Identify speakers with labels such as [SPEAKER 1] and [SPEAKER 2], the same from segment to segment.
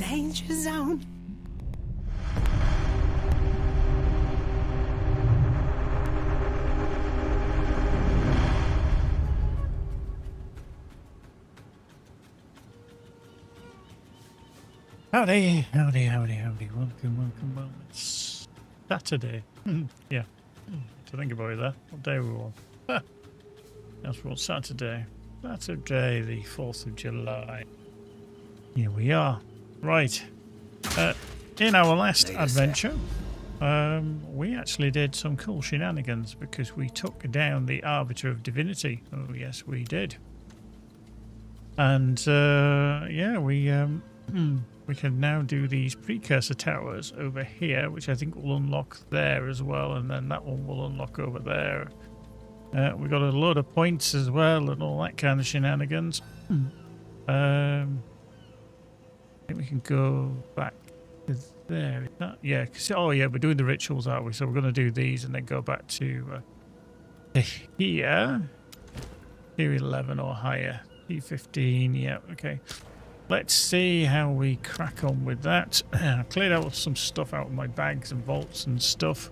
[SPEAKER 1] danger zone.
[SPEAKER 2] Howdy, howdy, howdy, howdy. Welcome. Well, it's Saturday. Yeah. To think about it there. What day are we on? That's what Saturday. Saturday, the 4th of July. Here we are. Right. In our last adventure, we actually did some cool shenanigans because we took down the Arbiter of Divinity. Oh, yes, we did. And, yeah, we can now do these precursor towers over here, which I think will unlock there as well, and then that one will unlock over there. We got a load of points as well and all that kind of shenanigans. I think we can go back to there. Is that, yeah, oh yeah, we're doing the rituals, aren't we? So we're going to do these and then go back to here. Tier 11 or higher. T15, yeah, okay. Let's see how we crack on with that. I cleared out some stuff out of my bags and vaults and stuff.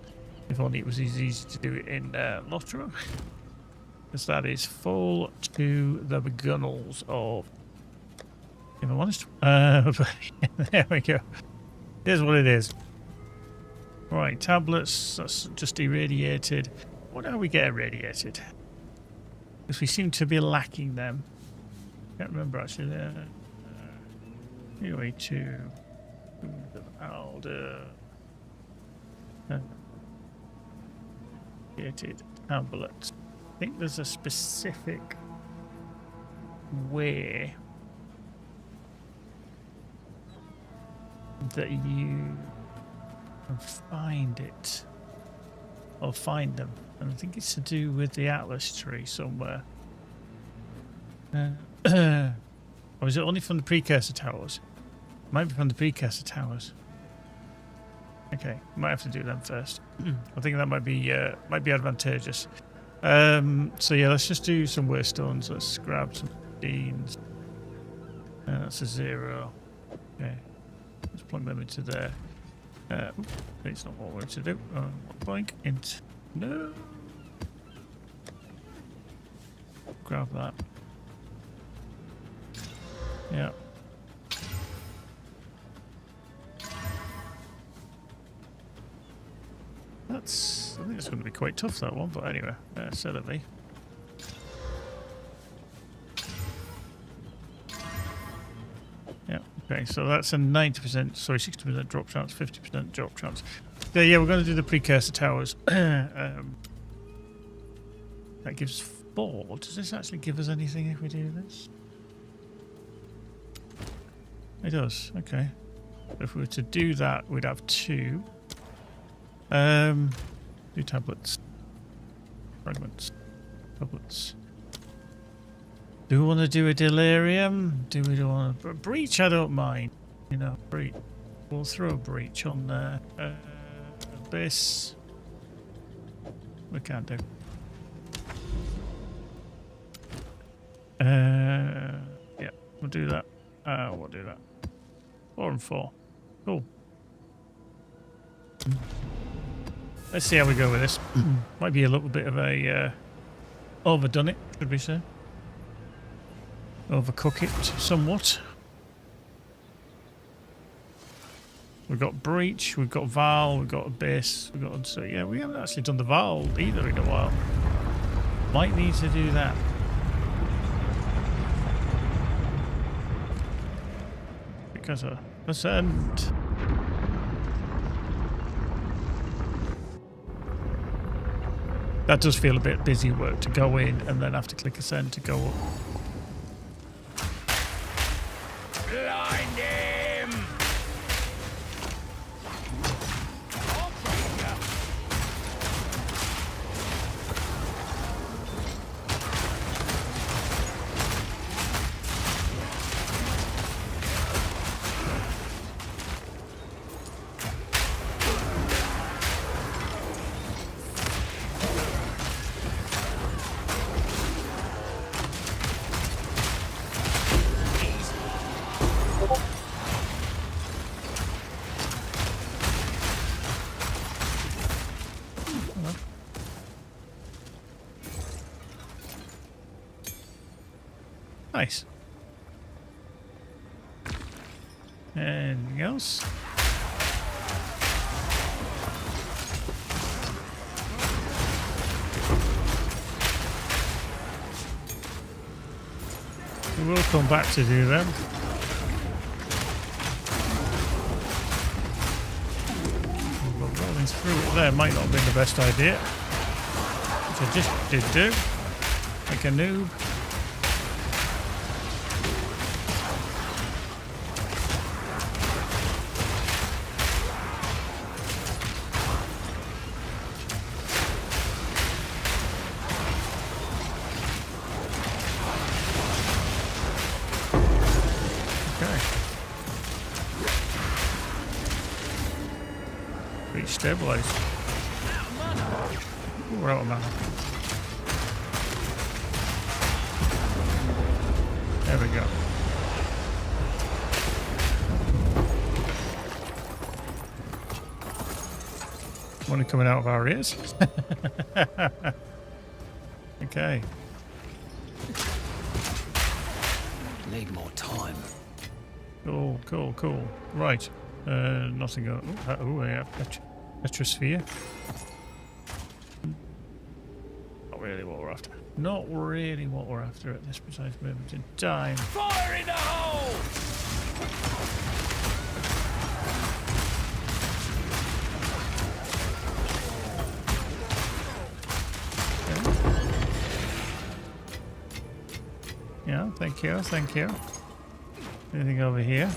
[SPEAKER 2] If only it was as easy to do it in Lotterer. Because that is full to the gunnels of... If I'm honest. There we go. Here's what it is. Right, tablets. That's just irradiated. What do we get irradiated? Because we seem to be lacking them. Can't remember actually. Anyway, to the Alder irradiated tablets. I think there's a specific way that you can find it or find them, and I think it's to do with the Atlas tree somewhere. Or is it only from the precursor towers? Might be from the precursor towers. Okay, might have to do them first. I think that might be advantageous. So yeah, let's just do some wear stones. Let's grab some beans. That's a 0. Okay, let's plug them into there. It's not what we're to do. Blank int. No. Grab that. Yeah. I think it's going to be quite tough, that one, but anyway, certainly. Yeah, okay, so that's a 90%, sorry, 60% drop chance, 50% drop chance. So yeah, we're going to do the precursor towers. That gives 4. Does this actually give us anything if we do this? It does, okay. If we were to do that, we'd have 2. 2 tablets. Fragments. Tablets. Do we want to do a delirium? Do we want to... Breach, I don't mind. You know, breach. We'll throw a breach on there. Abyss. We can't do. Yeah, we'll do that. We'll do that. 4 and 4. Cool. Let's see how we go with this. Might be a little bit of a overdone it, should we say? Overcook it somewhat. We've got breach, we've got Val, we've got abyss, we've got... So yeah, we haven't actually done the Val either in a while. Might need to do that. Because of percent. That does feel a bit busy work to go in and then have to click ascend to go up.
[SPEAKER 1] Blind him!
[SPEAKER 2] Nice. Anything else? We will come back to do them. But rolling through it there might not have been the best idea. Which I just did do. Like a noob. Stabilize. Ooh, we're out of mana. There we go. Money coming out of our ears. Okay.
[SPEAKER 1] Need more time.
[SPEAKER 2] Cool, cool, cool. Right. Nothing going. Oh, yeah. Petrosphere. Not really what we're after. Not really what we're after at this precise moment in time.
[SPEAKER 1] Fire in the hole!
[SPEAKER 2] Okay. Yeah, thank you, thank you. Anything over here?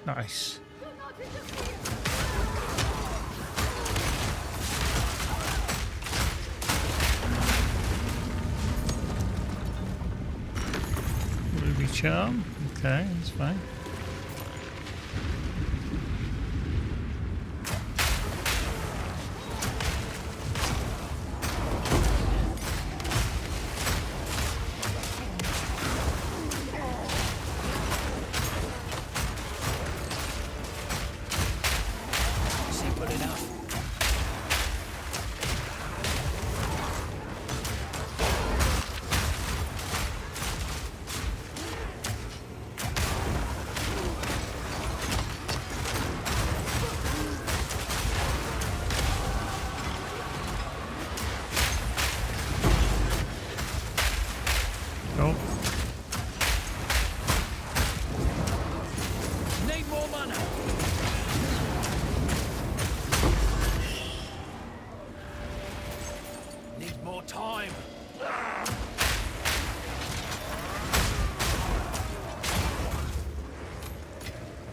[SPEAKER 2] Nice. Ruby charm. Okay, that's fine. Cool.
[SPEAKER 1] Need more mana. Need more time.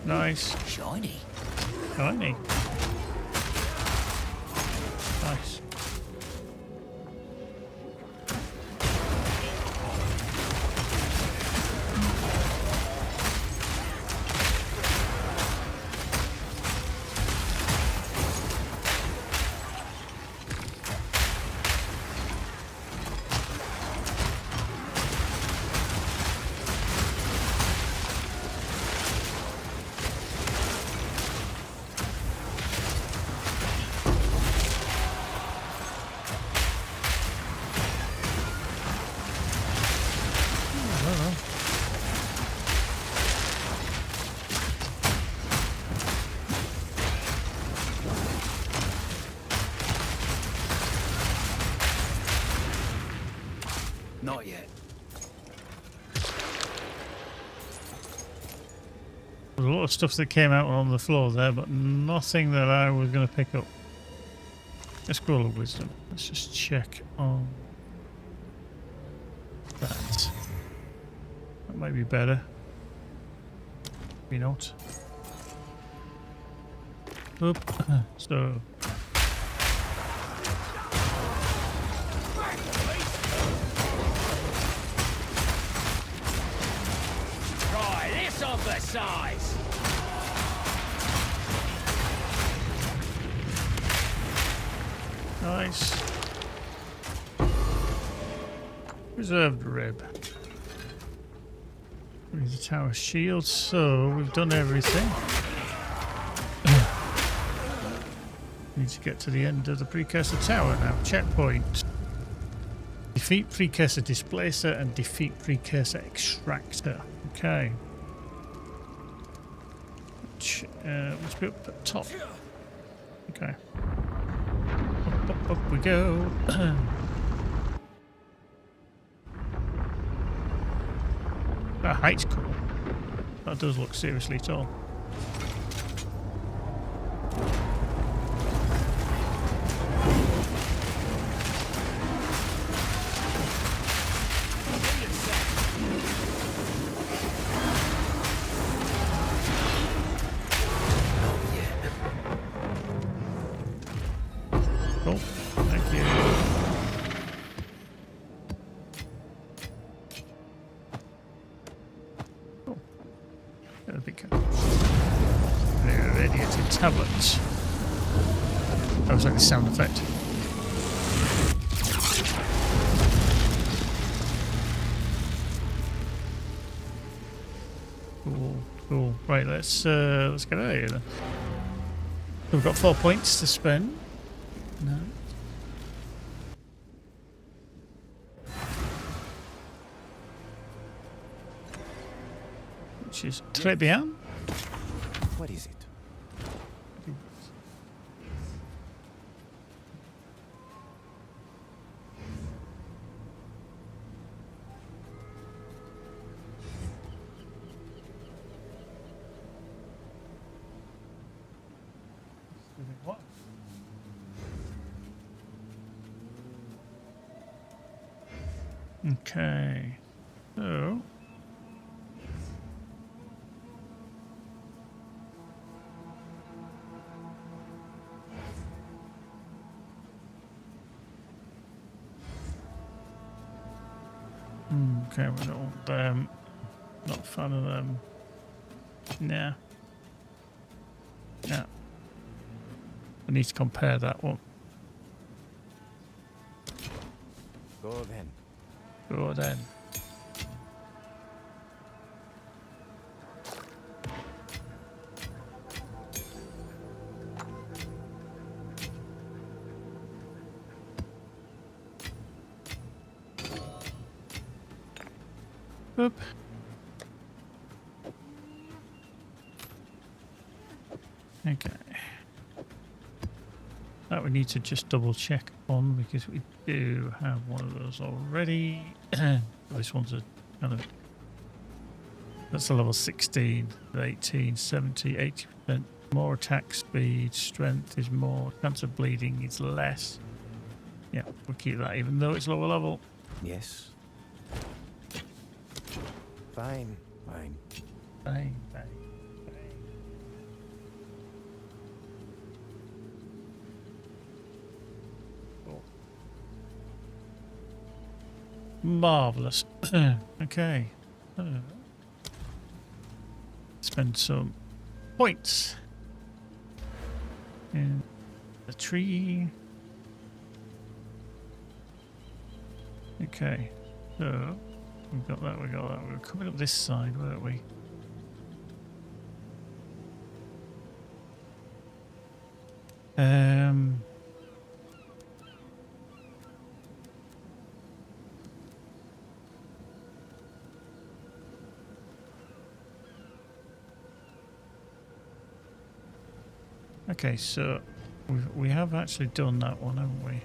[SPEAKER 2] Nice.
[SPEAKER 1] Shiny.
[SPEAKER 2] Shiny. Nice.
[SPEAKER 1] Not yet.
[SPEAKER 2] There's a lot of stuff that came out on the floor there, but nothing that I was going to pick up. A scroll of wisdom. Let's just check on that. That might be better. Maybe not. Oop. So.
[SPEAKER 1] Try this on the size.
[SPEAKER 2] Nice. Reserved rib. With the tower shield, so we've done everything. Need to get to the end of the precursor tower now. Checkpoint. Defeat precursor displacer and defeat precursor extractor. Okay. Let's be up at top. Okay. Up we go. That height's cool. That does look seriously tall. Cool. Thank you. Cool. That'll be good. Radiated tablets. That was like the sound effect. Cool. Cool. Right, let's get out of here then. We've got 4 points to spend. No. Which is très bien.
[SPEAKER 3] What is it?
[SPEAKER 2] What? Okay. So. Okay, we don't want them. Not a fan of them. Nah. Nah. I need to compare that one.
[SPEAKER 3] Go then.
[SPEAKER 2] Go then. Oop. Okay. That we need to just double check on because we do have one of those already. This one's a kind of, that's a level 16, 18, 70, 80% more attack speed, strength is more, chance of bleeding is less. Yeah, we'll keep that even though it's lower level.
[SPEAKER 3] Yes. Fine. Fine.
[SPEAKER 2] Bang, bang. Marvelous. Okay. Spend some points in the tree. Okay. So we've got that. We got that. We were coming up this side, weren't we? Okay, so we have actually done that one, haven't we?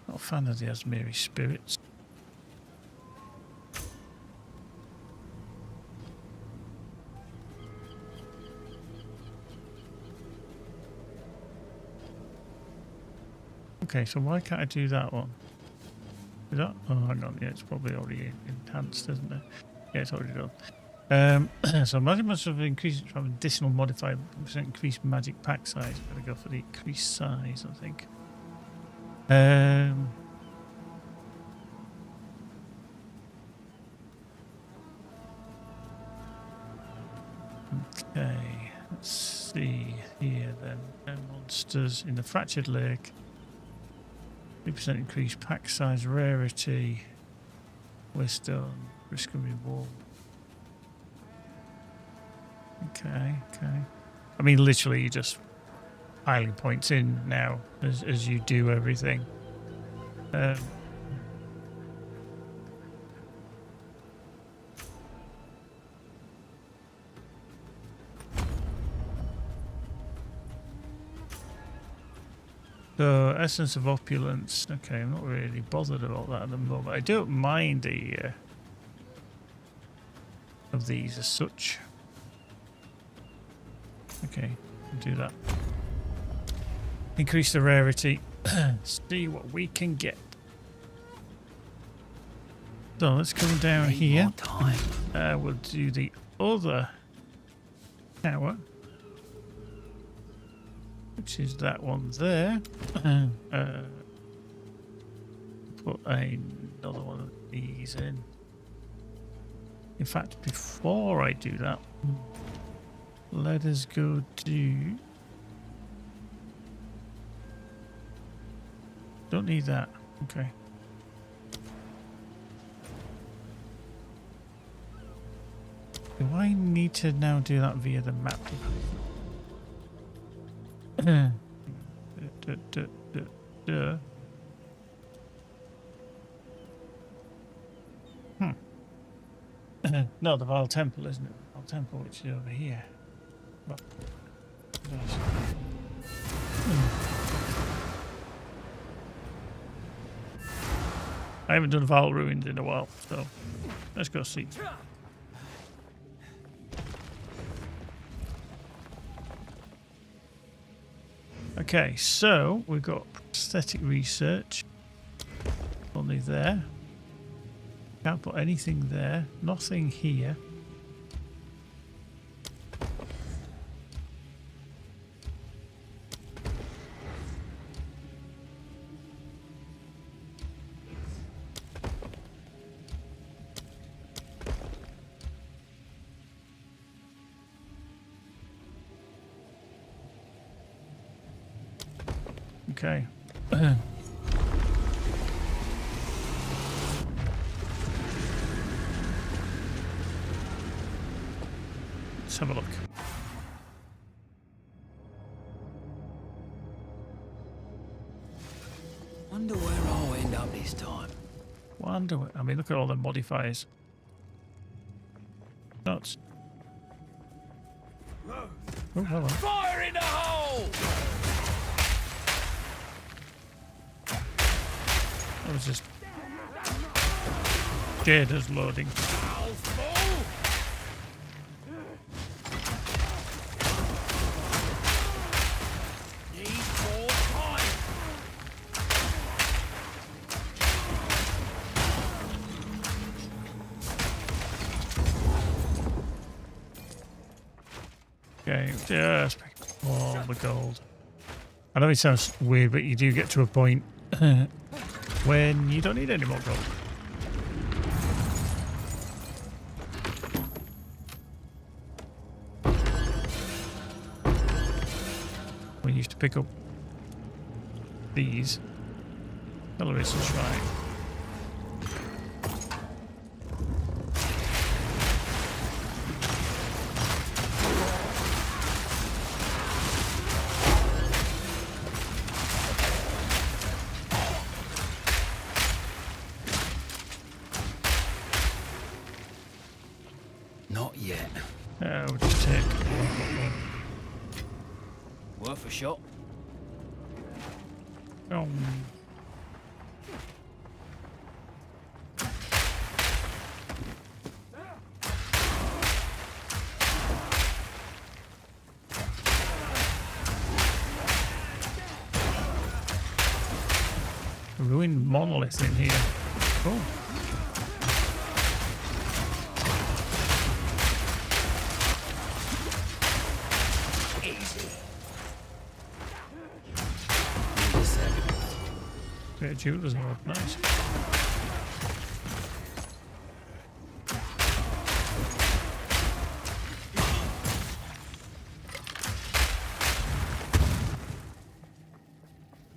[SPEAKER 2] Not a fan of the Asmiri spirits. Okay, so why can't I do that one? Is that? Oh, hang on. Yeah, it's probably already enhanced, isn't it? Yeah, it's already done. So magic must have increased from additional modifier, increased magic pack size. Gotta go for the increased size, I think. Okay, let's see here then. Monsters in the Fractured Lake. 3% increased pack size, rarity, wisdom, risk and reward. Okay. I mean, literally, you just piling points in now as you do everything. So, essence of opulence. Okay, I'm not really bothered about that at the moment. I don't mind the of these as such. Okay, do that. Increase the rarity. See what we can get. So let's come down here. We'll do the other tower, which is that one there. Put another one of these in. In fact, before I do that, let us go do... Don't need that. Okay. Do I need to now do that via the map? No, the Vile Temple, isn't it? Vile Temple, which is over here. Well, I haven't done Vile Ruins in a while, so let's go see. Okay, so we've got prosthetic research. Only there. Can't put anything there. Nothing here. Okay. Let's have a look.
[SPEAKER 1] Wonder where I'll end up this time.
[SPEAKER 2] Wonder where, I mean, look at all the modifiers. Nuts. Oh, hello.
[SPEAKER 1] Fire in the hole!
[SPEAKER 2] That was just Jada's loading. Okay, just pick up all the gold. I know it sounds weird, but you do get to a point when you don't need any more gold. We used to pick up these. Elevation Shrine.
[SPEAKER 1] Not yet.
[SPEAKER 2] We'll just take
[SPEAKER 1] Worth a shot.
[SPEAKER 2] oh. Ruined monolith in here. Cool. Bit of jewelers more nice.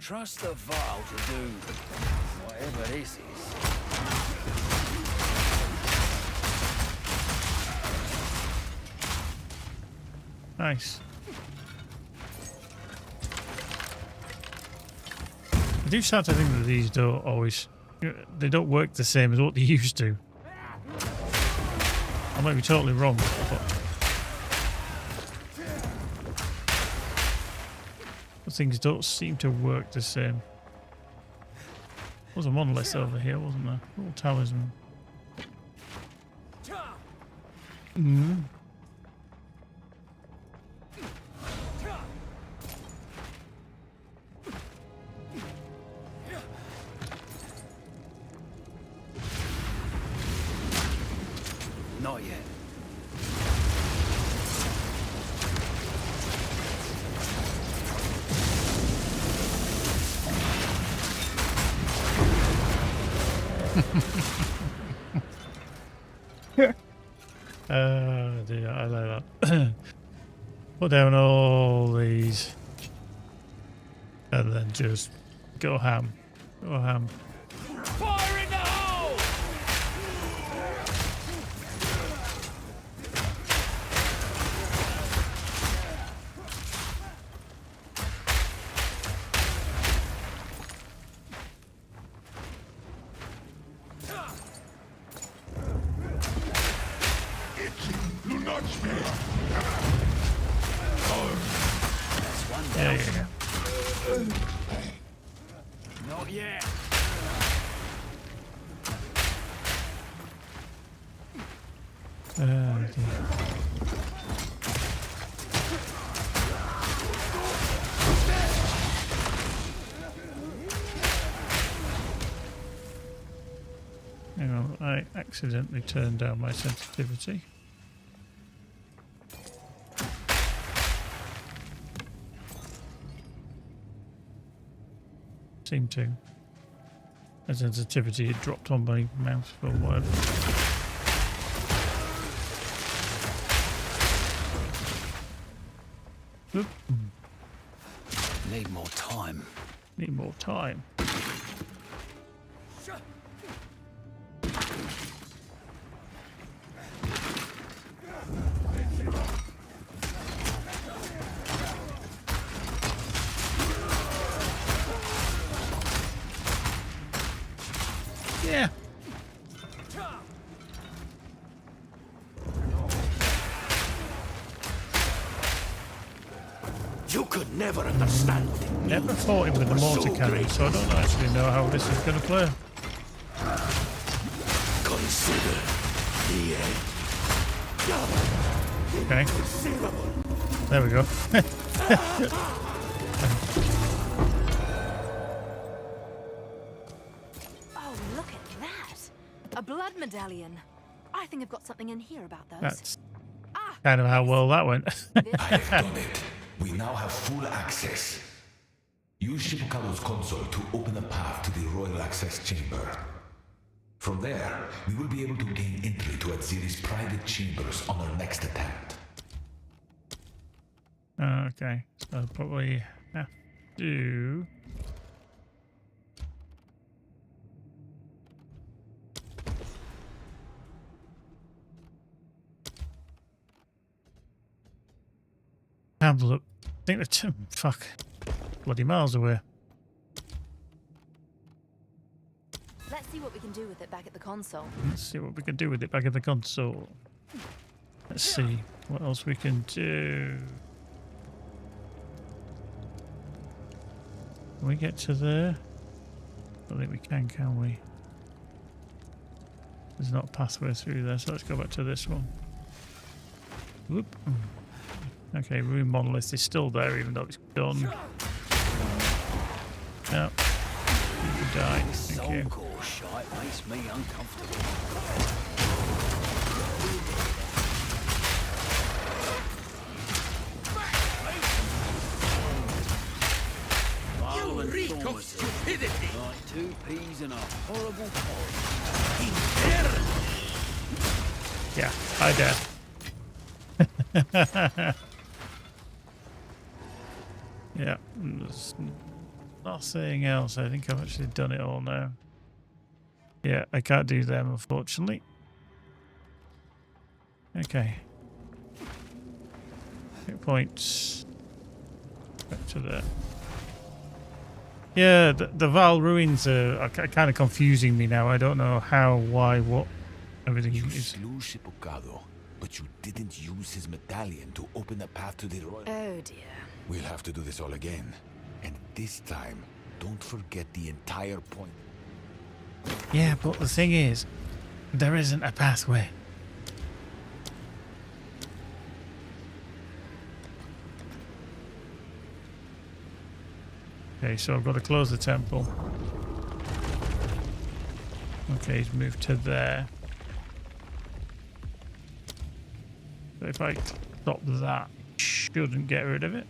[SPEAKER 1] Trust the Vile to do whatever this is.
[SPEAKER 2] Nice. I do start to think that these don't always... They don't work the same as what they used to. I might be totally wrong, but... things don't seem to work the same. There was a monolith over here, wasn't there? Little talisman. Mm.
[SPEAKER 1] Not yet.
[SPEAKER 2] Dear, I like that. Put down all these and then just go ham. Go ham.
[SPEAKER 1] Fire in the hole!
[SPEAKER 2] Yeah.
[SPEAKER 1] Not yet.
[SPEAKER 2] Dear. Hang on, I accidentally turned down my sensitivity. Seemed to. My sensitivity had dropped on my mouse for whatever. Oop.
[SPEAKER 1] Need more time.
[SPEAKER 2] Need more time. Yeah.
[SPEAKER 1] You could never understand what it means.
[SPEAKER 2] Never fought him with the mortar cannon, so I don't actually know how this is going to play.
[SPEAKER 1] Consider the end.
[SPEAKER 2] Okay. There we go.
[SPEAKER 4] Oh, look at that! A blood medallion. I think I've got something in here about those.
[SPEAKER 2] That's
[SPEAKER 4] Ah,
[SPEAKER 2] kind of how well that went.
[SPEAKER 4] this-
[SPEAKER 5] I have done it. We now have full access. Use Shibukado's console to open a path to the Royal Access Chamber. From there, we will be able to gain entry to Atziri's private chambers on our next attempt.
[SPEAKER 2] Okay, so I'll probably have to... Have a look. I think they're fuck, bloody miles away.
[SPEAKER 4] Let's see what we can do with it back at the console.
[SPEAKER 2] Let's see what we can do with it back in the console. Let's see what else we can do. Can we get to there? I don't think we can we? There's not a pathway through there, so let's go back to this one. Whoop. Okay, Rune Monolith is still there even though it's done. No. You can die. Thank you.
[SPEAKER 1] Soulcore shite makes me uncomfortable. You reek of stupidity! Like 2 peas in a horrible pod.
[SPEAKER 2] Yeah, I dare. Yeah, there's nothing else. I think I've actually done it all now. Yeah, I can't do them, unfortunately. Okay. Hit points. Back to there. Yeah, the Val ruins are kind of confusing me now. I don't know how, why, what everything
[SPEAKER 5] You
[SPEAKER 2] is.
[SPEAKER 5] slew Shipocado, but you didn't use his medallion to open the path to the royal.
[SPEAKER 4] Oh dear.
[SPEAKER 5] We'll have to do this all again. And this time, don't forget the entire point.
[SPEAKER 2] Yeah, but the thing is, there isn't a pathway. Okay, so I've got to close the temple. Okay, he's moved to there. So if I stop that, shouldn't get rid of it.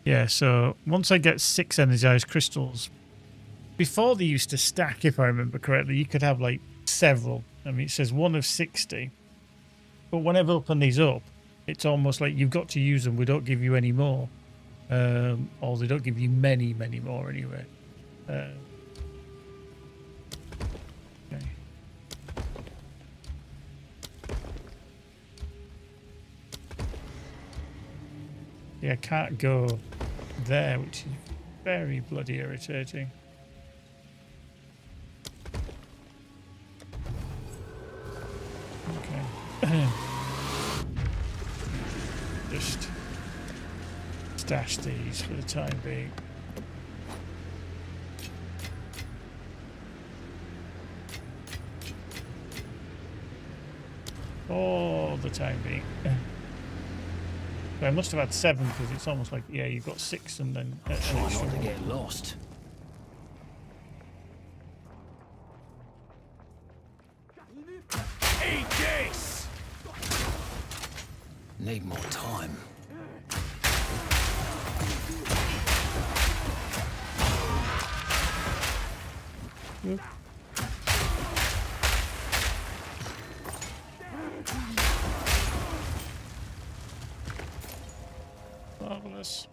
[SPEAKER 2] Yeah, so once I get 6 energized crystals, before they used to stack, if I remember correctly, you could have like several. I mean, it says 1 of 60. But whenever I open these up, it's almost like you've got to use them. We don't give you any more. Or they don't give you many, many more anyway. Okay. Yeah, I can't go there, which is very bloody irritating. Okay. Just stash these for the time being. For the time being. I must have had 7 because it's almost like, yeah, you've got 6 and then an
[SPEAKER 1] Try
[SPEAKER 2] extra
[SPEAKER 1] not to
[SPEAKER 2] one.
[SPEAKER 1] get lost.
[SPEAKER 5] Eat this!
[SPEAKER 1] Need more time.
[SPEAKER 2] Oop. Marvelous.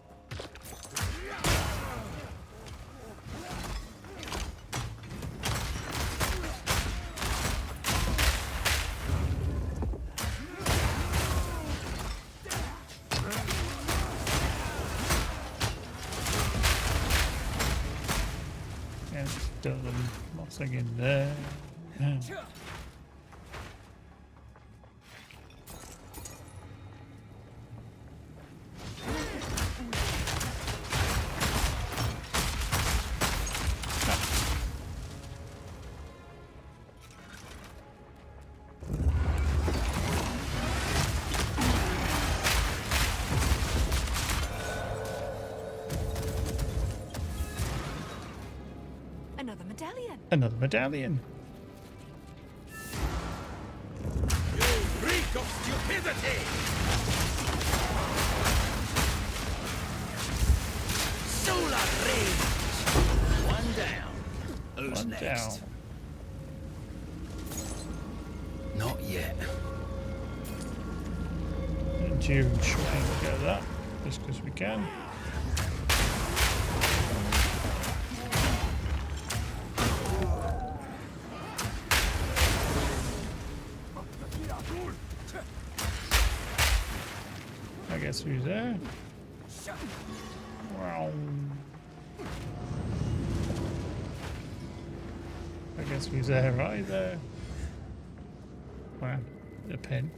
[SPEAKER 2] And still nothing in there. Yeah.
[SPEAKER 4] Another medallion.
[SPEAKER 2] Another medallion.
[SPEAKER 5] Freak of stupidity!
[SPEAKER 1] Solar rage. One down. Who's
[SPEAKER 2] One
[SPEAKER 1] next?
[SPEAKER 2] down.
[SPEAKER 1] Not yet.
[SPEAKER 2] And you try and get that just because we can. I guess who's there? Wow. I guess who's there right there? Wow, a pen.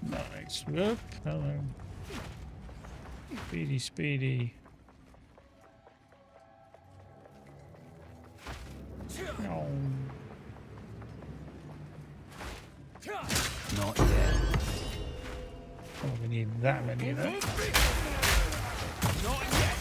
[SPEAKER 2] Nice. Whoop. Hello. Speedy, speedy. Oh.
[SPEAKER 1] Not yet.
[SPEAKER 2] Oh, we need that many of them.
[SPEAKER 5] Not yet!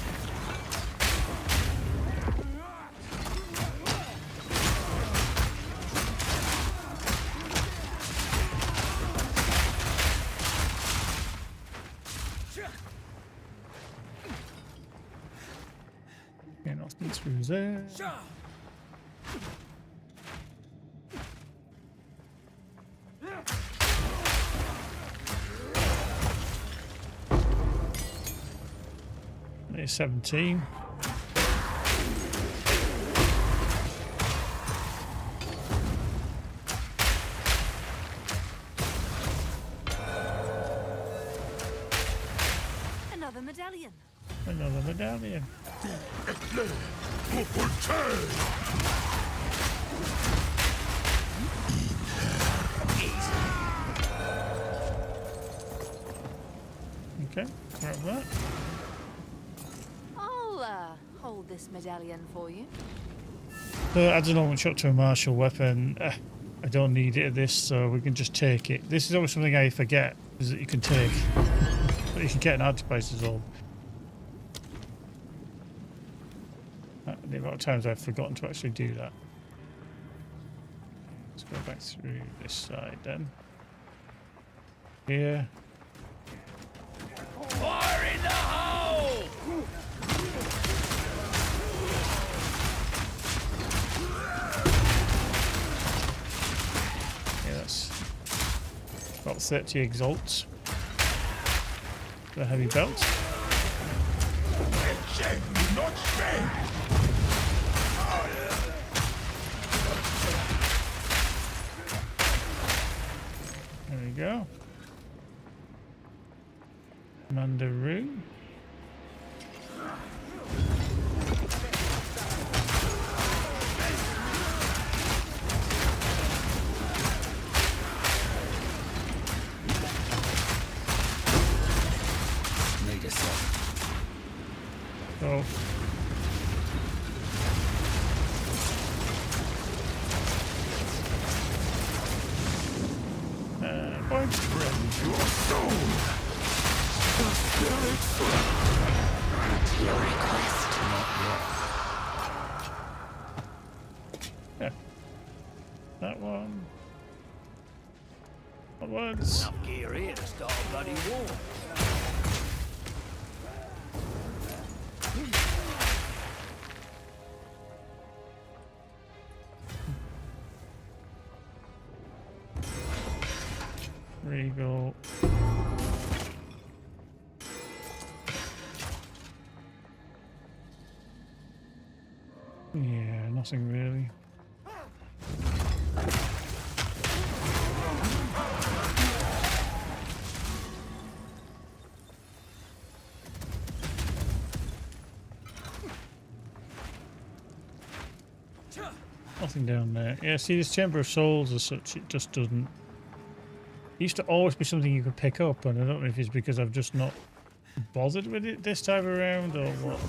[SPEAKER 2] Okay, nothing through there. is 17.
[SPEAKER 4] Another medallion.
[SPEAKER 2] Another medallion. Okay, grab that.
[SPEAKER 4] I'll hold this medallion for you.
[SPEAKER 2] Adds an augment shot to a martial weapon. I don't need it at this, so we can just take it. This is always something I forget, is that you can take. But you can get an anti-spice as well. The amount of times I've forgotten to actually do that. Let's go back through this side then. Here.
[SPEAKER 1] Fire in the hole!
[SPEAKER 2] Yeah, that's about 30 exalts. The heavy belt. There we go. Mandaroo.
[SPEAKER 1] Need a sec.
[SPEAKER 2] Oh. Point.
[SPEAKER 5] Your soul.
[SPEAKER 4] Your request.
[SPEAKER 2] Yeah. That one. That one's.
[SPEAKER 1] Enough gear here to start a bloody war.
[SPEAKER 2] Regal. Yeah, nothing really. Nothing down there. Yeah, see, this Chamber of Souls as such, it just doesn't. It used to always be something you could pick up, and I don't know if it's because I've just not bothered with it this time around or what.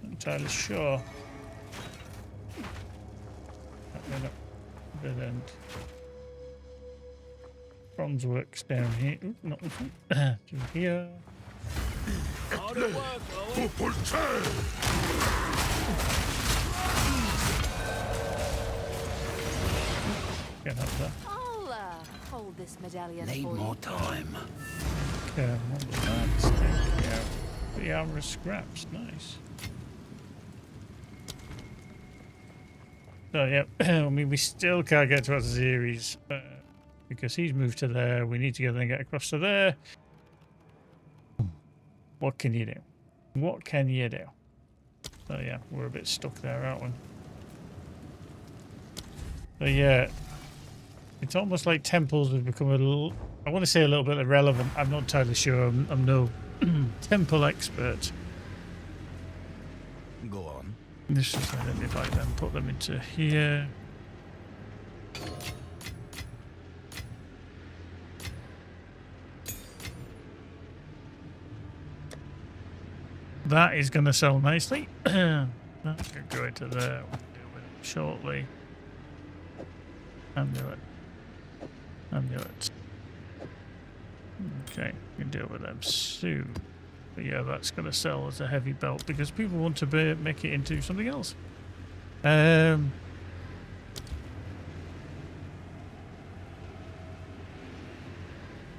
[SPEAKER 2] Not entirely sure. Dead end. Bronze works down here. Ooh, not this one. Through here.
[SPEAKER 1] Hard at work, Chloe.
[SPEAKER 2] Get up there.
[SPEAKER 4] I'll hold this medallion
[SPEAKER 1] Need
[SPEAKER 4] for
[SPEAKER 1] more
[SPEAKER 4] you.
[SPEAKER 1] time.
[SPEAKER 2] Okay, what was that? Thank you. The armor scraps, nice. So yeah, I mean we still can't get to Azazeres because he's moved to there. We need to then get across to there. What can you do? What can you do? So yeah, we're a bit stuck there, aren't we? So yeah, it's almost like temples have become a little, I want to say a little bit irrelevant. I'm not entirely sure. I'm no temple expert.
[SPEAKER 3] Go on.
[SPEAKER 2] Let's just identify them, put them into here. That is going to sell nicely. That could go into there. We'll deal with it shortly. Amulet. Amulet. Okay, we can deal with them soon. But yeah, that's going to sell as a heavy belt because people want to make it into something else.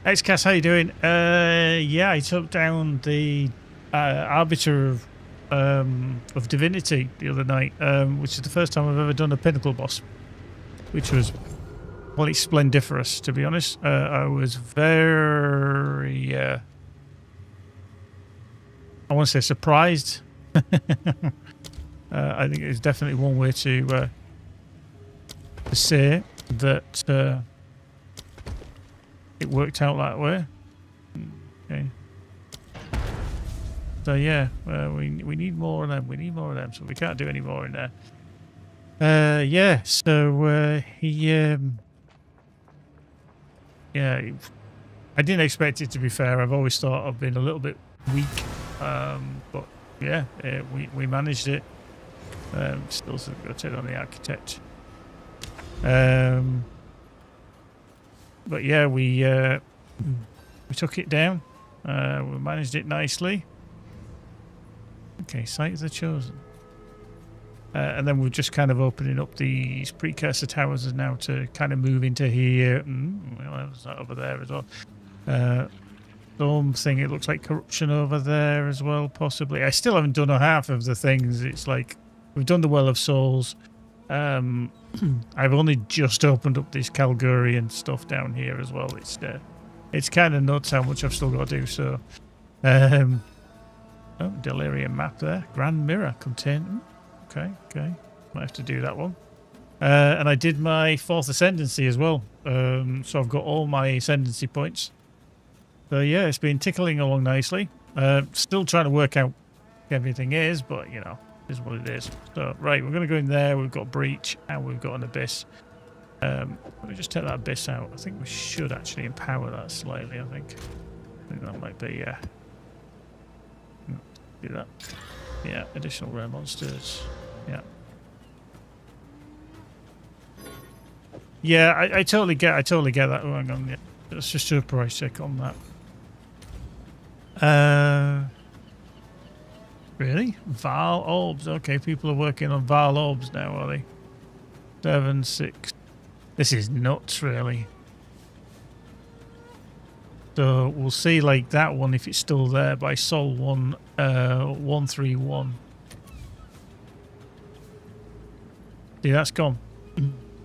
[SPEAKER 2] Xcast, how you doing? Yeah, I took down the Arbiter of of Divinity the other night, which is the first time I've ever done a Pinnacle boss, which was, well, it's splendiferous, to be honest. I was very, I want to say surprised. I think it's definitely one way to say that it worked out that way. Okay. So yeah, we need more of them. We need more of them, so we can't do any more in there. Yeah. So he, yeah, I didn't expect it, to be fair. I've always thought I've been a little bit weak, but yeah, we managed it. Still got it on the architect. But yeah, we took it down. We managed it nicely. Okay, sites are chosen. And then we're just kind of opening up these precursor towers now to kind of move into here. Well, there's that over there as well. Storm thing, it looks like corruption over there as well, possibly. I still haven't done half of the things. It's like, we've done the Well of Souls. I've only just opened up this Calgurian stuff down here as well. It's kind of nuts how much I've still got to do, so... oh, Delirium map there. Grand Mirror contain... Okay. Might have to do that one. And I did my 4th Ascendancy as well. So I've got all my Ascendancy points. So yeah, it's been tickling along nicely. Still trying to work out everything is, but you know, it is what it is. So right, we're going to go in there. We've got Breach and we've got an Abyss. Let me just take that Abyss out. I think we should actually empower that slightly, I think that might be, yeah. Do that. Yeah, additional rare monsters. Yeah. Yeah, I totally get that. Oh, hang on, yeah. Let's just do a price check on that. Really? Val Orbs. Okay, people are working on Val Orbs now, are they? 7, 6. This is nuts, really. So we'll see, like that one, if it's still there, by Sol 131. See, that's gone.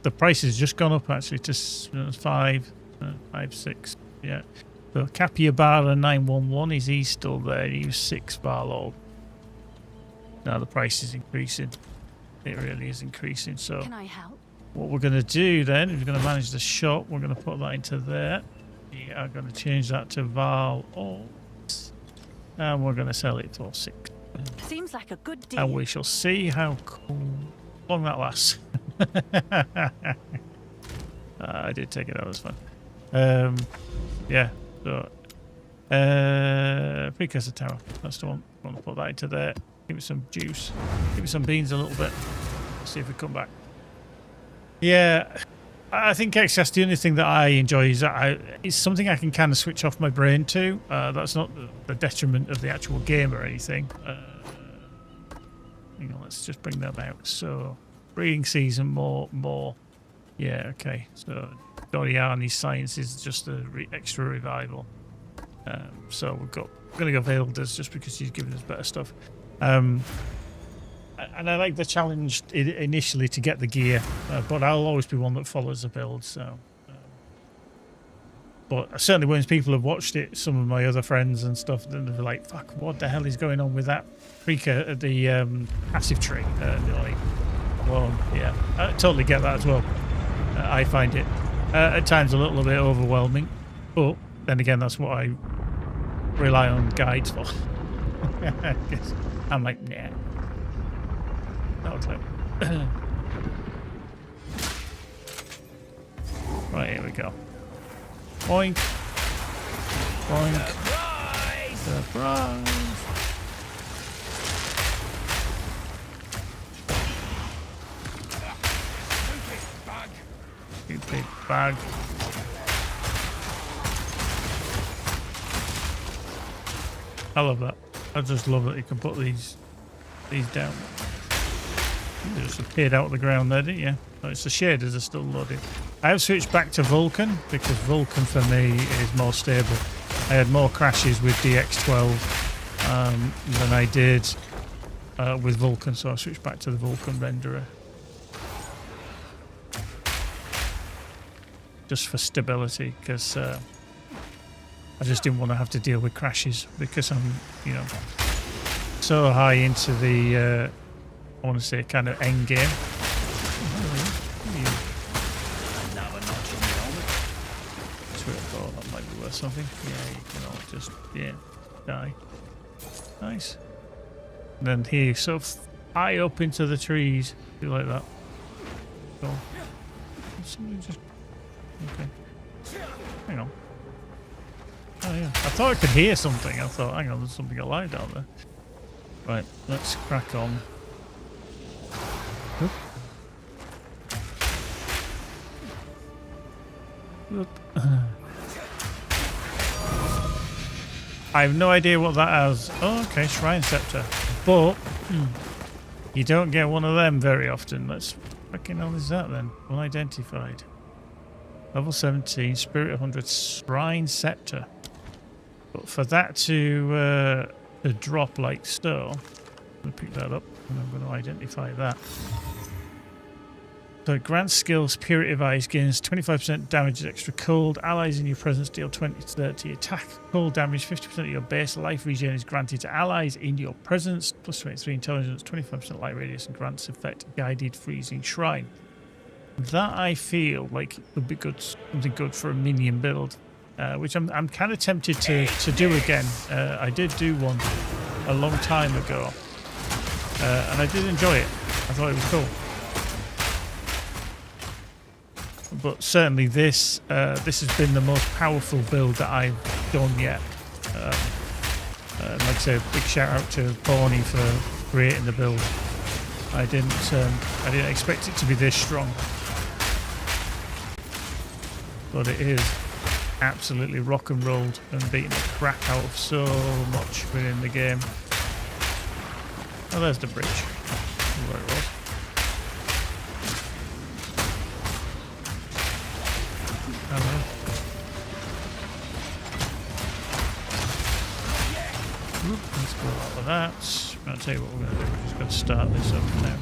[SPEAKER 2] The price has just gone up actually to 5, 6. Yeah. So Capiabara 911, is he still there? He was 6 Varlog. Now the price is increasing. It really is increasing. So
[SPEAKER 4] Can I help?
[SPEAKER 2] what we're going to do then is we're going to manage the shop. We're going to put that into there. We are going to change that to Val Orbs. And we're going to sell it for 6.
[SPEAKER 4] Seems like a good deal.
[SPEAKER 2] And we shall see how long that lasts. I did take it out, it was fun. Yeah, so precursor tower, that's the one. I'm gonna put that into there. Give it some juice. Give it some beans a little bit. See if we come back. Yeah, I think actually that's the only thing that I enjoy is that it's something I can kind of switch off my brain to. That's not the detriment of the actual game or anything. Hang on, let's just bring them out. So breeding season, more. Yeah, okay. So Doriani's science is just a extra revival. So we're going to go Veildas just because she's giving us better stuff. And I like the challenge initially to get the gear, but I'll always be one that follows the build. So, but certainly when people have watched it, some of my other friends and stuff, then they're like, "Fuck, what the hell is going on with that the passive tree?" They're like, "Well, yeah, I totally get that as well." I find it at times a little bit overwhelming, but then again, that's what I rely on guides for. I'm like, nah. That looks like... Right, here we go. Boink. Boink. Surprise! You big bag. I love that. I just love that you can put these down. You just appeared out of the ground there, didn't you? Oh, it's the shaders are still loaded. I have switched back to Vulcan because Vulcan for me is more stable. I had more crashes with DX12 than I did with Vulkan, so I switched back to the Vulkan renderer. Just for stability, because I just didn't want to have to deal with crashes, because I'm, you know, so high into the, I want to say, kind of end game.
[SPEAKER 1] Another notch on the helmet.
[SPEAKER 2] That's what I thought, that might be worth something. Yeah, you can all just, yeah, die. Nice. And then here, so high up into the trees. Do like that. So, somebody just... Okay. Hang on. Oh yeah. I thought I could hear something. I thought, hang on, there's something alive down there. Right, let's crack on. Oop. Oop. I have no idea what that has. Oh, okay, Shrine Scepter. But you don't get one of them very often. Let's fucking hell is that then? Unidentified. Level 17, Spirit 100, Shrine Scepter. But for that to drop like so, I'm going to pick that up and I'm going to identify that. So it grants skills, Purity of Eyes, gains 25% damage extra cold. Allies in your presence deal 20 to 30 attack cold damage. 50% of your base life regen is granted to allies in your presence. Plus 23 intelligence, 25% light radius, and grants effect Guided Freezing Shrine. That I feel like would be good, something good for a minion build, which I'm kind of tempted to do again. I did do one a long time ago, and I did enjoy it. I thought it was cool. But certainly this has been the most powerful build that I've done yet. Like I say, big shout out to Borny for creating the build. I didn't expect it to be this strong, but it is absolutely rock and rolled and beating the crap out of so much within the game. Oh, there's the bridge. Where it was. Hello. Oop, let's go out with that. I'll tell you what we're going to do. We're just going to start this up now.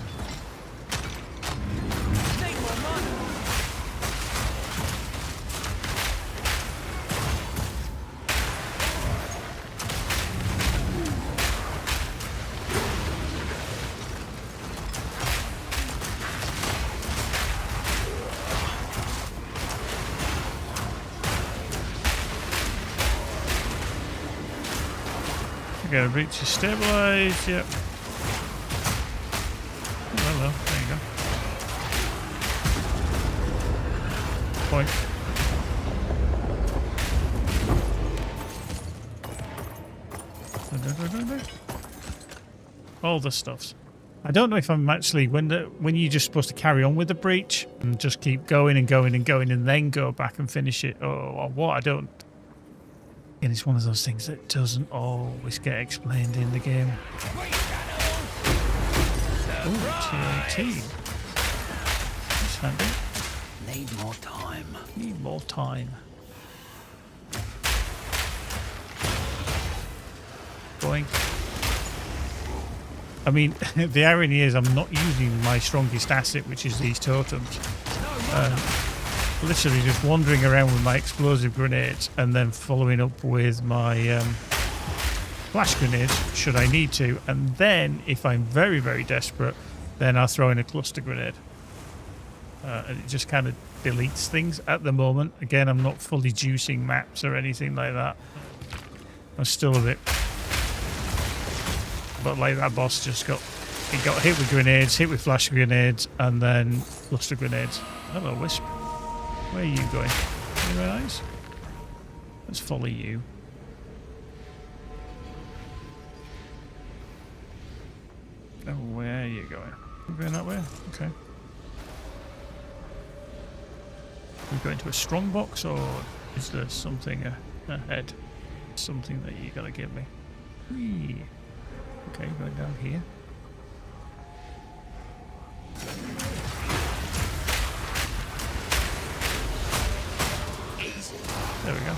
[SPEAKER 2] Gotta reach your stabilize, yep. Oh, hello, there you go. Point. All the stuffs. I don't know if I'm actually when you're just supposed to carry on with the breach and just keep going and going and going and then go back and finish it, or what. I don't. And it's one of those things that doesn't always get explained in the game. Oh, T18. That's handy.
[SPEAKER 1] Need more time.
[SPEAKER 2] Need more time. Boink. I mean, the irony is I'm not using my strongest asset, which is these totems. Literally just wandering around with my explosive grenades and then following up with my flash grenades should I need to, and then if I'm very, very desperate, then I'll throw in a cluster grenade. And it just kind of deletes things at the moment. Again, I'm not fully juicing maps or anything like that. I'm still a bit... But like that boss just got hit with grenades, hit with flash grenades, and then cluster grenades. Hello, Wisp. Where are you going? Anywhere nice? Let's follow you. Oh, where are you going? You going that way? Okay. We go into a strong box, or is there something ahead? Something that you gotta give me? Whee. Okay, going down here. There we go.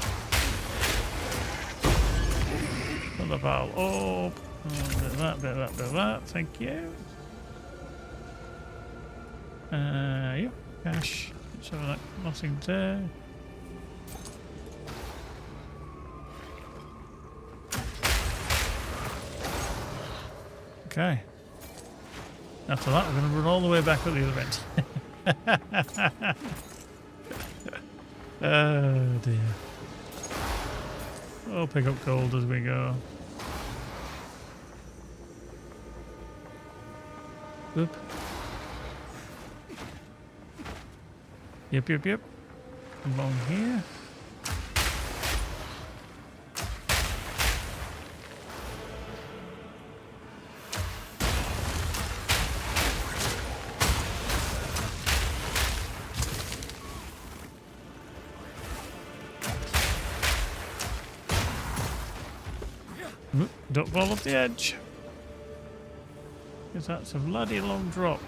[SPEAKER 2] Another valve. Oh, Oh, bit of that, bit of that, bit of that. Thank you. Yeah, cash. So like nothing there. Okay. After that, we're going to run all the way back at the other end. Oh dear. We'll pick up gold as we go. Oop. Yep. Along here. Oop, don't fall off the edge. Because that's a bloody long drop.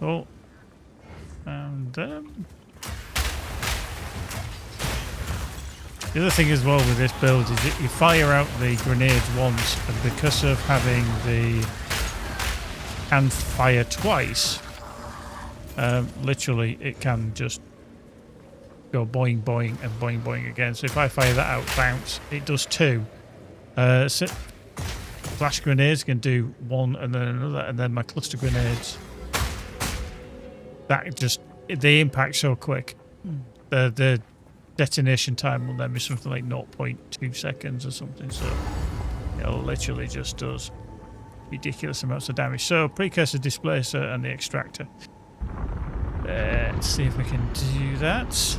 [SPEAKER 2] Oh, and the other thing as well with this build is that you fire out the grenades once, and because of having the can fire twice, literally it can just go boing boing and boing boing again. So if I fire that out, bounce, it does two. So flash grenades can do one and then another, and then my cluster grenades. That just, they impact so quick. The detonation time will then be something like 0.2 seconds or something, so it literally just does ridiculous amounts of damage. So precursor, displacer and the extractor. Let's see if we can do that.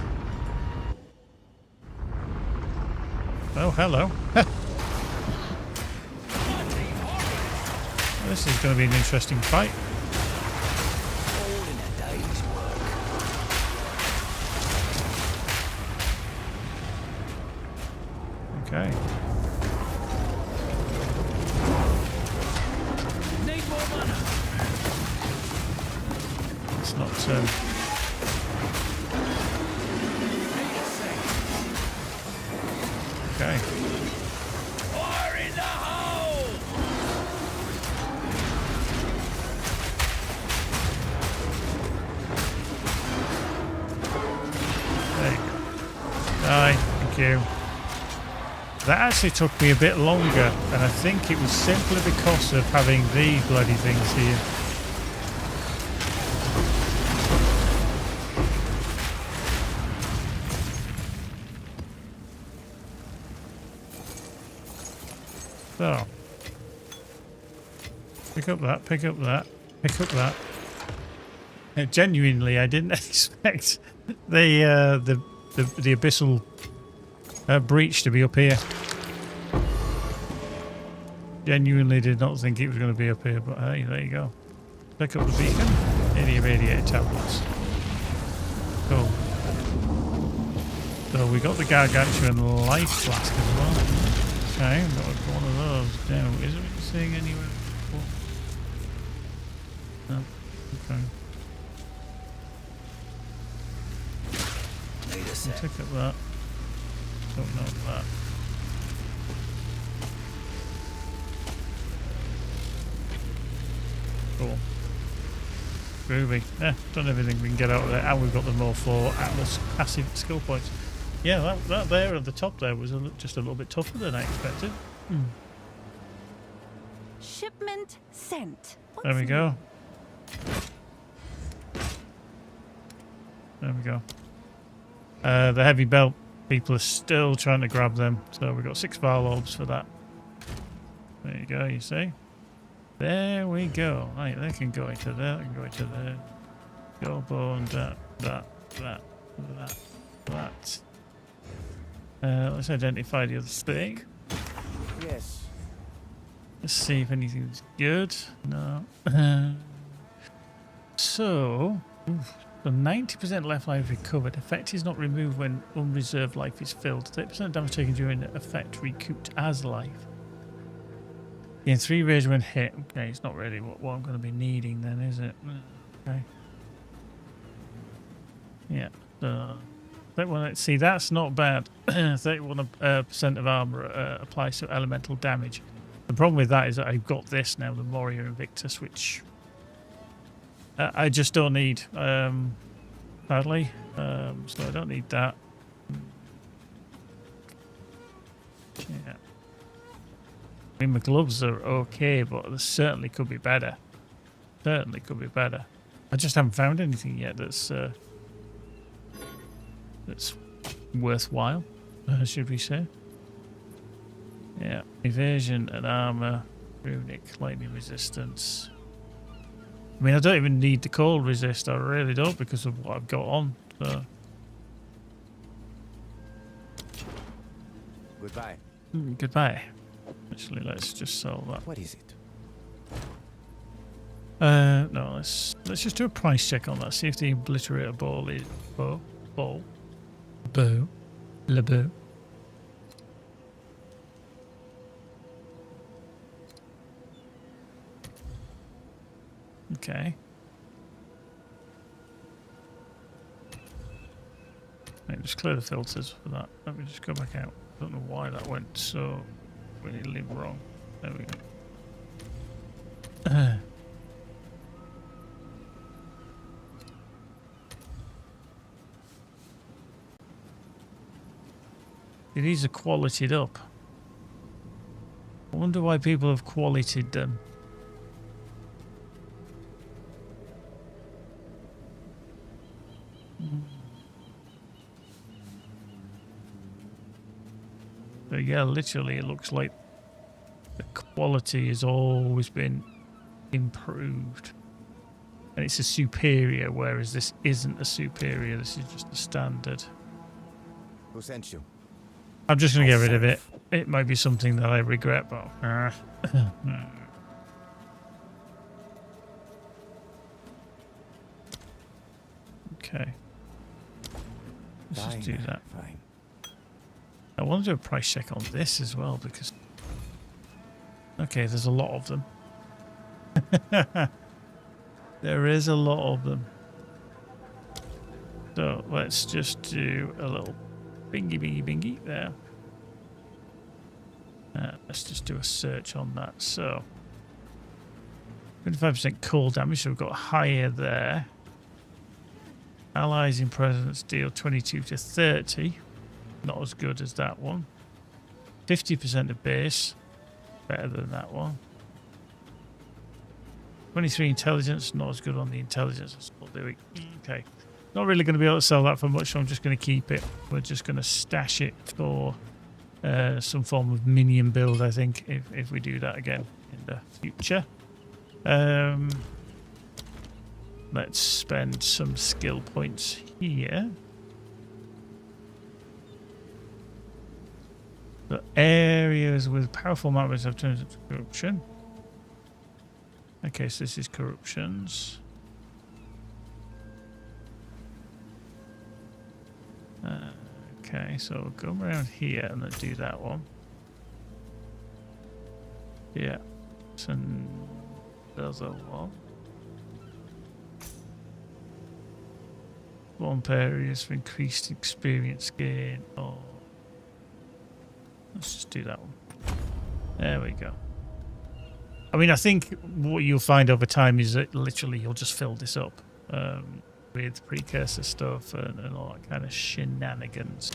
[SPEAKER 2] Oh, hello. This is going to be an interesting fight. Okay.
[SPEAKER 1] Need more mana.
[SPEAKER 2] It's not okay.
[SPEAKER 1] Fire in the hole!
[SPEAKER 2] There you go. Aye, thank you. That actually took me a bit longer, and I think it was simply because of having these bloody things here. So, pick up that, pick up that, pick up that. Genuinely, I didn't expect the abyssal breach to be up here. Genuinely did not think it was going to be up here, but hey, there you go. Pick up the beacon. Any radiator tablets. Cool. So we got the gargantuan life flask as well. Okay, got one of those. Now, is there anything anywhere? No. Okay.
[SPEAKER 1] Need a
[SPEAKER 2] I'll
[SPEAKER 1] sec.
[SPEAKER 2] pick up that. Don't know that. Cool. Groovy. Yeah, done everything we can get out of there, and we've got the more 4 Atlas passive skill points. Yeah, that there at the top there was just a little bit tougher than I expected.
[SPEAKER 4] Shipment sent.
[SPEAKER 2] There we go. There we go. The heavy belt people are still trying to grab them, so we've got 6 Val orbs for that. There you go, you see? There we go. Right, they can go into there, they can go into there. Go bone, that. Let's identify the other thing.
[SPEAKER 3] Yes.
[SPEAKER 2] Let's see if anything's good. No. So, the 90% left life recovered. Effect is not removed when unreserved life is filled. 30% damage taken during the effect recouped as life. In 3 rage when hit. Okay, it's not really what I'm going to be needing then, is it? Okay. Yeah. See, that's not bad. 31% of armor applies to elemental damage. The problem with that is that I've got this now, the Warrior Invictus, which I just don't need, badly. So I don't need that. Yeah. I mean, my gloves are okay, but they certainly could be better. Certainly could be better. I just haven't found anything yet that's worthwhile, should we say. Yeah, evasion and armor, runic, lightning resistance. I mean, I don't even need the cold resist, I really don't, because of what I've got on. So.
[SPEAKER 3] Goodbye.
[SPEAKER 2] Goodbye. Actually, let's just sell that.
[SPEAKER 3] What is it?
[SPEAKER 2] No, let's just do a price check on that. See if the obliterator ball is bow. Okay. Let me just clear the filters for that. Let me just go back out. I don't know why that went so really wrong. There we go. These are qualitied up. I wonder why people have qualitied them. So yeah, literally it looks like the quality has always been improved. And it's a superior, whereas this isn't a superior, this is just a standard.
[SPEAKER 3] Who sent you?
[SPEAKER 2] I'm just going to get rid of it. It might be something that I regret, but... Okay. Let's just do that.
[SPEAKER 3] Fine.
[SPEAKER 2] I want to do a price check on this as well, because... Okay, there's a lot of them. There is a lot of them. So let's just do a little bingy there. Let's just do a search on that. So 25% cold damage, so we've got higher there. Allies in presence deal 22 to 30. Not as good as that one. 50% of base. Better than that one. 23 intelligence, not as good on the intelligence. That's what we'll do. Okay. Not really going to be able to sell that for much, so I'm just going to keep it. We're just going to stash it for some form of minion build, I think, if we do that again in the future. Let's spend some skill points here. The areas with powerful mappers have turned into corruption. Okay, so this is corruptions. Okay, so we'll go around here and then do that one. Yeah, and there's a one. Swamp areas for increased experience gain. Oh, let's just do that one. There we go. I mean, I think what you'll find over time is that literally you'll just fill this up with precursor stuff and all that kind of shenanigans.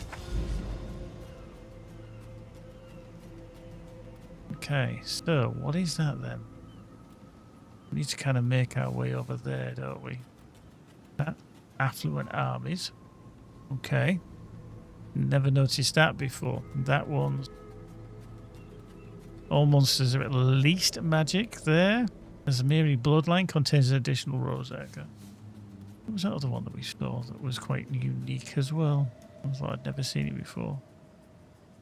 [SPEAKER 2] Okay, so what is that then? We need to kind of make our way over there, don't we? That affluent armies. Okay. Never noticed that before. That one's... All monsters are at least magic there. There's a Miri bloodline, contains an additional rose acre. What was that other one that we saw that was quite unique as well? I thought I'd never seen it before.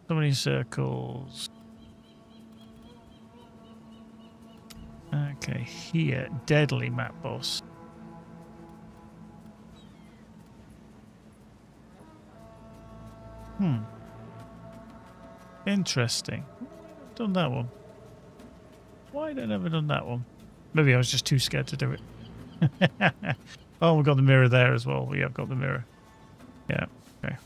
[SPEAKER 2] So many circles. Okay, here, deadly map boss. Interesting. Done that one. Why had I never done that one? Maybe I was just too scared to do it. Oh, we've got the mirror there as well. Yeah, I've got the mirror. Yeah, okay.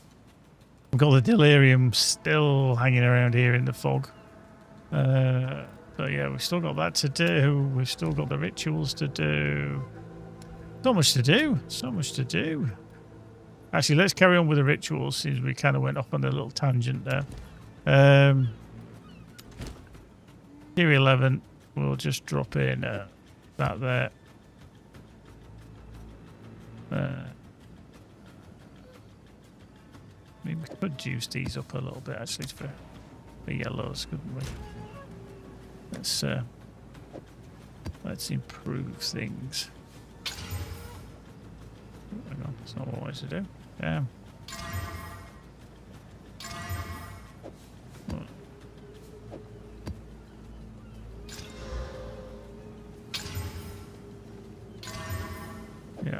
[SPEAKER 2] We've got the delirium still hanging around here in the fog. So yeah, we've still got that to do. We've still got the rituals to do. So much to do. So much to do. Actually, let's carry on with the rituals since we kind of went off on a little tangent there. Tier 11, we'll just drop in that there. Maybe we could juice these up a little bit actually for the yellows, couldn't we? Let's improve things. Hang on, that's not what I wanted to do. Damn. Yeah.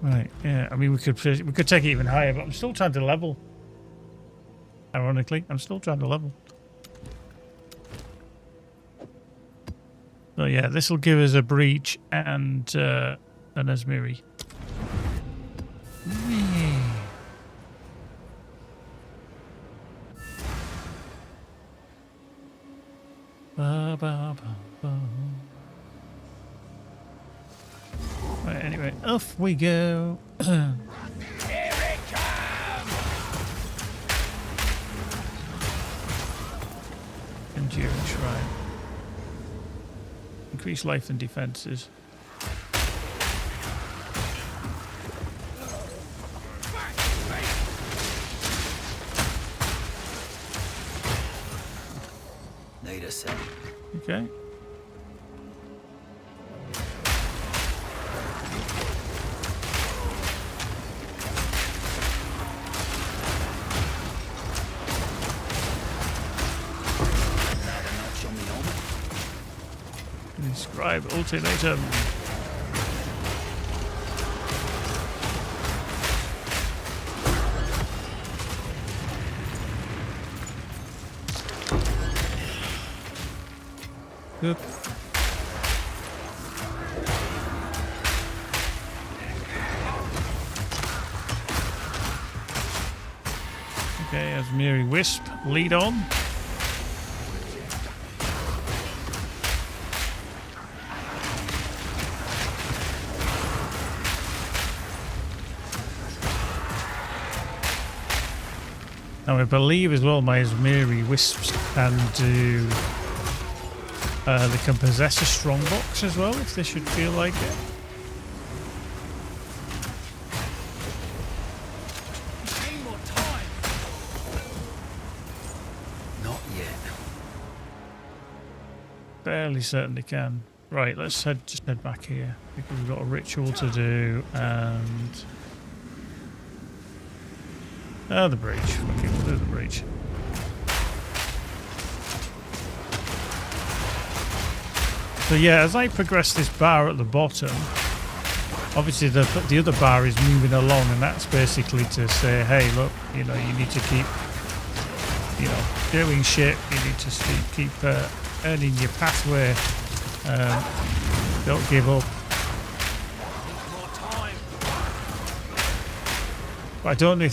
[SPEAKER 2] Right, yeah, I mean we could take it even higher, but I'm still trying to level. Ironically, I'm still trying to level. So yeah, this will give us a breach and an Asmiri. Ba, ba, ba, ba. Right, anyway, off we go.
[SPEAKER 1] Here it comes!
[SPEAKER 2] Endurance Shrine. Increase life and defenses.
[SPEAKER 1] Need a sec.
[SPEAKER 2] Okay. Describe ultimatum. Good. Okay, Asmiri Wisp, lead on. Now I believe as well my Asmiri Wisps can do... they can possess a strongbox as well if they should feel like it.
[SPEAKER 1] Need more time. Not yet.
[SPEAKER 2] Fairly certainly can. Right, let's just head back here because we've got a ritual to do and... Oh, the breach. Okay, we'll do the breach. So yeah, as I progress this bar at the bottom, obviously the other bar is moving along, and that's basically to say, hey, look, you know, you need to keep, you know, doing shit. You need to keep earning your pathway. Don't give up. But I don't know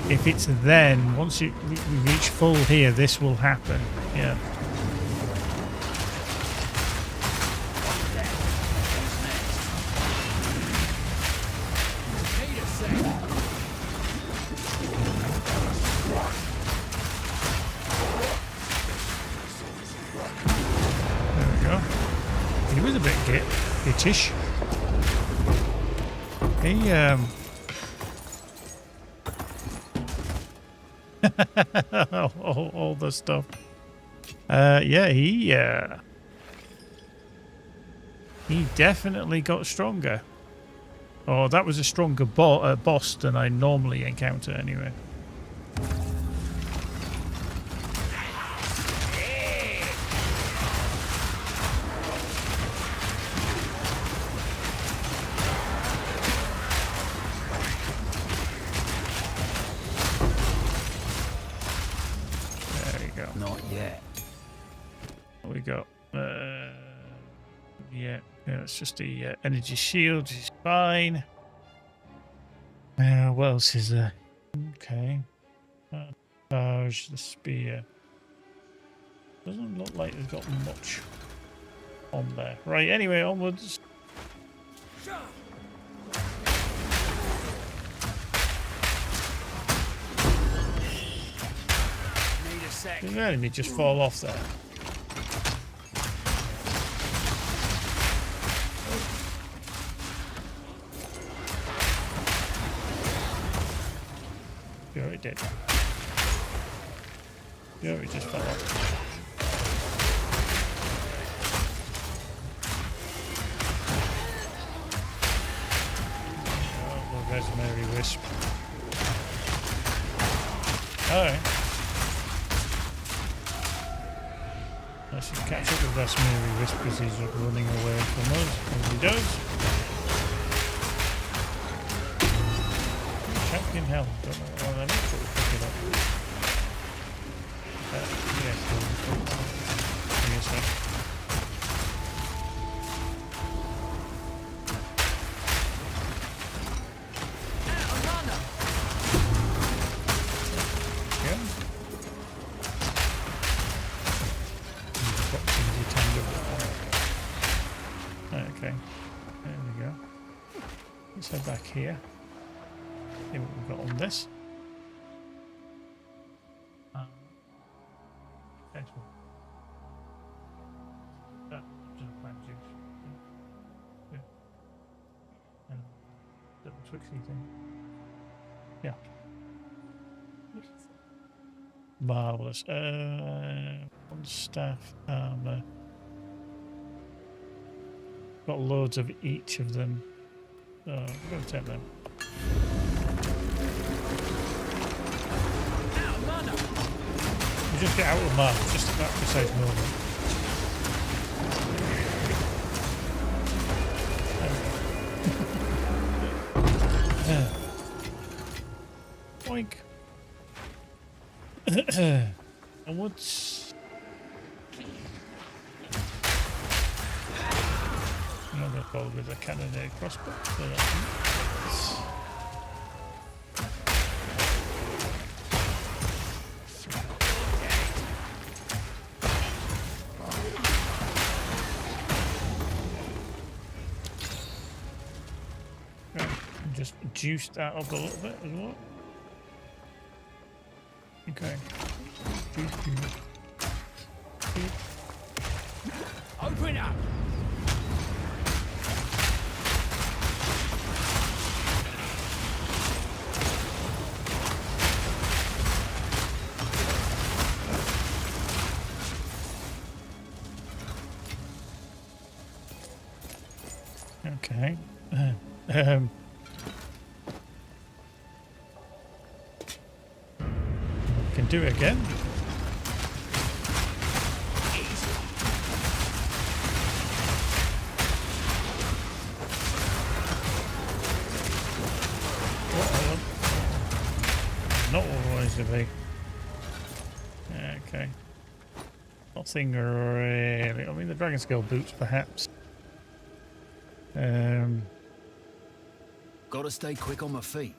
[SPEAKER 2] if it's then once we reach full here, this will happen. Yeah. Itchish. He all the stuff. Yeah, he definitely got stronger. Oh, that was a stronger boss than I normally encounter anyway. There we go.
[SPEAKER 1] Not yet.
[SPEAKER 2] What we got? Yeah, it's just the energy shield, which is fine. What else is there? Okay. Charge the spear. Doesn't look like they've got much on there. Right, anyway, onwards.
[SPEAKER 1] Need a sec.
[SPEAKER 2] Did an enemy just fall off there? Sure it did. Sure it just fell off. Oh, there's Mary Wisp. Alright. I should catch up with that Mary Wisp because he's running away from us, as he does. Champion Hell, don't know what that is, but we'll pick it up. Yes, give me a sec. Yeah. Proximity tender. Okay, there we go. Let's head back here. See what we've got on this. Excellent. Just plant juice. Yeah. And little twixy thing. Yeah. Marvellous. One staff armour. Got loads of each of them. So I'm going to take them. You just get out of mana, just at that precise moment. Boink. Onwards. I'm not going to bother with a cannoneer crossbow. So that's just juice that up a little bit as well. Okay.
[SPEAKER 1] Open up.
[SPEAKER 2] Okay. Can do it again. Not always to be. Okay. Nothing really. I mean, the Dragon Scale boots, perhaps.
[SPEAKER 1] Gotta stay quick on my feet.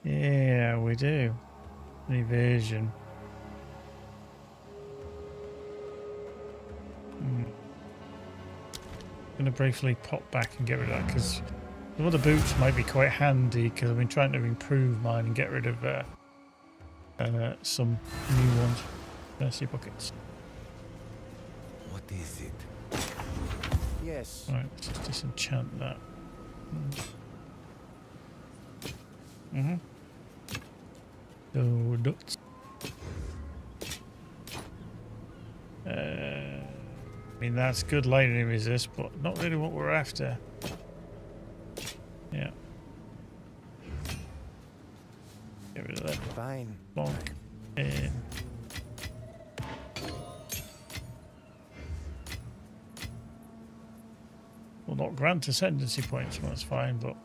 [SPEAKER 2] Yeah, we do. An evasion. I'm going to briefly pop back and get rid of that because some of the boots might be quite handy because I've been trying to improve mine and get rid of some new ones. Mercy buckets.
[SPEAKER 3] What is it? Yes.
[SPEAKER 2] Right, let's just disenchant that. So nuts. I mean, that's good lightning resist, but not really what we're after. Yeah. Get rid of that.
[SPEAKER 3] Fine.
[SPEAKER 2] Bonk. In. Will not grant ascendancy points, well, that's fine, but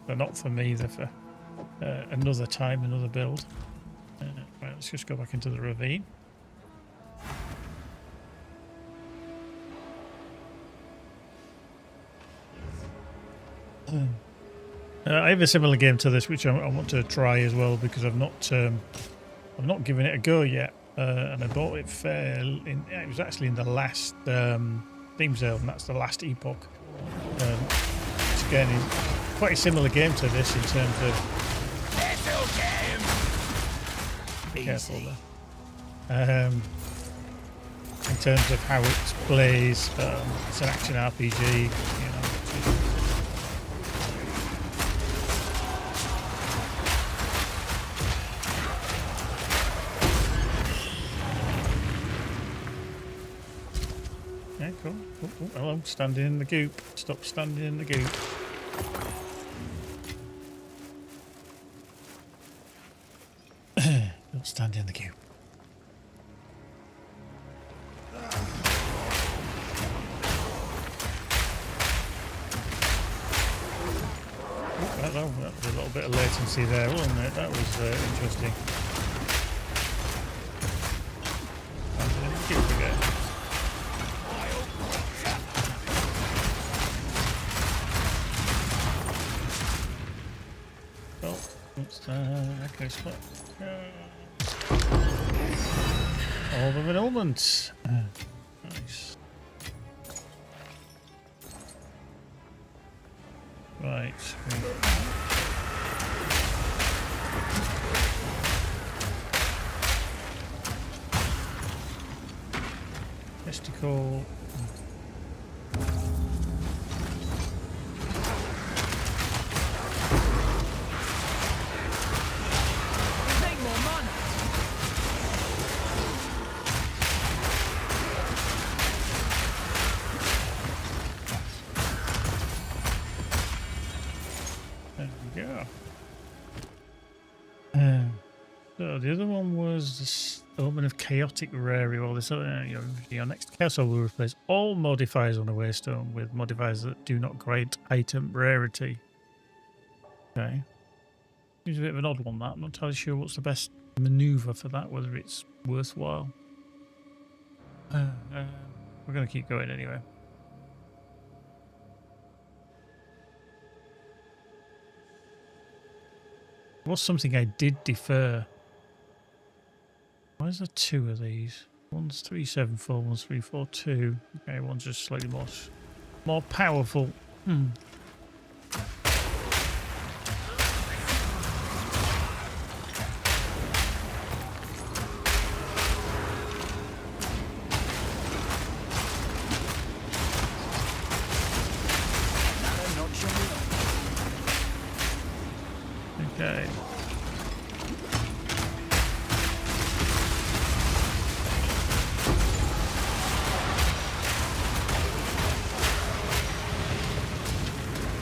[SPEAKER 2] they're not for me, they're for another time, another build. Right, let's just go back into the ravine. I have a similar game to this, which I want to try as well, because I've not given it a go yet, and I bought it it was actually in the last theme sale, and that's the last epoch. Which again is quite a similar game to this in terms of. Be careful there. In terms of how it plays, it's an action RPG. You know. Yeah, cool. Oh, hello, standing in the goop. Stop standing in the goop. Don't stand in the goop. Hello, that was a little bit of latency there, wasn't it? That was interesting. Standing in the goop again. Oh, what's that? Okay, spot. All of an element. Nice. Right. Mystical. So the other one was the Omen of Chaotic Rarity. Well, this your next castle will replace all modifiers on a waystone with modifiers that do not grant item rarity. Okay. Seems a bit of an odd one, that. I'm not entirely sure what's the best maneuver for that, whether it's worthwhile. We're going to keep going anyway. Was something I did defer. Why is there two of these? One's 374, one's 342. Okay, one's just slightly more powerful. Okay.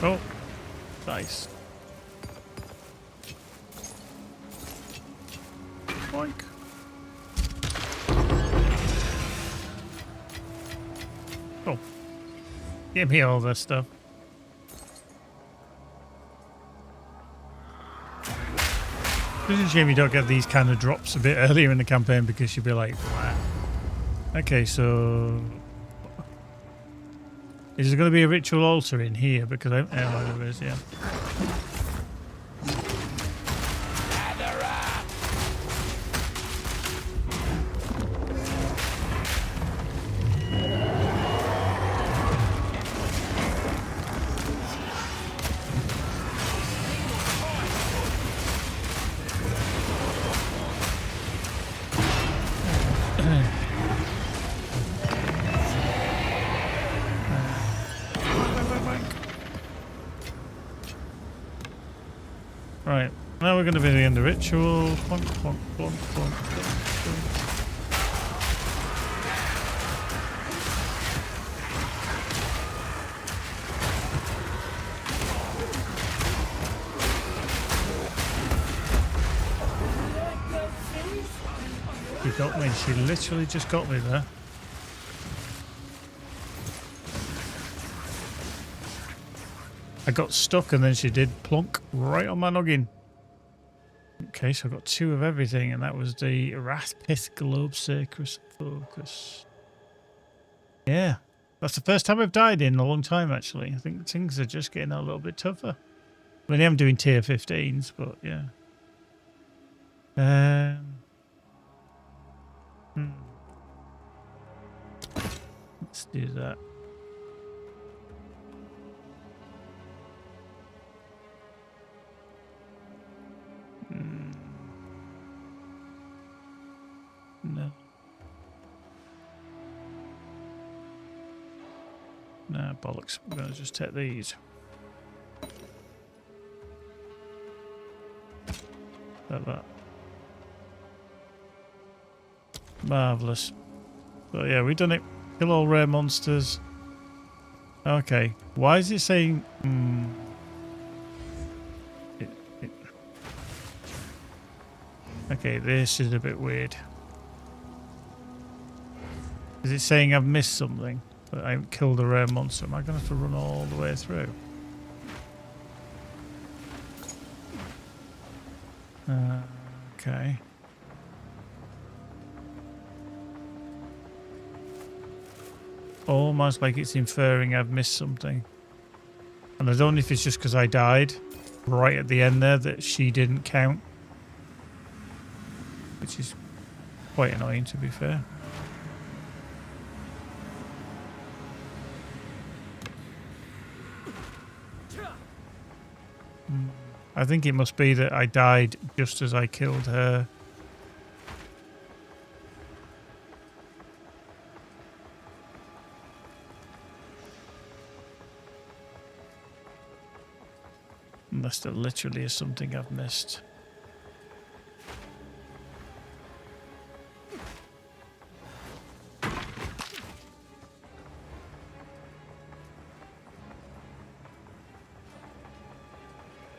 [SPEAKER 2] Oh, nice. Boink. Oh, give me all this stuff. It's a shame you don't get these kind of drops a bit earlier in the campaign, because you'd be like, wow. Okay, so is there going to be a ritual altar in here? Because I know there is, yeah. Right, now we're going to begin the ritual. Plonk, plonk, plonk, plonk, plonk. got me. She literally just got me there. I got stuck and then she did plonk right on my noggin. Okay, so I got 2 of everything, and that was the Rathpith Globe Circus Focus. Yeah, that's the first time I've died in a long time, actually. I think things are just getting a little bit tougher. I mean, I'm doing tier 15s, but yeah. Let's do that. No. Nah, bollocks. We're going to just take these. Like that. Marvellous. So yeah, we've done it. Kill all rare monsters. Okay. Why is it saying... Okay, this is a bit weird. Is it saying I've missed something? That I haven't killed a rare monster? Am I going to have to run all the way through? Okay. Almost like it's inferring I've missed something. And I don't know if it's just because I died right at the end there that she didn't count. Which is quite annoying, to be fair. I think it must be that I died just as I killed her. Unless there literally is something I've missed.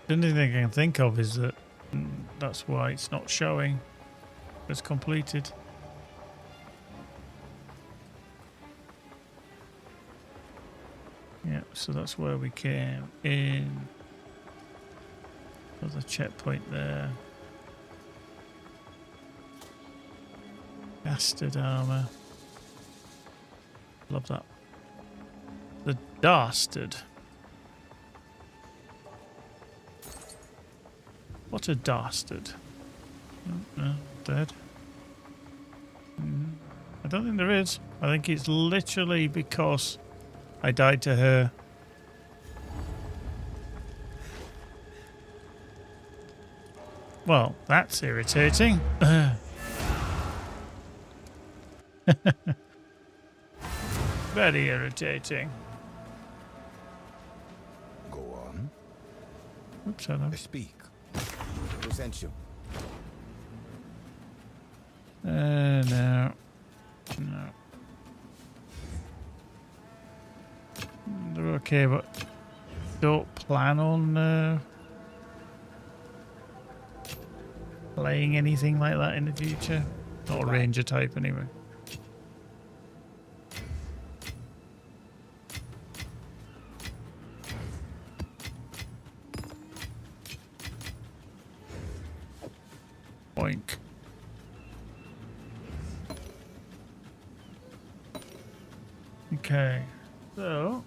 [SPEAKER 2] The only thing I can think of is that that's why it's not showing. It's completed. Yeah, so that's where we came in. There's a checkpoint there. Bastard armor. Love that. The dastard. What a dastard. Oh, dead. I don't think there is. I think it's literally because I died to her. Well, that's irritating. Very irritating.
[SPEAKER 3] Go on.
[SPEAKER 2] Oops, hello.
[SPEAKER 3] Speak. Present you.
[SPEAKER 2] No. No. They're okay, but don't plan on playing anything like that in the future. Not a ranger type, anyway. Boink. Okay, so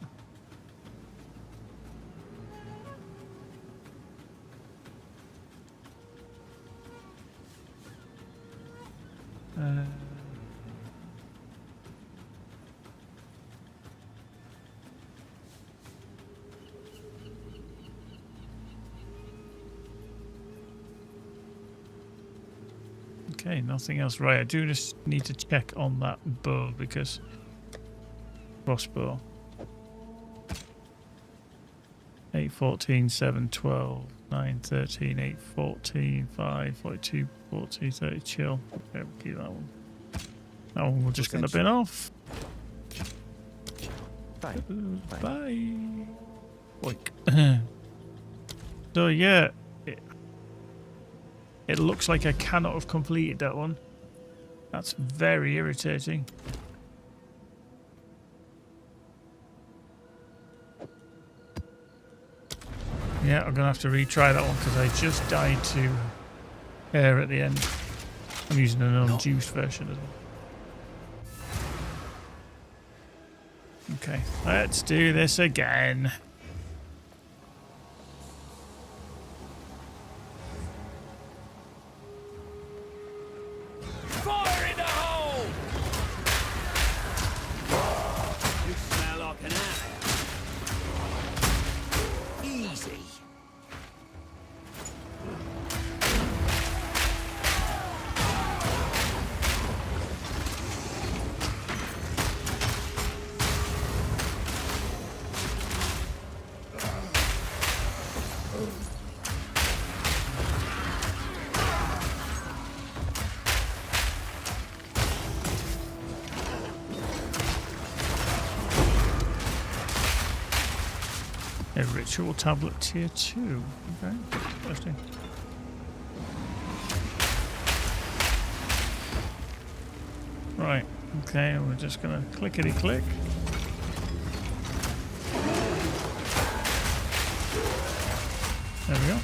[SPEAKER 2] okay, nothing else. Right, I do just need to check on that bow because crossbow 8, 14, 7, 12, 9, 13, 8, 14, 5, 42, 40, 30, chill. Okay, we'll keep that one. That one we're just going to bin off.
[SPEAKER 3] Bye.
[SPEAKER 2] Bye. Boink. So yeah, it looks like I cannot have completed that one. That's very irritating. Yeah, I'm gonna have to retry that one because I just died to air at the end. I'm using an unjuiced version as well. Okay, let's do this again.
[SPEAKER 1] Fire in the hole! You smell like an owl. Easy.
[SPEAKER 2] A ritual tablet tier 2. Okay, interesting. Right, okay, we're just gonna clickety click. There we go.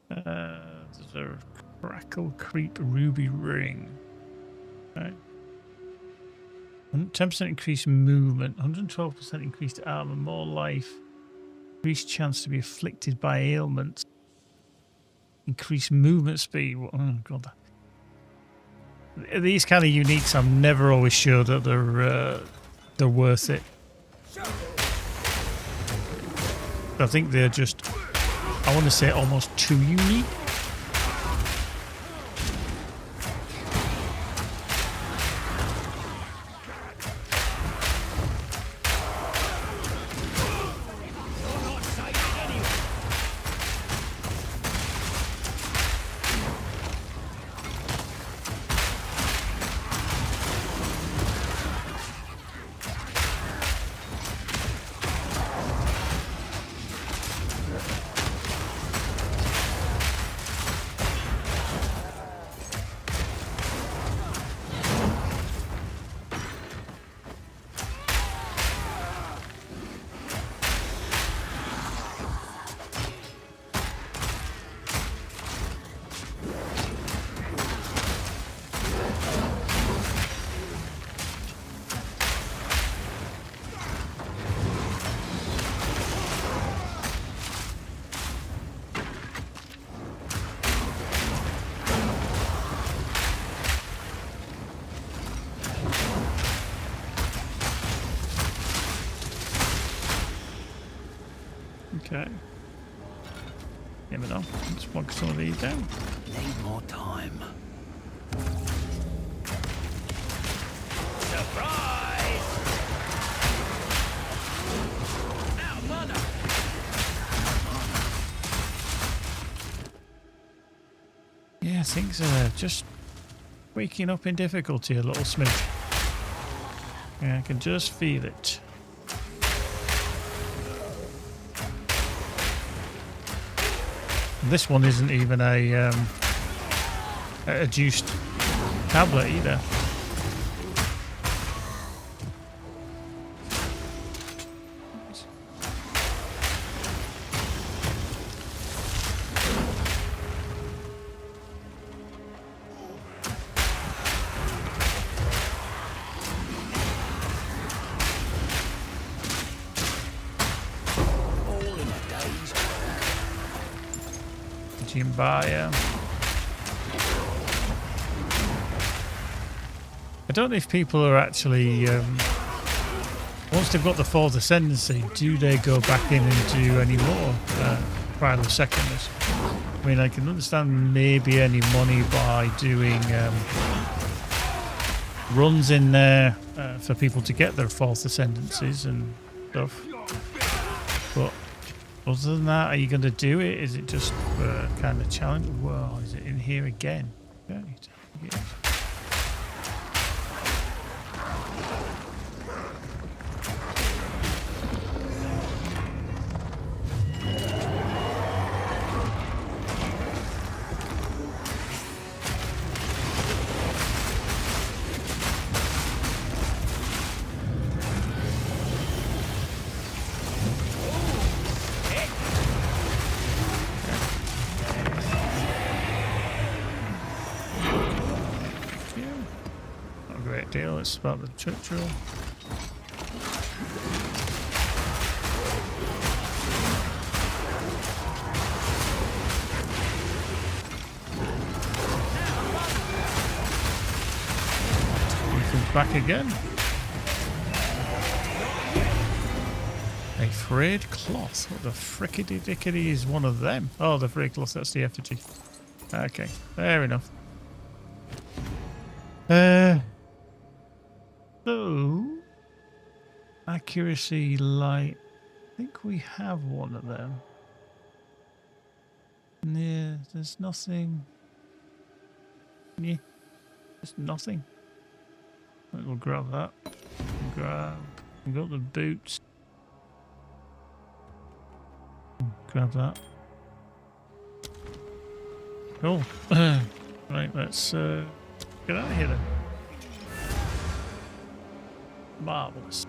[SPEAKER 2] There's a Crackle Creep Ruby Ring. Okay. 10% increased movement, 112% increased armor, more life, increased chance to be afflicted by ailments, increased movement speed. Oh god, these kind of uniques, I'm never always sure that they're worth it. I think they're just, I want to say, almost too unique. Okay. Never know. Let's plug some of these down.
[SPEAKER 1] Need more time. Surprise! Now, mother!
[SPEAKER 2] Yeah, things are just waking up in difficulty a little smidge. Yeah, I can just feel it. This one isn't even a juiced tablet either. Buyer. I don't know if people are actually once they've got the fourth ascendancy, do they go back in and do any more prior to secondness? I mean, I can understand maybe any money by doing runs in there for people to get their fourth ascendancies and stuff, but other than that, are you going to do it? Is it just kind of challenge? Whoa, is it in here again? Okay. Yeah. let's start the Churchill. Back again. A frayed cloth. What the frickety dickety is one of them? Oh, the frayed cloth, that's the effigy. Okay, fair enough. So accuracy light. I think we have one of them. Yeah, there's nothing. Yeah, there's nothing. We'll grab that. We've got the boots. Grab that. Cool. Right, let's get out of here then. Marvellous.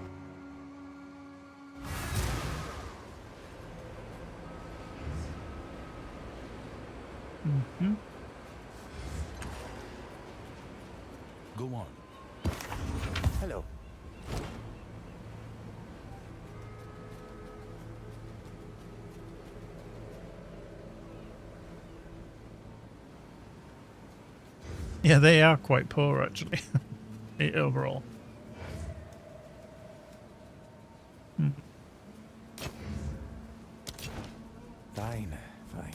[SPEAKER 5] Go on.
[SPEAKER 3] Hello.
[SPEAKER 2] Yeah, they are quite poor actually. Overall.
[SPEAKER 3] Fine, fine.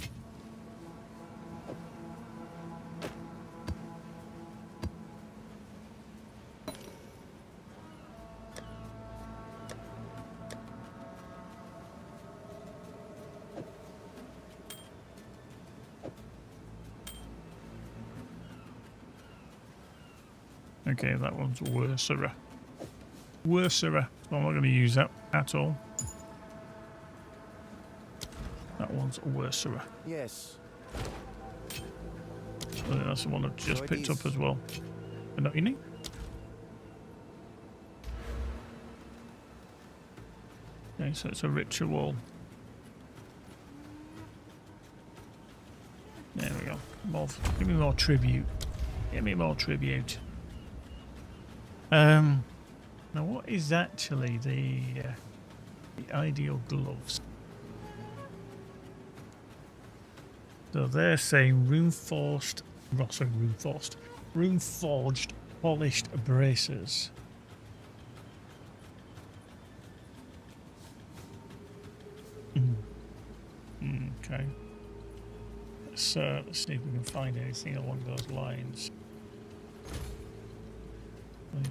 [SPEAKER 2] Okay, that one's worser. Worser. I'm not going to use that at all. That one's worser.
[SPEAKER 3] Yes.
[SPEAKER 2] I think that's the one I've just
[SPEAKER 3] So it
[SPEAKER 2] picked up
[SPEAKER 3] is.
[SPEAKER 2] as well. But not unique. Okay, so it's a ritual. There we go. More, give me more tribute. Give me more tribute. Now, what is actually the ideal gloves? So they're saying rune-forged, rune-forged polished bracers. Okay. Let's see if we can find anything along those lines. Right.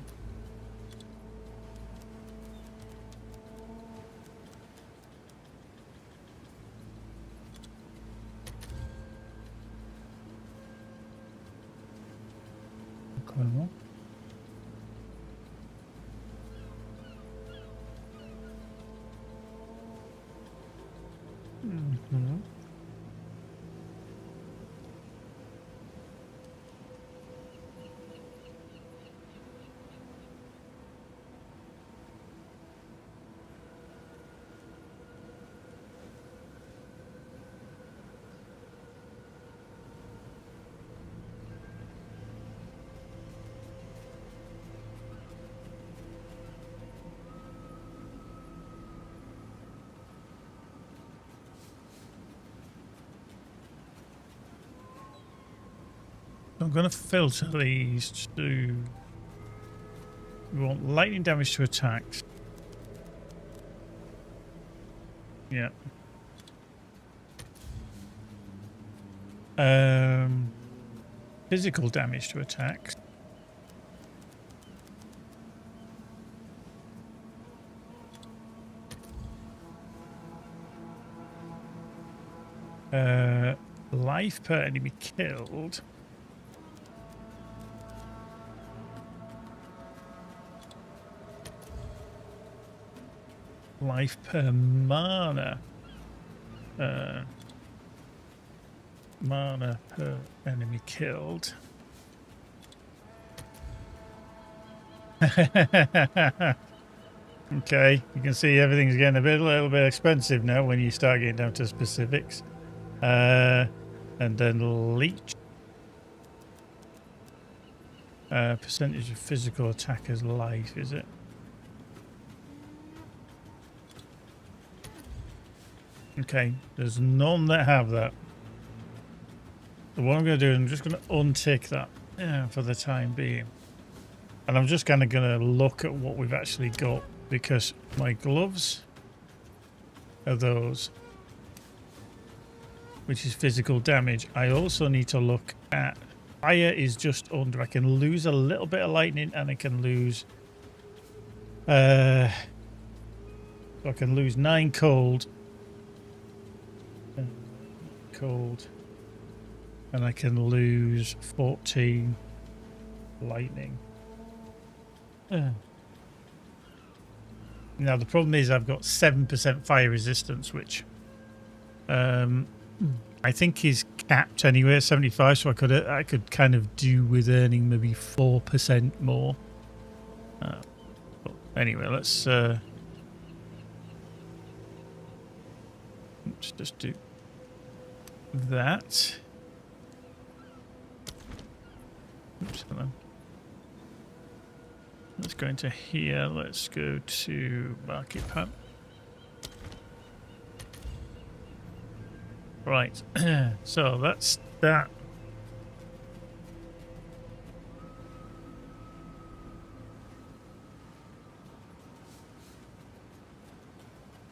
[SPEAKER 2] Incredible. I'm going to filter these to... We want lightning damage to attacks. Yeah. Physical damage to attacks. Life per enemy killed. Life per mana. Mana per enemy killed. Okay, you can see everything's getting a little bit expensive now when you start getting down to specifics. And then leech. Percentage of physical attacker's life, is it? Okay, there's none that have that. So what I'm going to do is I'm just going to untick that for the time being. And I'm just kind of going to look at what we've actually got, because my gloves are those, which is physical damage. I also need to look at fire is just under. I can lose a little bit of lightning, and I can lose I can lose 9 cold, and I can lose 14 lightning. Now the problem is I've got 7% fire resistance, which I think is capped anyway at 75, so I could kind of do with earning maybe 4% more. But anyway, let's just do that. Oops, hello. Let's go into here. Let's go to market hub. Right. So that's that.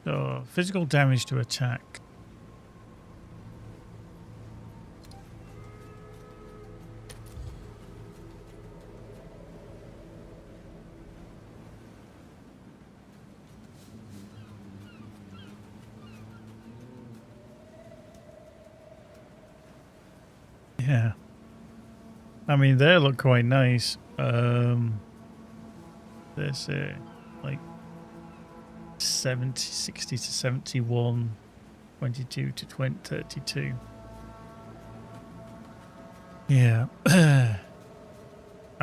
[SPEAKER 2] So physical damage to attack. Yeah, I mean they look quite nice. There's like 60 to 71, 22 to 32. Yeah, I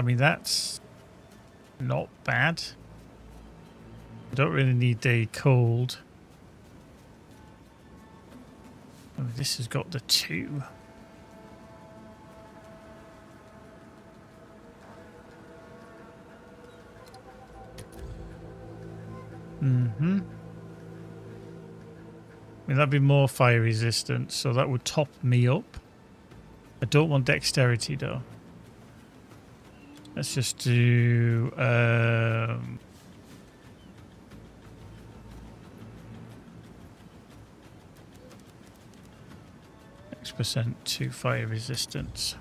[SPEAKER 2] mean that's not bad. I don't really need the cold. I mean, this has got the 2. I mean, that'd be more fire resistance, so that would top me up. I don't want dexterity though. Let's just do X% to fire resistance.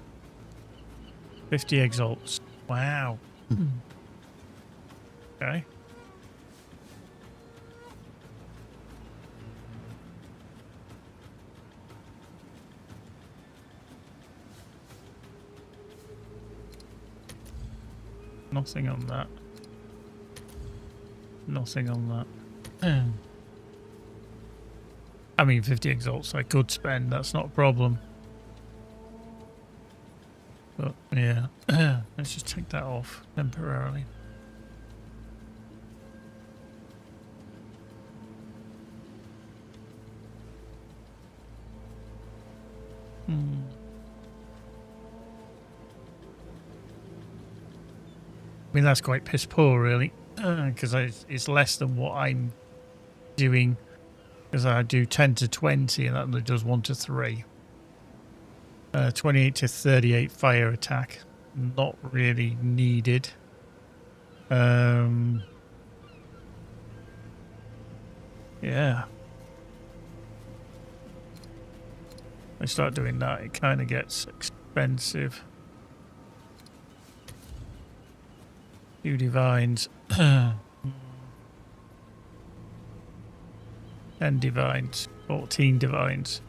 [SPEAKER 2] 50 exalts. Wow. Okay. Nothing on that. Nothing on that. I mean, 50 exalts I could spend, that's not a problem. But, yeah. Let's just take that off temporarily. I mean, that's quite piss poor, really, because it's less than what I'm doing, because I do 10 to 20, and that only does 1 to 3. 28 to 38 fire attack, not really needed. Yeah. I start doing that, it kind of gets expensive. 2 divines. 10 divines. 14 divines.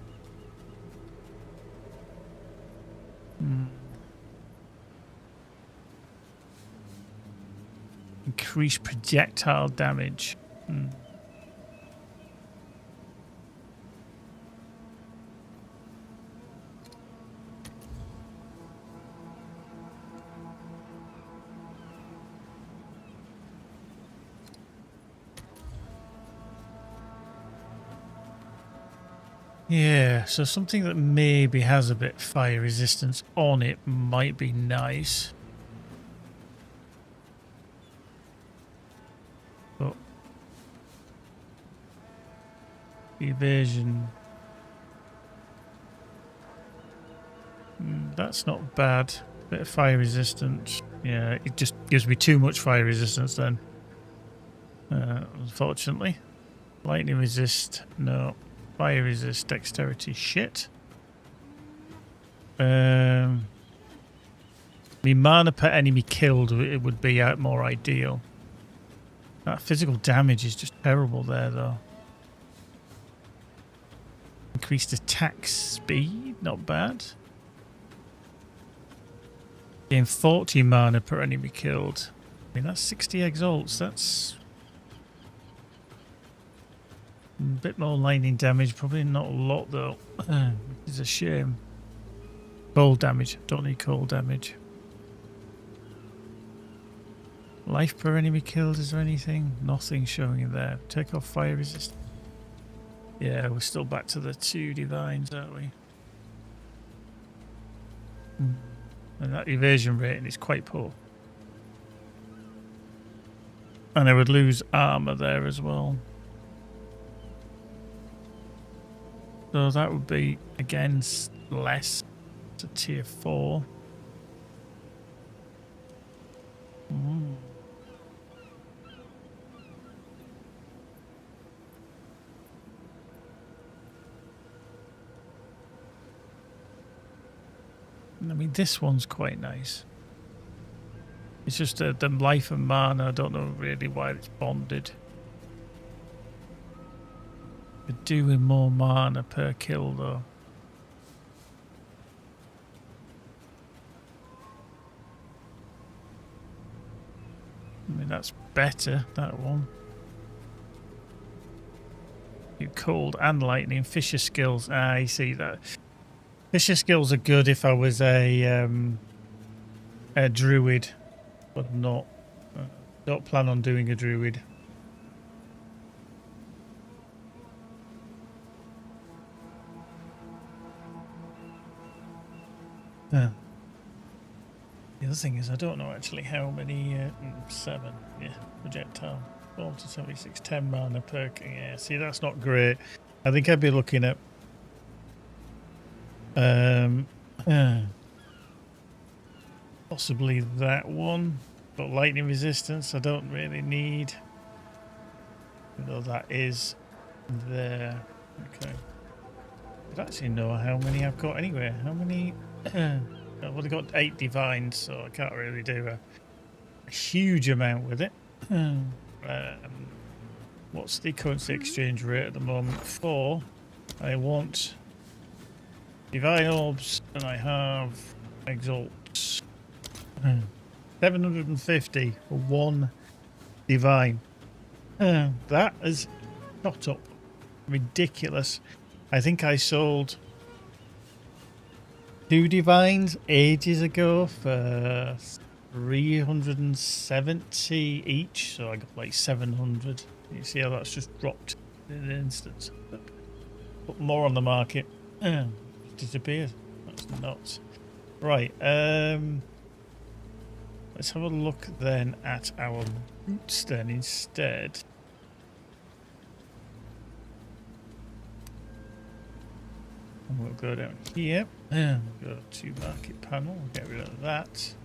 [SPEAKER 2] Increase projectile damage. Yeah, so something that maybe has a bit fire resistance on it might be nice. Evasion. That's not bad. Bit of fire resistance. Yeah, it just gives me too much fire resistance then. Unfortunately. Lightning resist. No. Fire resist. Dexterity. Shit. The mana per enemy killed, it would be more ideal. That physical damage is just terrible there, though. Increased attack speed, not bad. Gain 40 mana per enemy killed. I mean, that's 60 exalts. That's a bit more lightning damage. Probably not a lot, though. It's a shame. Cold damage. Don't need cold damage. Life per enemy killed. Is there anything? Nothing showing in there. Take off fire resist. Yeah, we're still back to the 2 divines, aren't we? And that evasion rating is quite poor. And I would lose armor there as well. So that would be, again, less to tier 4. I mean, this one's quite nice. It's just the life and mana. I don't know really why it's bonded. Could do with more mana per kill, though. I mean, that's better, that one. You cold and lightning. Fisher skills. Ah, I see that. Fisher skills are good if I was a druid, but not. Don't plan on doing a druid. The other thing is, I don't know actually how many. 7, yeah, projectile. 4 to 76, 10 mana per. Yeah, see, that's not great. I think I'd be looking at. Possibly that one, but lightning resistance I don't really need, though that is there. Okay, I don't actually know how many I've got anyway. How many? I've only got 8 divines, so I can't really do a huge amount with it. What's the currency exchange rate at the moment? 4. I want divine orbs, and I have exalts. 750 for 1 divine. That is shot up. Ridiculous. I think I sold 2 divines ages ago for 370 each, so I got like 700. You see how that's just dropped in an instant. Put more on the market. Disappeared. That's nuts. Right, let's have a look then at our boots then instead. And we'll go down here and go to market panel. We'll get rid of that.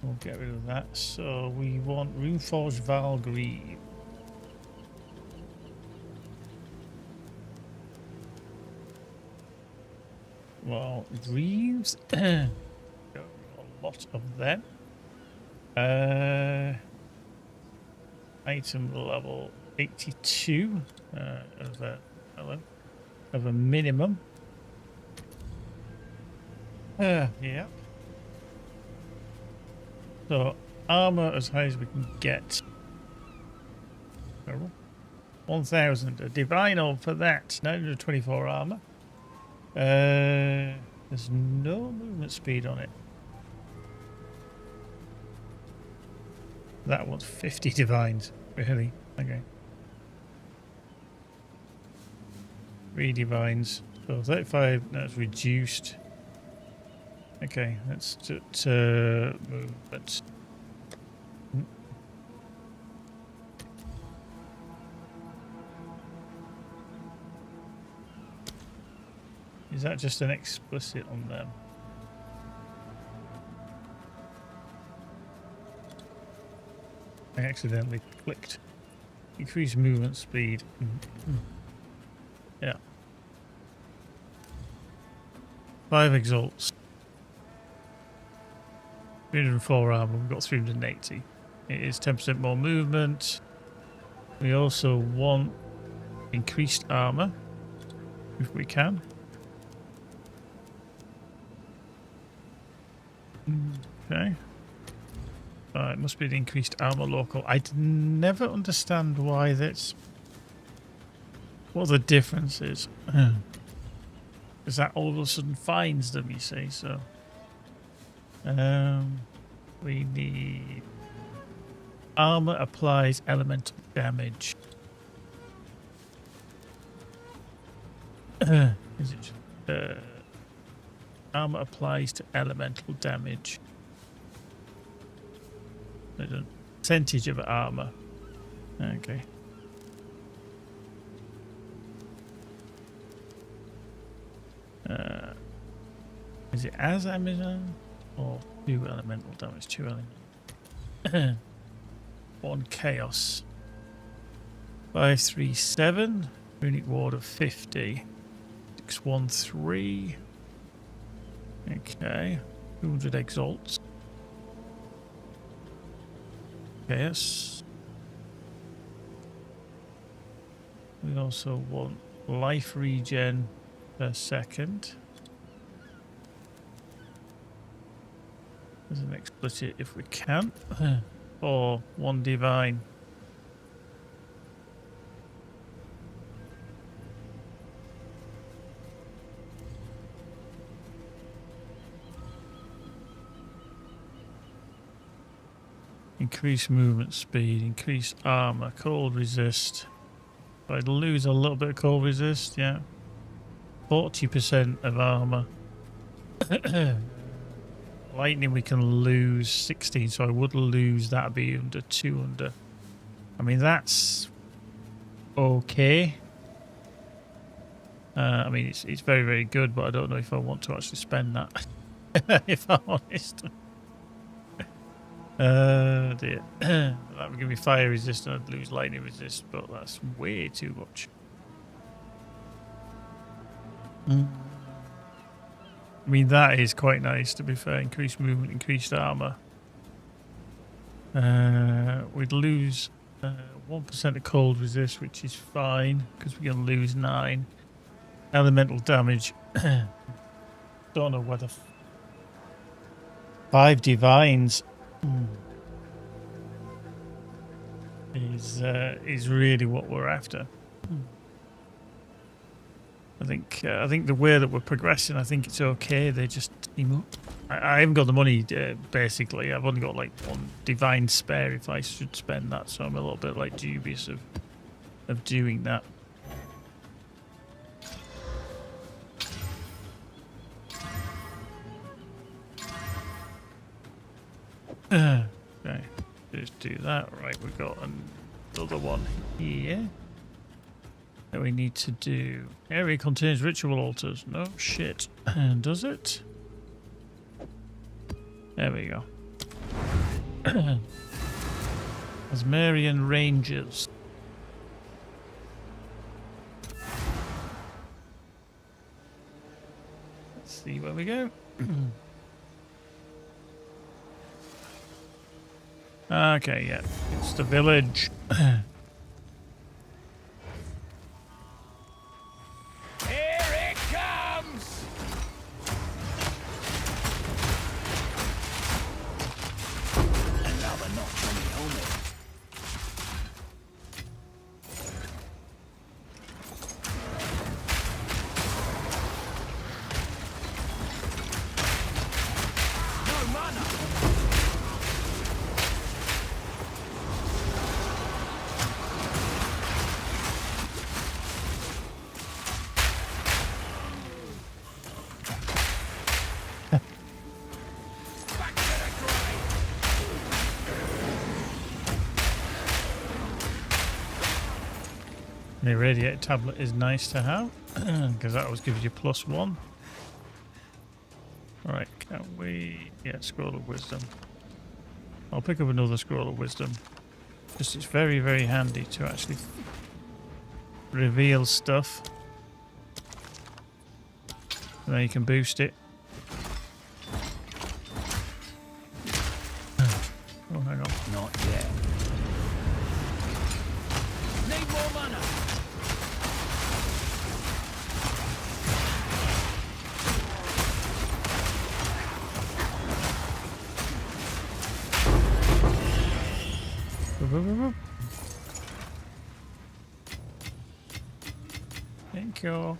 [SPEAKER 2] We'll get rid of that. So we want Runeforged Valgrieve. Well, greaves. A lot of them. Item level 82 of a minimum. Yeah. So armor as high as we can get. 1,000. A divine orb for that. 924 armor. There's no movement speed on it. That one's 50 divines. Really? Okay. 3 divines. So 35, that's reduced. Okay, let's to movement. Is that just an explicit on them? I accidentally clicked. Increase movement speed. Yeah. 5 exalts. 304 armor. We've got 380. It is 10% more movement. We also want increased armor, if we can. Okay. It must be the increased armor local. I never understand why that's... what the difference is. Because that all of a sudden finds them, you see, so... we need... armor applies elemental damage. Is it... armor applies to elemental damage. A percentage of armor. Okay. Is it as Amazon or 2 elemental damage? 2 elemental. 1 chaos. 537. Runic ward of 50. 613. Okay. 200 exalts. Yes. We also want life regen per second. As an explicit if we can. Or 1 divine. Increase movement speed, increase armor, cold resist. I'd lose a little bit of cold resist, yeah. 40% of armor. Lightning we can lose 16, so I would lose, that'd be under 200. I mean, that's okay. I mean, it's very, very good, but I don't know if I want to actually spend that, if I'm honest. Dear. That would give me fire resist and I'd lose lightning resist, but that's way too much. I mean, that is quite nice, to be fair. Increased movement, increased armor. We'd lose 1% of cold resist, which is fine, because we're going to lose 9. Elemental damage. Don't know whether... 5 divines... is really what we're after. I think the way that we're progressing, I think it's okay. They just team up. I haven't got the money basically. I've only got like 1 divine spare if I should spend that, so I'm a little bit like dubious of doing that. Okay, just do that. Right, we've got another one here that we need to do. Area contains ritual altars. No shit. Does it? There we go. Asmarian Rangers. Let's see where we go. Okay, yeah, it's the village.
[SPEAKER 1] Here it comes! Another notch on the helmet. No mana!
[SPEAKER 2] The irradiator tablet is nice to have because that always gives you +1. Alright, can we... yeah, scroll of wisdom. I'll pick up another scroll of wisdom. Just it's very, very handy to actually reveal stuff. And then you can boost it. Oh, hang on.
[SPEAKER 1] Not yet. Need more mana.
[SPEAKER 2] Thank you.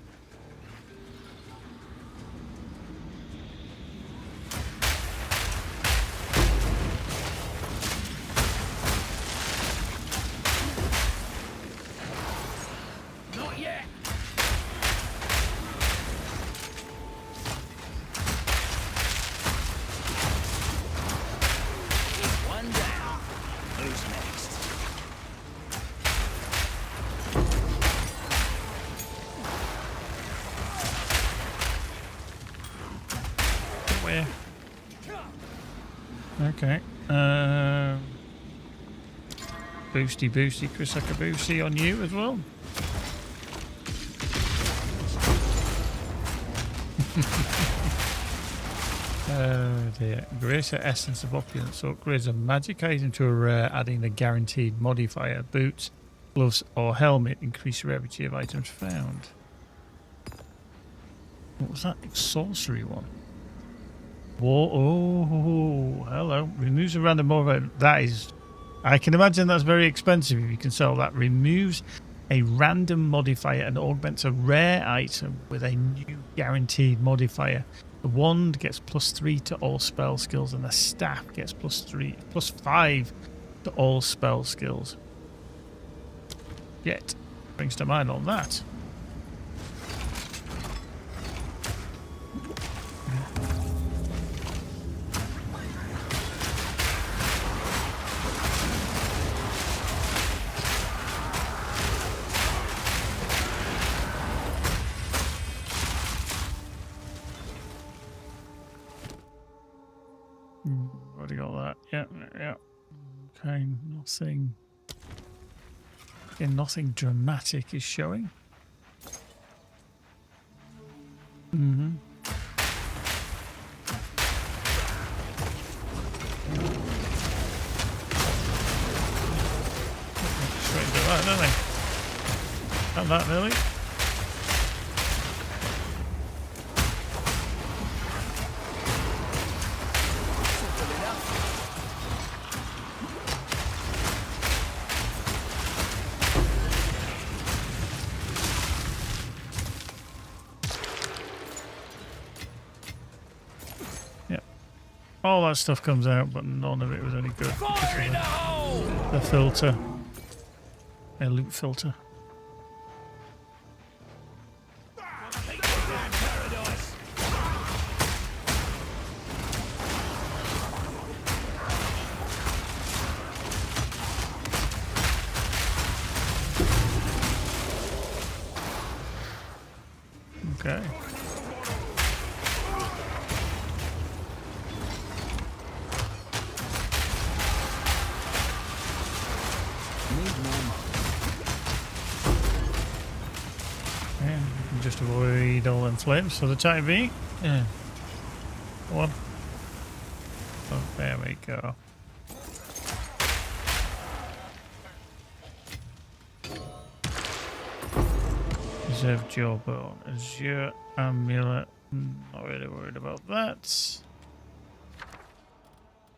[SPEAKER 1] Not yet. One down. Who's next?
[SPEAKER 2] Where? Okay. Boosty, boosty, Chrisaka boosty on you as well. Oh dear. Greater essence of opulence. So upgrades a magic item to a rare, adding a guaranteed modifier. Boots, gloves, or helmet increase rarity of items found. What was that? Sorcery one. Whoa, oh, hello. Removes a random modifier. That is... I can imagine that's very expensive if you can sell that. Removes a random modifier and augments a rare item with a new guaranteed modifier. The wand gets +3 to all spell skills and the staff gets +5 to all spell skills. Yet, brings to mind on that. Already got that. Yeah, yeah. Okay, nothing. Again, nothing dramatic is showing. Mm-hmm. Straight into that, don't they? Not that really. All that stuff comes out, but none of it was any good.
[SPEAKER 1] Fire in the hole!
[SPEAKER 2] The filter. A loot filter.
[SPEAKER 1] Paradise.
[SPEAKER 2] Okay. Just avoid all them flames for the time being. Yeah. One. Oh, there we go. Reserve jawbone. Azure amulet. Not really worried about that.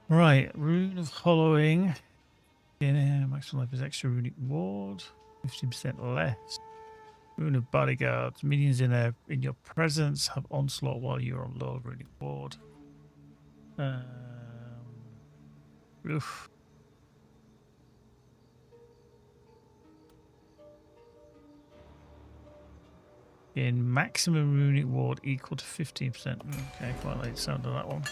[SPEAKER 2] Right. Rune of hollowing. Yeah, maximum life is extra runic ward. 50% less. Rune of bodyguards. Minions in your presence have onslaught while you're on low runic ward. Oof. In maximum runic ward equal to 15%. Okay, quite like the sound of that one.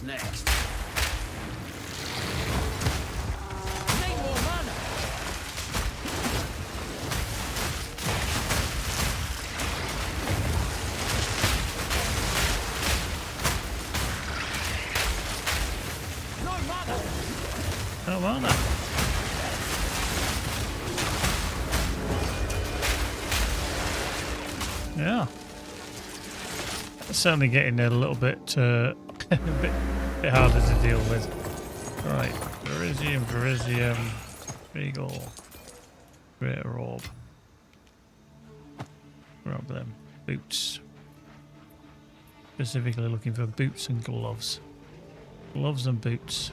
[SPEAKER 1] What's next? Need more mana. No mana.
[SPEAKER 2] Oh, well, no. Yeah. It's certainly getting a little bit, a bit harder to deal with. Right, Verisium, Regal, Greater Orb. Grab them. Boots. Specifically looking for boots and gloves. Gloves and boots.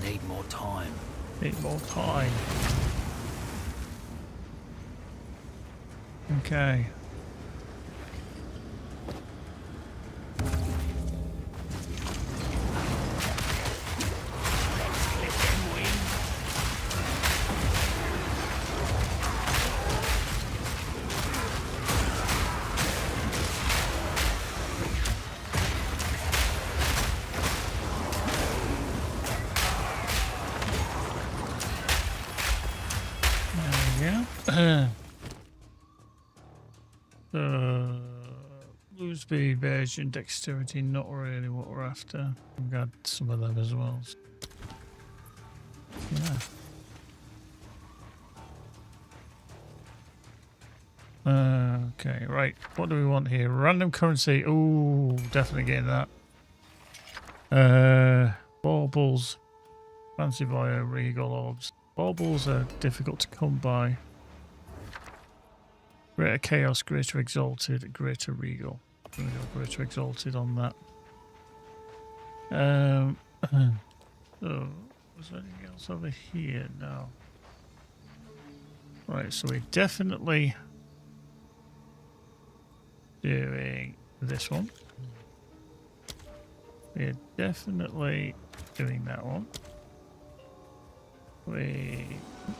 [SPEAKER 1] Need more time.
[SPEAKER 2] Need more time. Okay. Blue speed, version, dexterity, not really what we're after. We've got some of them as well. Yeah. Okay, right. What do we want here? Random currency. Ooh, definitely getting that. Baubles. Fancy bio, regal orbs. Baubles are difficult to come by. Greater Chaos, Greater Exalted, Greater Regal. I'm going to go Greater Exalted on that. So, was there anything else over here? No. Right, so we're definitely doing this one. We're definitely doing that one.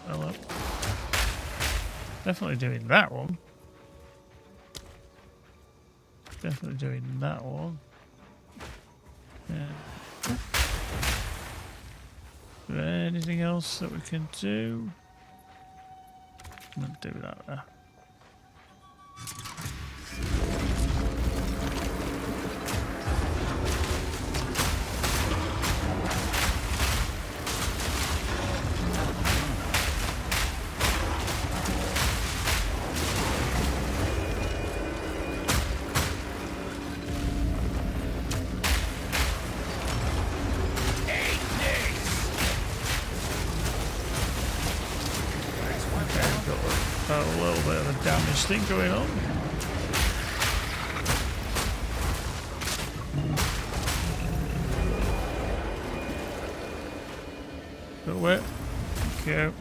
[SPEAKER 2] Hello. Definitely doing that one. Definitely doing that one. Yeah. Is there anything else that we can do? I'm going to do that there. A little bit of a damage thing going on. But where? Okay.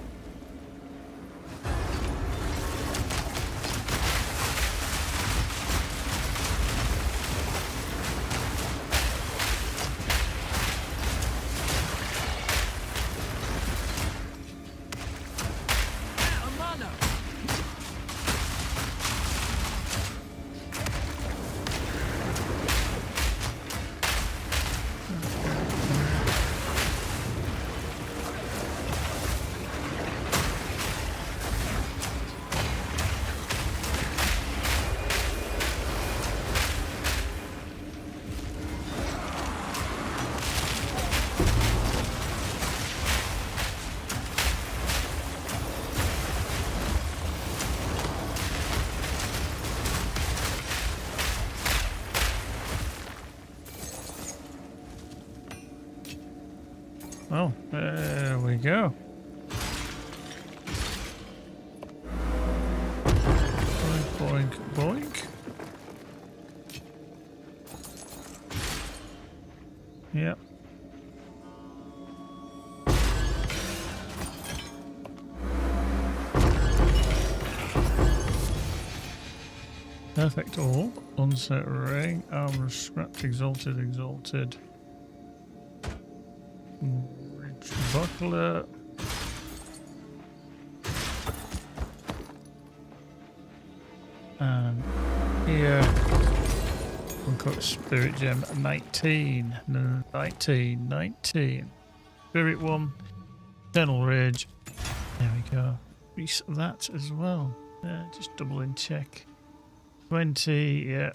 [SPEAKER 2] Oh, there we go. Boink, boink, boink. Yep. Perfect orb, onset ring, armor scrapped, exalted, exalted. Rich buckler. And here, uncut spirit gem 19. No, 19, 19. Spirit one, eternal rage. There we go. Reset that as well. Just double in check. 20, yeah.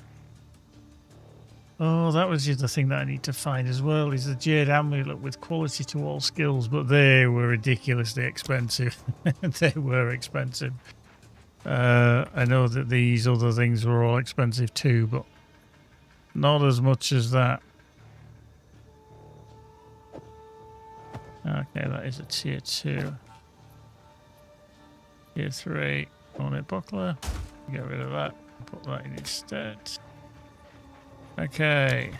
[SPEAKER 2] Oh, that was the other thing that I need to find as well, is the Jade Amulet with quality to all skills, but they were ridiculously expensive. They were expensive. I know that these other things were all expensive too, but not as much as that. Okay, that is a tier 2. Tier 3, ornate buckler. Get rid of that. Put that in instead. Okay.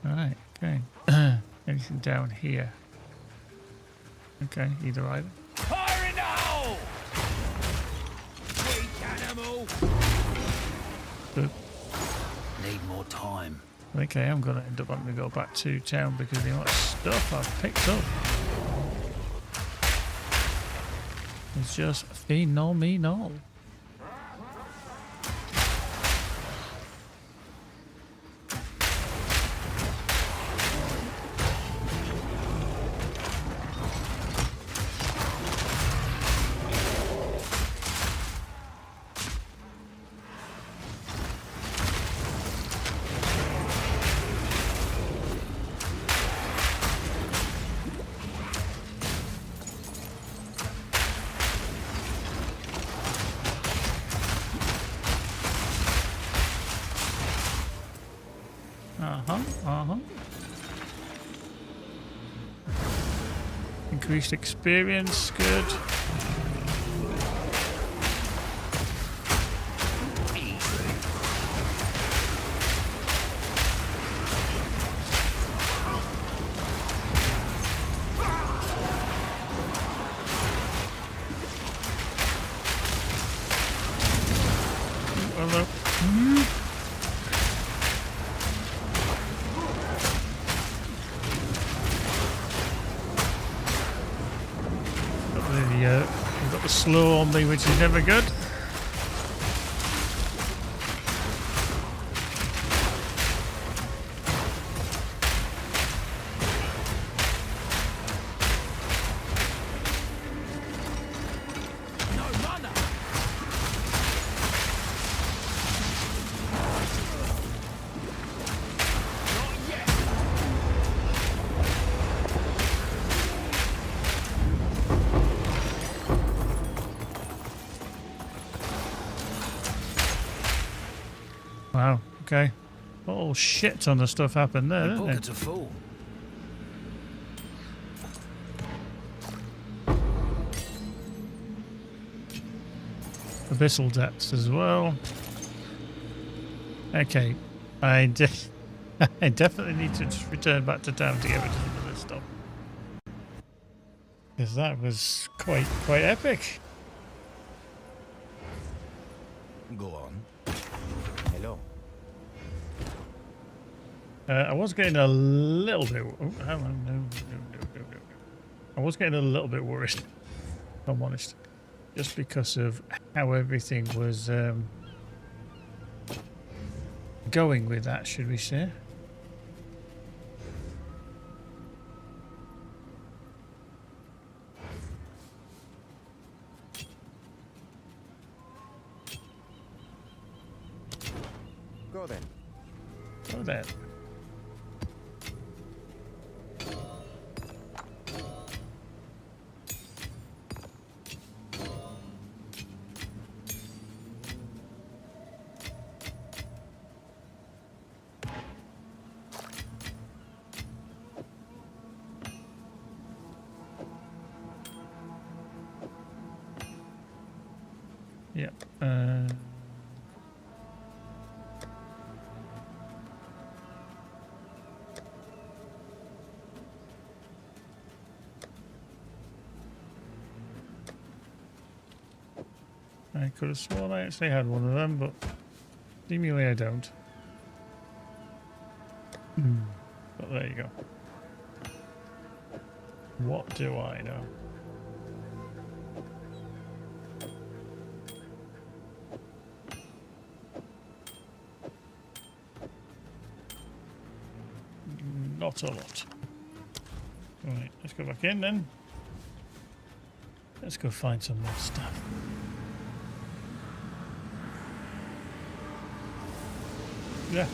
[SPEAKER 2] Alright, okay. Anything down here? Okay, either.
[SPEAKER 1] Fire in the hole! Weak animal!
[SPEAKER 2] Good.
[SPEAKER 1] Need more time.
[SPEAKER 2] Okay, I'm going to end up having to go back to town because of the amount of stuff I've picked up. It's just phenomenal. Increased experience, good. Hello. We've got the slow on me, which is never good.
[SPEAKER 1] No mana! Not yet!
[SPEAKER 2] Wow, okay. Oh shit ton of stuff happened there,
[SPEAKER 1] The
[SPEAKER 2] didn't
[SPEAKER 1] pockets
[SPEAKER 2] it?
[SPEAKER 1] are full.
[SPEAKER 2] Abyssal depths as well. Okay, I definitely need to just return back to town to get rid of some of this stuff. Because that was quite epic.
[SPEAKER 3] Go on. Hello.
[SPEAKER 2] I was getting a little bit... Oh, hang on, no. I was getting a little bit worried, if I'm honest. Just because of how everything was going with that, should we say.
[SPEAKER 3] Go then.
[SPEAKER 2] Oh, there. Yeah. I could have sworn I actually had one of them, but seemingly I don't. But there you go. What do I know? Not a lot. Right, let's go back in then. Let's go find some more stuff. Yeah.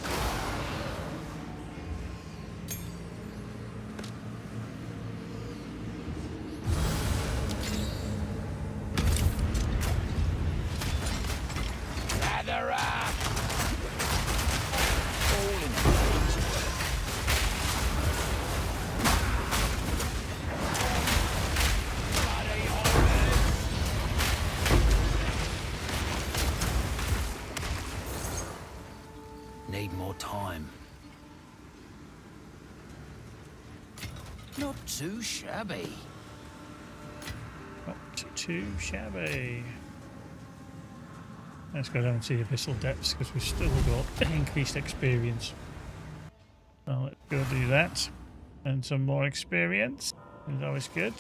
[SPEAKER 1] Gather up! All in bloody horrors! Need more time. Not too shabby.
[SPEAKER 2] Not too shabby. Let's go down to the abyssal depths because we've still got increased experience. So let's go do that. And some more experience. Is always good.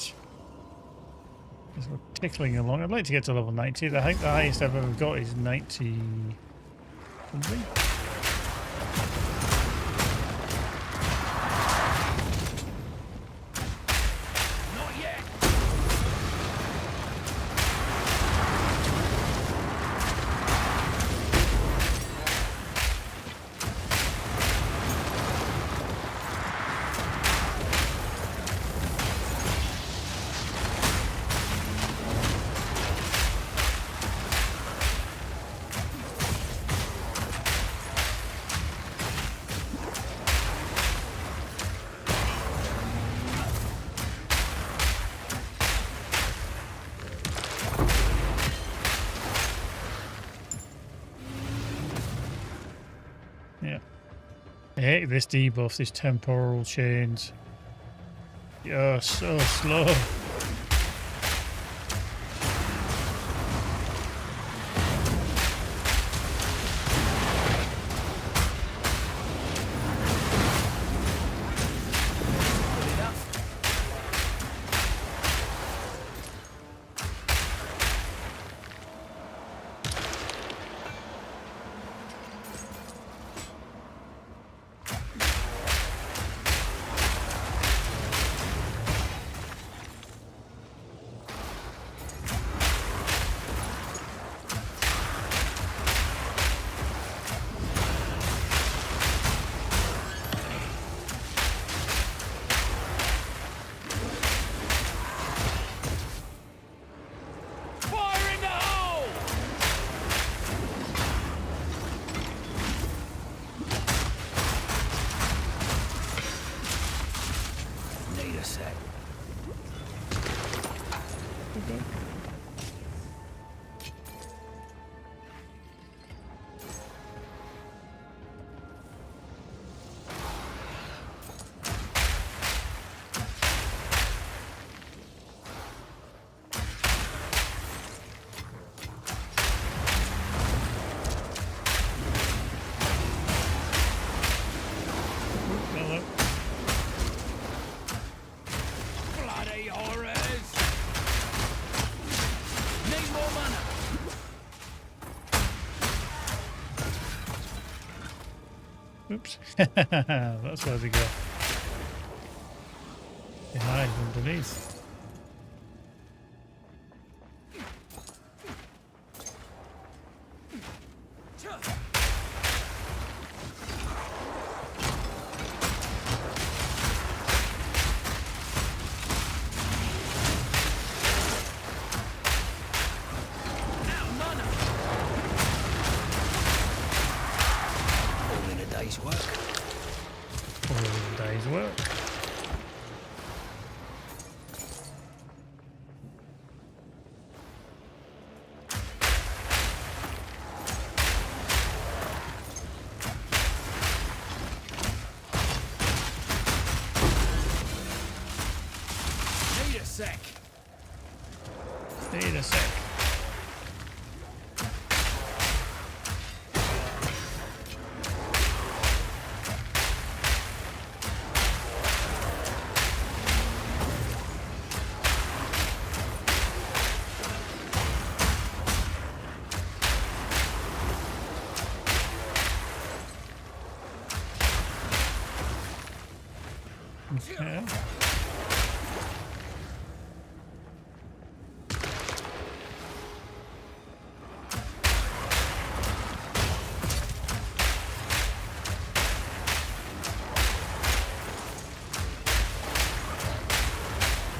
[SPEAKER 2] Because we're tickling along. I'd like to get to level 90. I think the highest I've ever got is 90 something.
[SPEAKER 1] Not yet!
[SPEAKER 2] Yeah. I hate this debuff, this temporal chains. You're so slow.
[SPEAKER 1] Fire in the hole! Need a sec.
[SPEAKER 2] Hello.
[SPEAKER 1] Bloody horrors! Need more mana!
[SPEAKER 2] Oops. That's where they go. They hide underneath.
[SPEAKER 1] Now mana! All in a day's work.
[SPEAKER 2] All in a day's work. Wait a sec. Okay.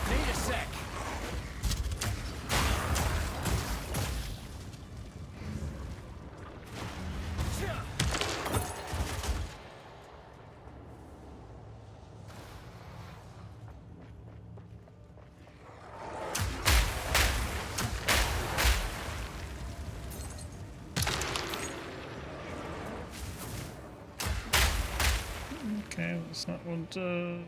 [SPEAKER 1] Need a sec.
[SPEAKER 2] Okay, that's not one to...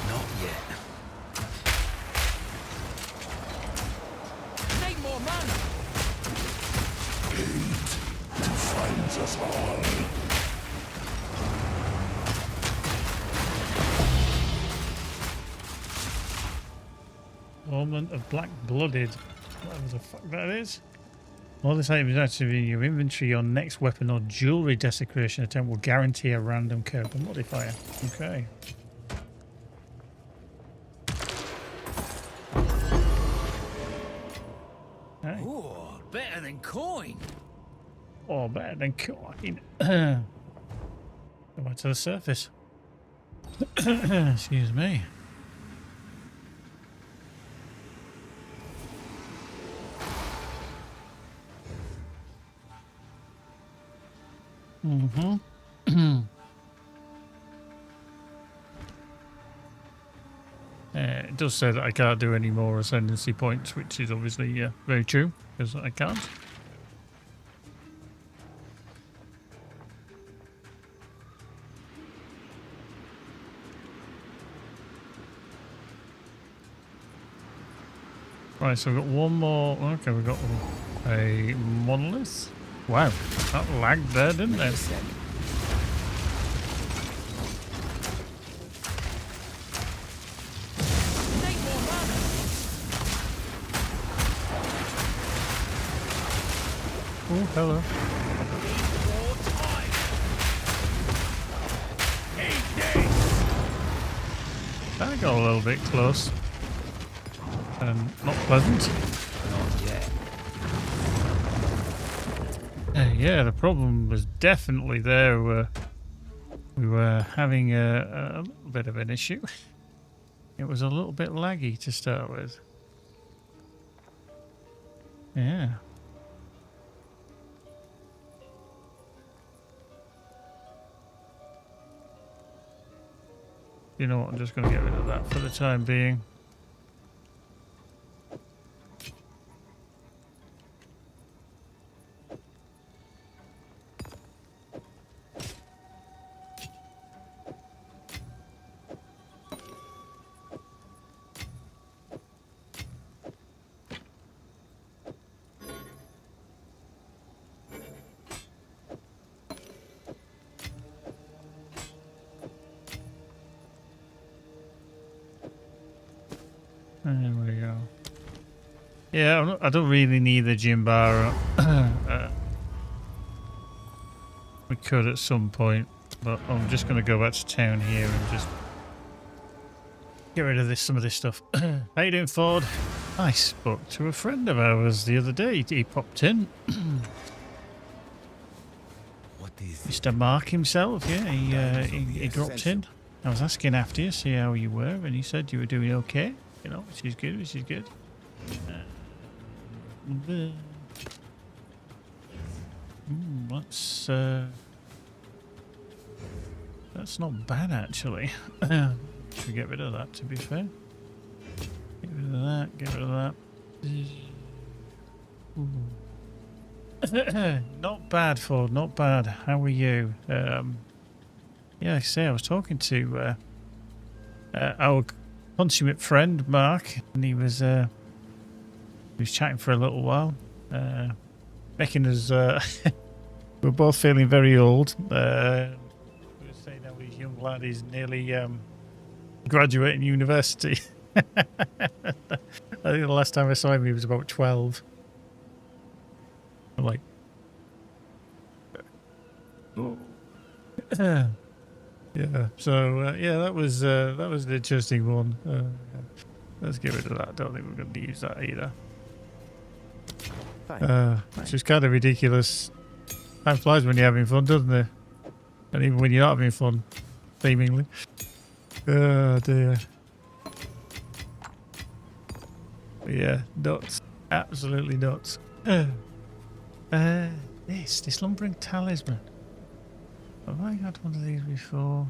[SPEAKER 1] Not yet. Need more mana.
[SPEAKER 5] Finds us all.
[SPEAKER 2] Ornament of Black-Blooded. Whatever the fuck that is. All this item is active in your inventory. Your next weapon or jewelry desecration attempt will guarantee a random character modifier. Okay. Hey.
[SPEAKER 1] Oh, better than coin.
[SPEAKER 2] Oh, better than coin. Go back to the surface. Excuse me. It does say that I can't do any more ascendancy points, which is obviously very true, because I can't. Right, so we've got one more. Okay, we've got a monolith. Wow, that lagged there, didn't it?
[SPEAKER 1] Need more mana.
[SPEAKER 2] Oh, hello.
[SPEAKER 1] More time. Eat this.
[SPEAKER 2] That got a little bit close. And not pleasant.
[SPEAKER 1] Not yet.
[SPEAKER 2] Yeah, the problem was definitely there. We were having a little bit of an issue. It was a little bit laggy to start with. Yeah. You know what, I'm just going to get rid of that for the time being. There we go. Yeah, I don't really need the gym bar. We could at some point, but I'm just going to go back to town here and just get rid of some of this stuff. How you doing, Ford? I spoke to a friend of ours the other day. He popped in.
[SPEAKER 3] What is
[SPEAKER 2] Mr. Mark himself, yeah, he dropped in. I was asking after you, see how you were, and you said you were doing okay. You know, which is good, which is good. That's not bad actually. Should get rid of that, to be fair. Get rid of that, get rid of that. Not bad, Ford, not bad. How are you? Yeah, like I say, I was talking to our consummate friend, Mark, and he was chatting for a little while. Making us, we're both feeling very old. We were saying how his young lad is nearly graduating university. I think the last time I saw him, he was about 12. I'm like, oh. Yeah. So yeah, that was an interesting one. Let's get rid of that. I don't think we're going to use that either. Which is kind of ridiculous. Time flies when you're having fun, doesn't it? And even when you're not having fun, seemingly. Oh dear. Yeah, nuts. Absolutely nuts. This lumbering talisman. Have I had one of these before?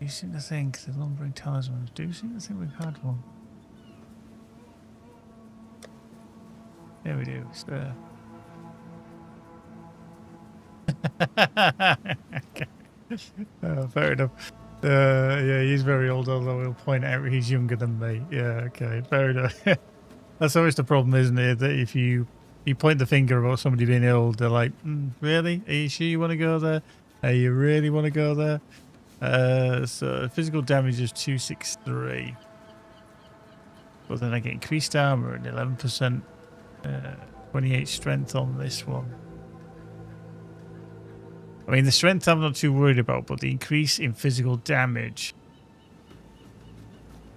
[SPEAKER 2] You seem to think the lumbering talismans do seem to think we've had one. There we do, it's there. Fair enough. Yeah, he's very old, although he'll point out he's younger than me. Yeah, okay, fair enough. That's always the problem, isn't it? That if you point the finger about somebody being old, they're like, really? Are you sure you want to go there? You really want to go there? So physical damage is 263. But then I get increased armor and 11%, 28 strength on this one. I mean, the strength I'm not too worried about, but the increase in physical damage.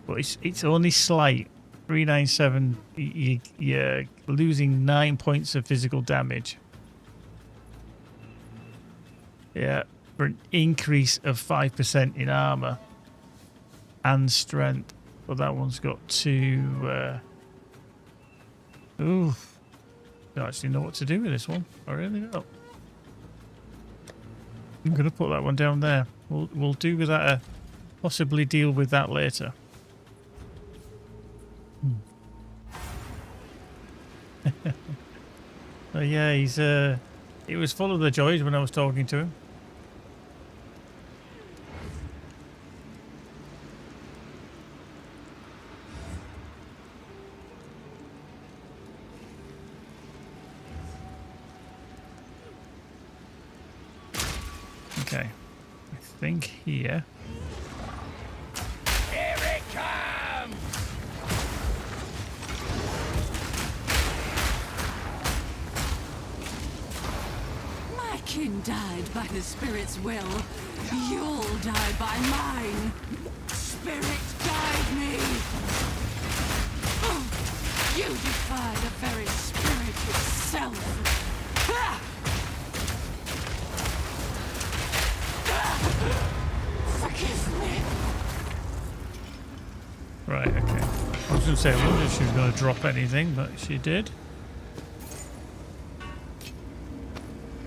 [SPEAKER 2] But it's only slight. 397, you're losing 9 points of physical damage. Yeah, for an increase of 5% in armor and strength. But that one's got two. Ooh, I don't actually know what to do with this one. I really don't. I'm gonna put that one down there. We'll do with that. Possibly deal with that later. Yeah, he was full of the joys when I was talking to him. Okay, I think here.
[SPEAKER 1] Here it comes!
[SPEAKER 4] My kin died by the spirit's will. You'll die by mine. Spirit, guide me. Oh, you defy the very spirit itself. Ah! Forgive me.
[SPEAKER 2] Right, okay. I was going to say, I wondered if she was going to drop anything, but she did.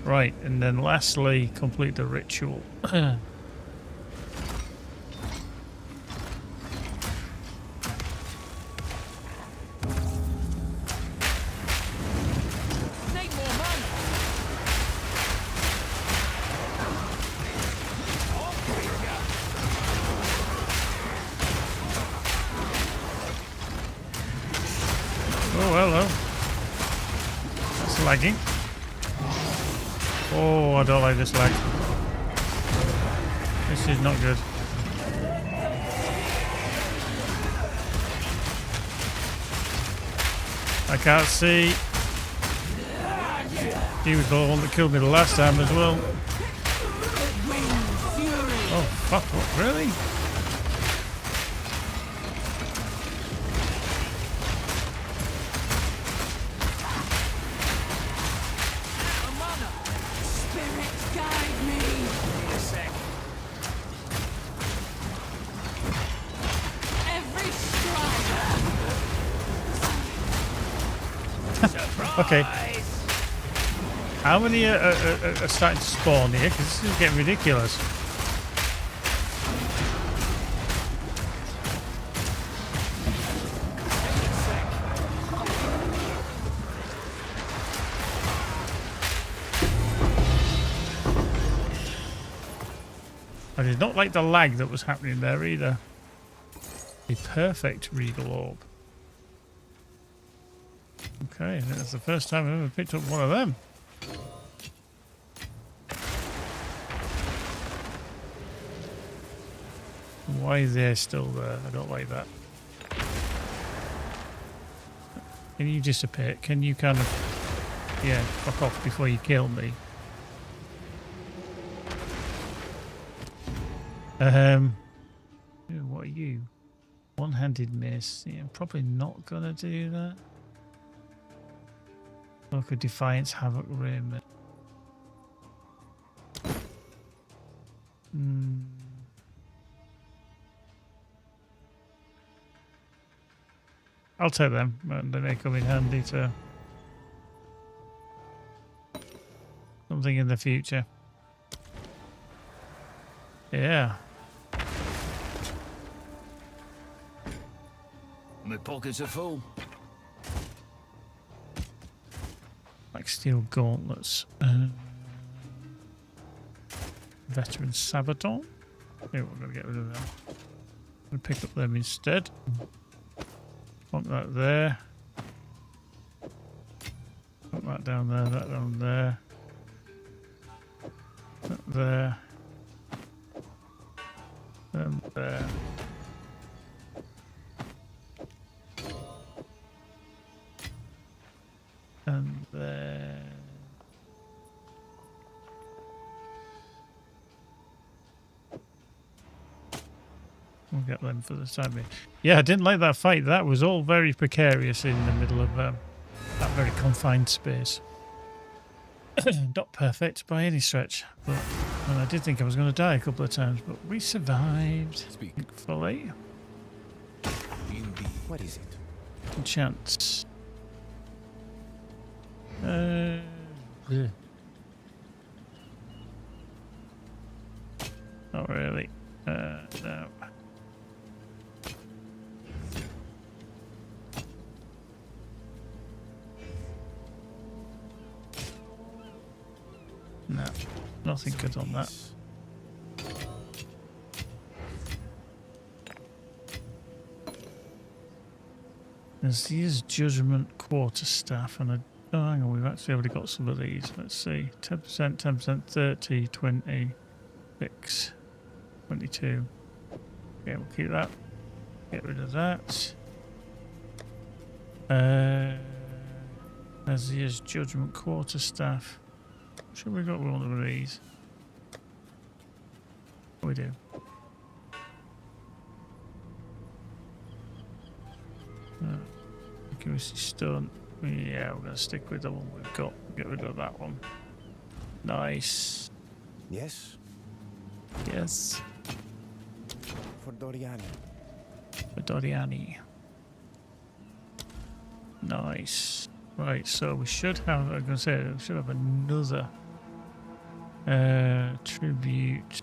[SPEAKER 2] Right, and then lastly, complete the ritual. Oh, hello. That's lagging. Oh, I don't like this lag. This is not good. I can't see. He was the one that killed me the last time as well. Oh, fuck, what, really? Okay. How many are starting to spawn here? Because this is getting ridiculous. I did not like the lag that was happening there either. A perfect regal orb. Okay, that's the first time I've ever picked up one of them. Why is there still there? I don't like that. Can you disappear? Can you kind of... Yeah, fuck off before you kill me. What are you? One-handed miss. Yeah, I'm probably not gonna do that. Look at Defiance, Havoc, Rim. I'll take them, and they may come in handy to something in the future. Yeah.
[SPEAKER 1] My pockets are full.
[SPEAKER 2] Like steel gauntlets. Veteran Sabaton. Yeah, we're going to get rid of them. I'm going to pick up them instead. Want that there. Put that down there, that down there. That there. And there. And there. We'll get them for the time being. Yeah, I didn't like that fight. That was all very precarious in the middle of that very confined space. Not perfect by any stretch, but and I did think I was going to die a couple of times, but we survived.
[SPEAKER 3] Speak.
[SPEAKER 2] Thankfully.
[SPEAKER 3] Indeed. What is it?
[SPEAKER 2] Chance. Yeah. Not really. No. No, nothing good on that. There's these Judgment Quarterstaff, and oh, hang on, we've actually already got some of these. Let's see, 10%, 10%, 30, 20, 6, 22. Okay, we'll keep that. Get rid of that. There's these Judgment Quarterstaff. Should we got one of these? We do. Accuracy stun. Yeah, we're gonna stick with the one we've got. Get rid of that one. Nice.
[SPEAKER 3] Yes?
[SPEAKER 2] Yes.
[SPEAKER 3] For Doriani.
[SPEAKER 2] For Doriani. Nice. Right, so we should have, I'm gonna say, we should have another tribute.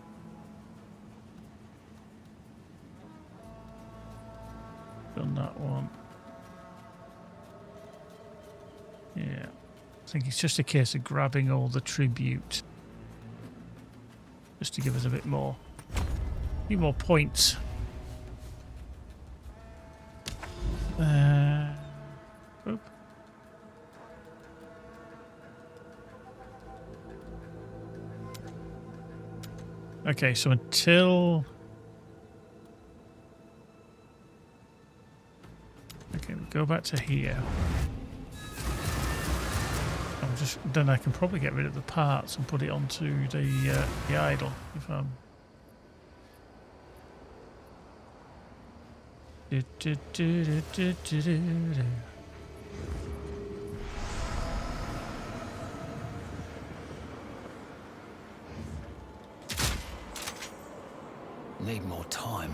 [SPEAKER 2] Done that one. Yeah. I think it's just a case of grabbing all the tribute. Just to give us a bit more. A few more points. Oop. Okay, so until... Okay, we'll go back to here. Then I can probably get rid of the parts and put it onto the idol if I'm...
[SPEAKER 1] Need more time.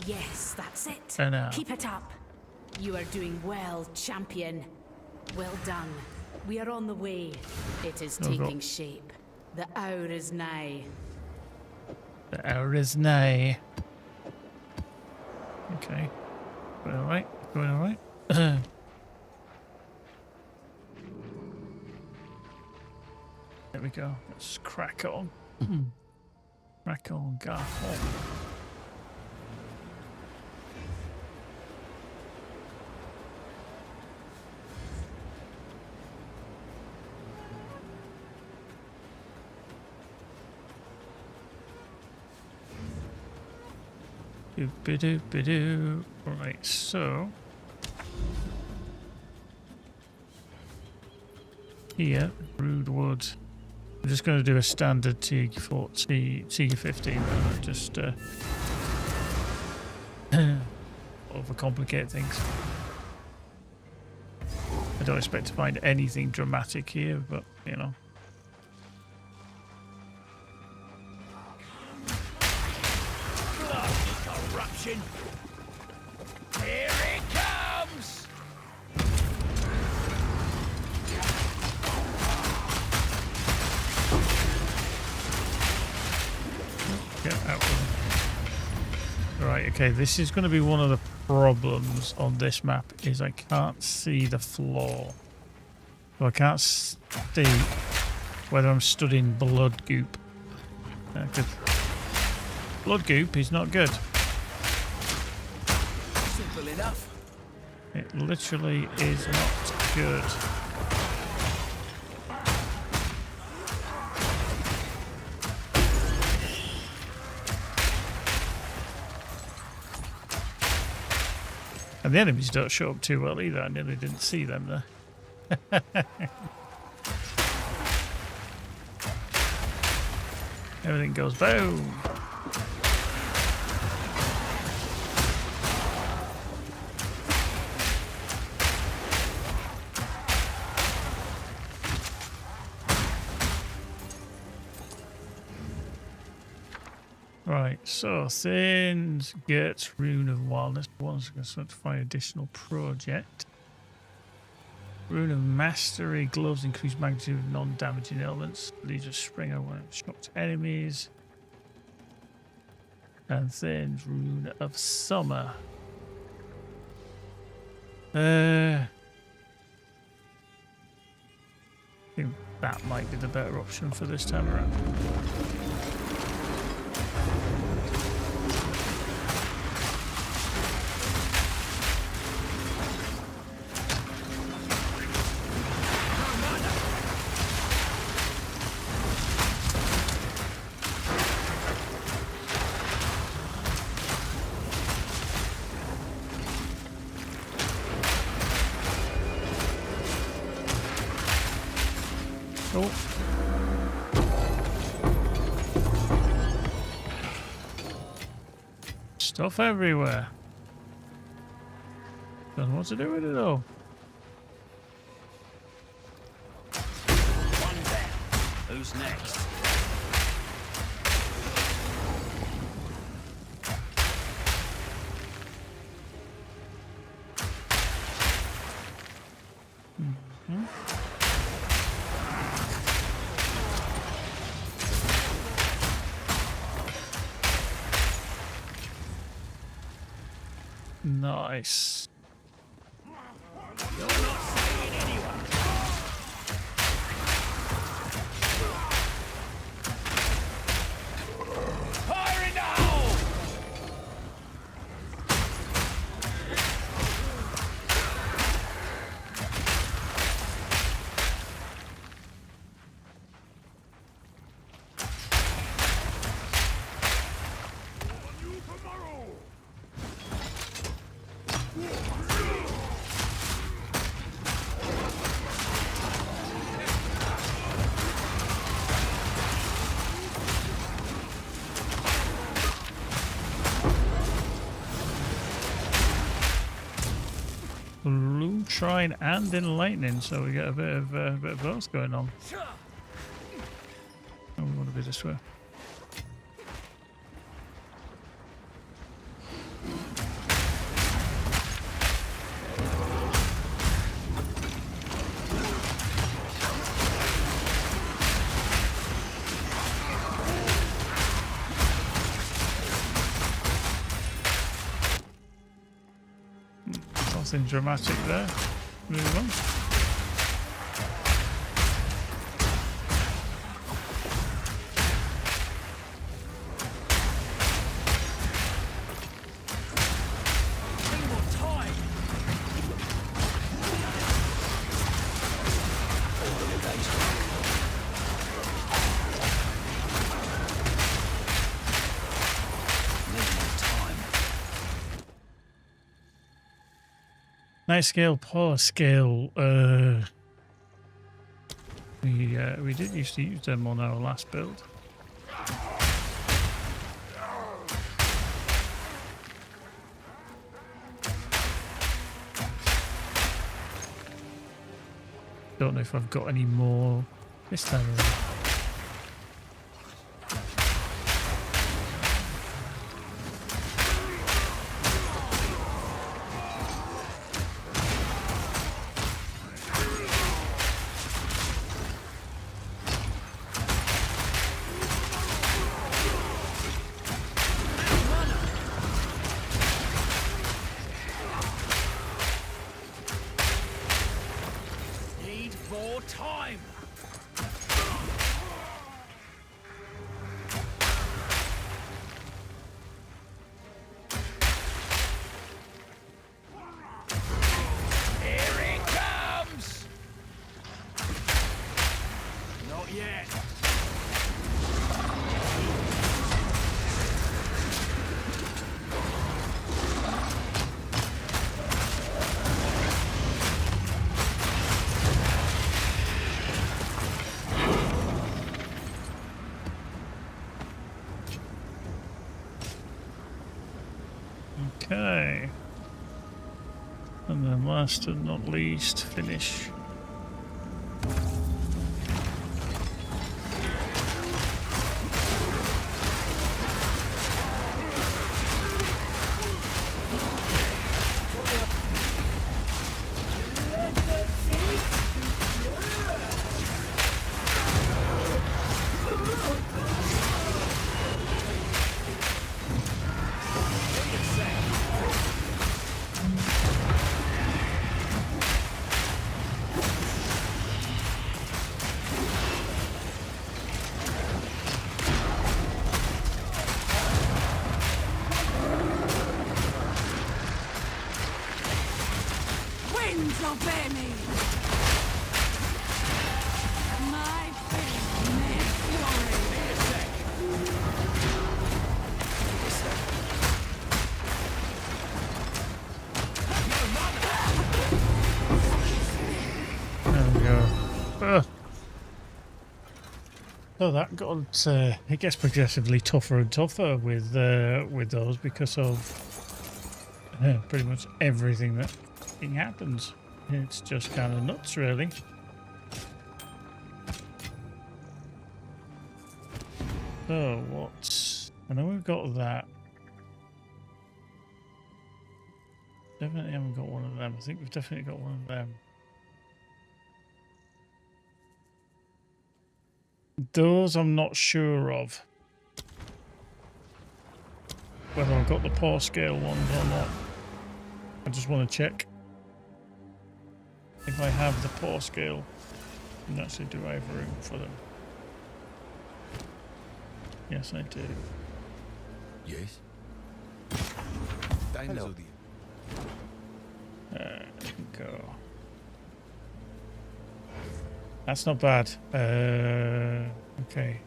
[SPEAKER 6] Yes, that's it.
[SPEAKER 2] And
[SPEAKER 6] Keep it up.
[SPEAKER 4] You are doing well, champion. Well done. We are on the way. It is
[SPEAKER 2] Oh,
[SPEAKER 4] taking
[SPEAKER 2] God.
[SPEAKER 4] shape. The hour is nigh.
[SPEAKER 2] The hour is nigh. Okay. Going alright? Going alright? There we go. Let's crack on. Crack on, go on. Doop-a-doop-a-doo. Right, so here, Rude Wood. I'm just going to do a standard TG15. Just overcomplicate things. I don't expect to find anything dramatic here, but you know.
[SPEAKER 1] Corruption. Here it comes.
[SPEAKER 2] Get out. Right, okay, this is going to be one of the problems on this map, is I can't see the floor. So I can't see whether I'm stood in blood goop. 'Cause blood goop is not good.
[SPEAKER 1] Simple enough.
[SPEAKER 2] It literally is not good. And the enemies don't show up too well either. I nearly didn't see them there. Everything goes boom. Right, so Thins gets Rune of Wildness. One's going to find additional project. Rune of Mastery, gloves increase magnitude of non-damaging elements. Leaves a Springer when it shocks enemies. And Thins Rune of Summer. I think that might be the better option for this time around. Oh. Stuff everywhere. Don't know what to do with it though.
[SPEAKER 1] One down. Who's next?
[SPEAKER 2] Nice.
[SPEAKER 1] You're not seeing anyone. Fire in the hole!
[SPEAKER 2] Lutrine and Enlightening, so we get a bit of both going on. Oh, we want to be this way. Nothing dramatic there. Move on.
[SPEAKER 1] Any more time? Need more time.
[SPEAKER 2] Nice scale, poor scale. We did used to use them on our last build. Don't know if I've got any more this time around.
[SPEAKER 1] Need more time. Here it comes. Not yet.
[SPEAKER 2] Okay. And then last but not least, finish.
[SPEAKER 4] Winds obey me. My fate may fury.
[SPEAKER 2] There we go. So that got it gets progressively tougher and tougher with those because of pretty much everything that happens. It's just kind of nuts, really. So what's? I know we've got that. Definitely haven't got one of them. I think we've definitely got one of them. Those I'm not sure of. Whether I've got the poor scale ones or not. I just want to check if I have the poor scale. And actually, do I have room for them? Yes, I do.
[SPEAKER 5] Yes?
[SPEAKER 3] Hello.
[SPEAKER 2] Go. That's not bad. Okay.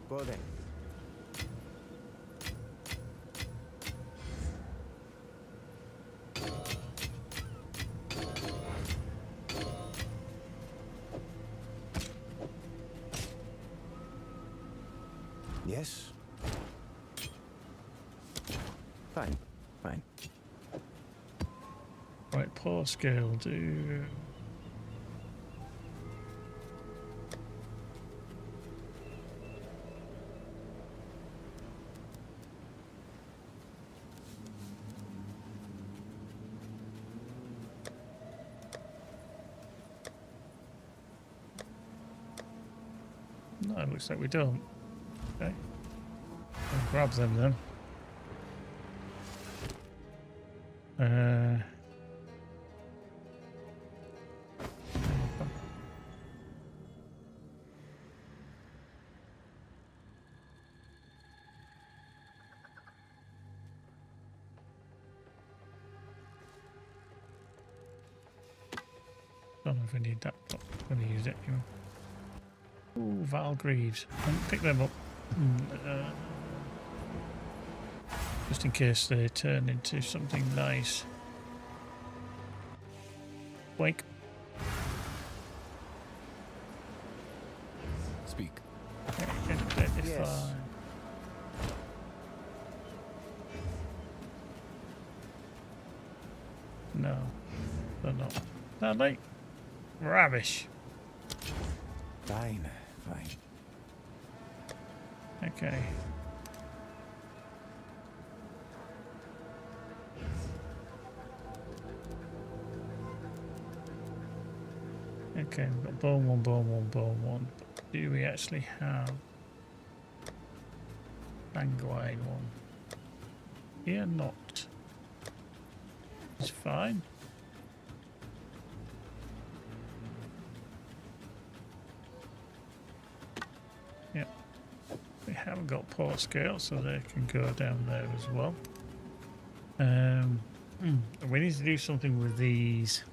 [SPEAKER 3] Go then. Yes. Fine. Fine.
[SPEAKER 2] Right, poor scale. Do. No, it looks like we don't. Okay. I'll grab them then. Don't know if I need that, but I'm going to use it anyway. Ooh, Val Greaves. Pick them up. Just in case they turn into something nice. Wake.
[SPEAKER 1] Speak.
[SPEAKER 3] Yes.
[SPEAKER 2] No, they're not. They're late. Rubbish.
[SPEAKER 3] Fine, fine.
[SPEAKER 2] Okay. Okay, we've got bone one, bone one, bone one. But do we actually have Angwine one? Yeah, not. It's fine. Yeah. We haven't got port scale, so they can go down there as well. We need to do something with these.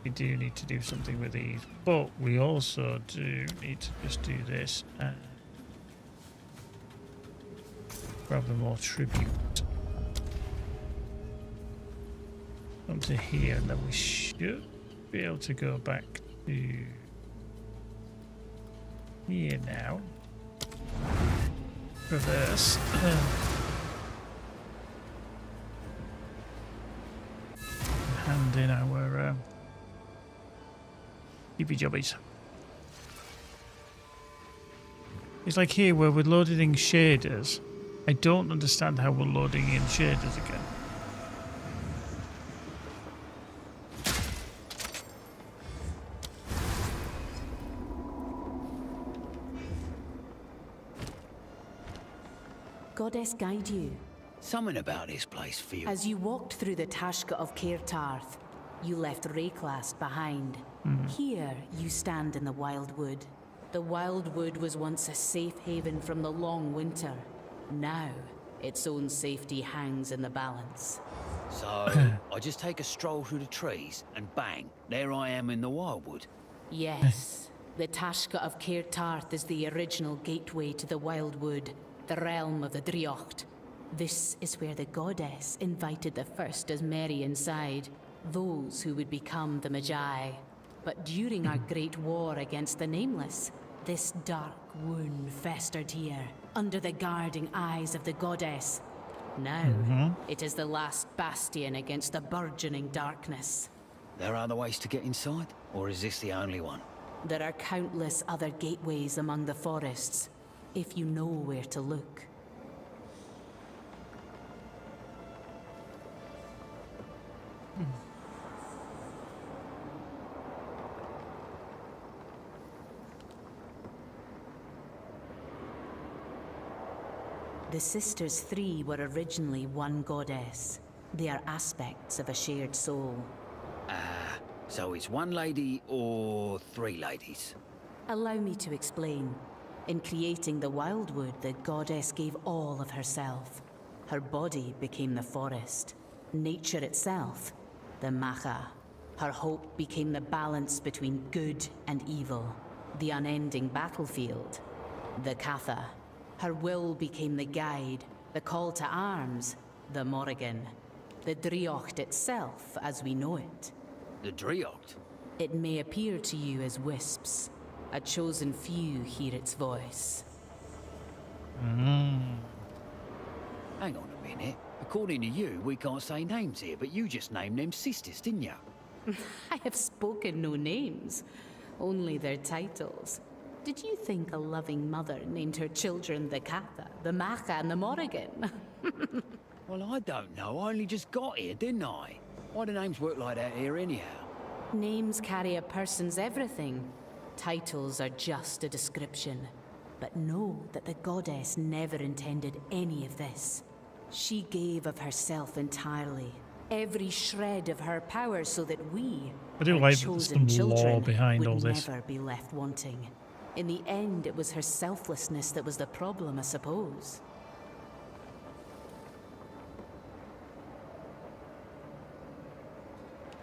[SPEAKER 2] We do need to do something with these, but we also do need to just do this and grab the more tribute onto here, and then we should be able to go back to here now. Reverse. Hand in our Yippee jobbies. It's like here where we're loading in shaders. I don't understand how we're loading in shaders again.
[SPEAKER 6] Goddess guide you.
[SPEAKER 1] Something about this place feels.
[SPEAKER 6] As you walked through the Tashka of Caer Tarth, you left Rayclast behind. Here, you stand in the Wildwood. The Wildwood was once a safe haven from the long winter. Now, its own safety hangs in the balance.
[SPEAKER 1] So, I just take a stroll through the trees, and bang, there I am in the Wildwood.
[SPEAKER 6] Yes, the Tashka of Caer Tarth is the original gateway to the Wildwood, the realm of the Driocht. This is where the goddess invited the first as merry inside, those who would become the Magi. But during our great war against the Nameless, this dark wound festered here, under the guarding eyes of the goddess. Now, it is the last bastion against the burgeoning darkness.
[SPEAKER 1] There are other ways to get inside, or is this the only one?
[SPEAKER 6] There are countless other gateways among the forests, if you know where to look. The Sisters Three were originally one goddess. They are aspects of a shared soul.
[SPEAKER 1] So it's one lady or three ladies?
[SPEAKER 6] Allow me to explain. In creating the Wildwood, the goddess gave all of herself. Her body became the forest. Nature itself, the Macha. Her hope became the balance between good and evil. The unending battlefield, the Katha. Her will became the guide, the call to arms, the Morrigan. The Driocht itself as we know it.
[SPEAKER 1] The Driocht?
[SPEAKER 6] It may appear to you as wisps. A chosen few hear its voice.
[SPEAKER 1] Hang on a minute. According to you, we can't say names here, but you just named them sisters, didn't you?
[SPEAKER 6] I have spoken no names, only their titles. Did you think a loving mother named her children the Katha, the Macha, and the Morrigan?
[SPEAKER 1] Well, I don't know. I only just got here, didn't I? Why do names work like that here anyhow?
[SPEAKER 6] Names carry a person's everything. Titles are just a description. But know that the goddess never intended any of this. She gave of herself entirely, every shred of her power, so that we,
[SPEAKER 2] I do
[SPEAKER 6] her
[SPEAKER 2] like that there's
[SPEAKER 6] chosen
[SPEAKER 2] some lore
[SPEAKER 6] children,
[SPEAKER 2] behind
[SPEAKER 6] would
[SPEAKER 2] all this.
[SPEAKER 6] never be left wanting. In the end, it was her selflessness that was the problem, I suppose.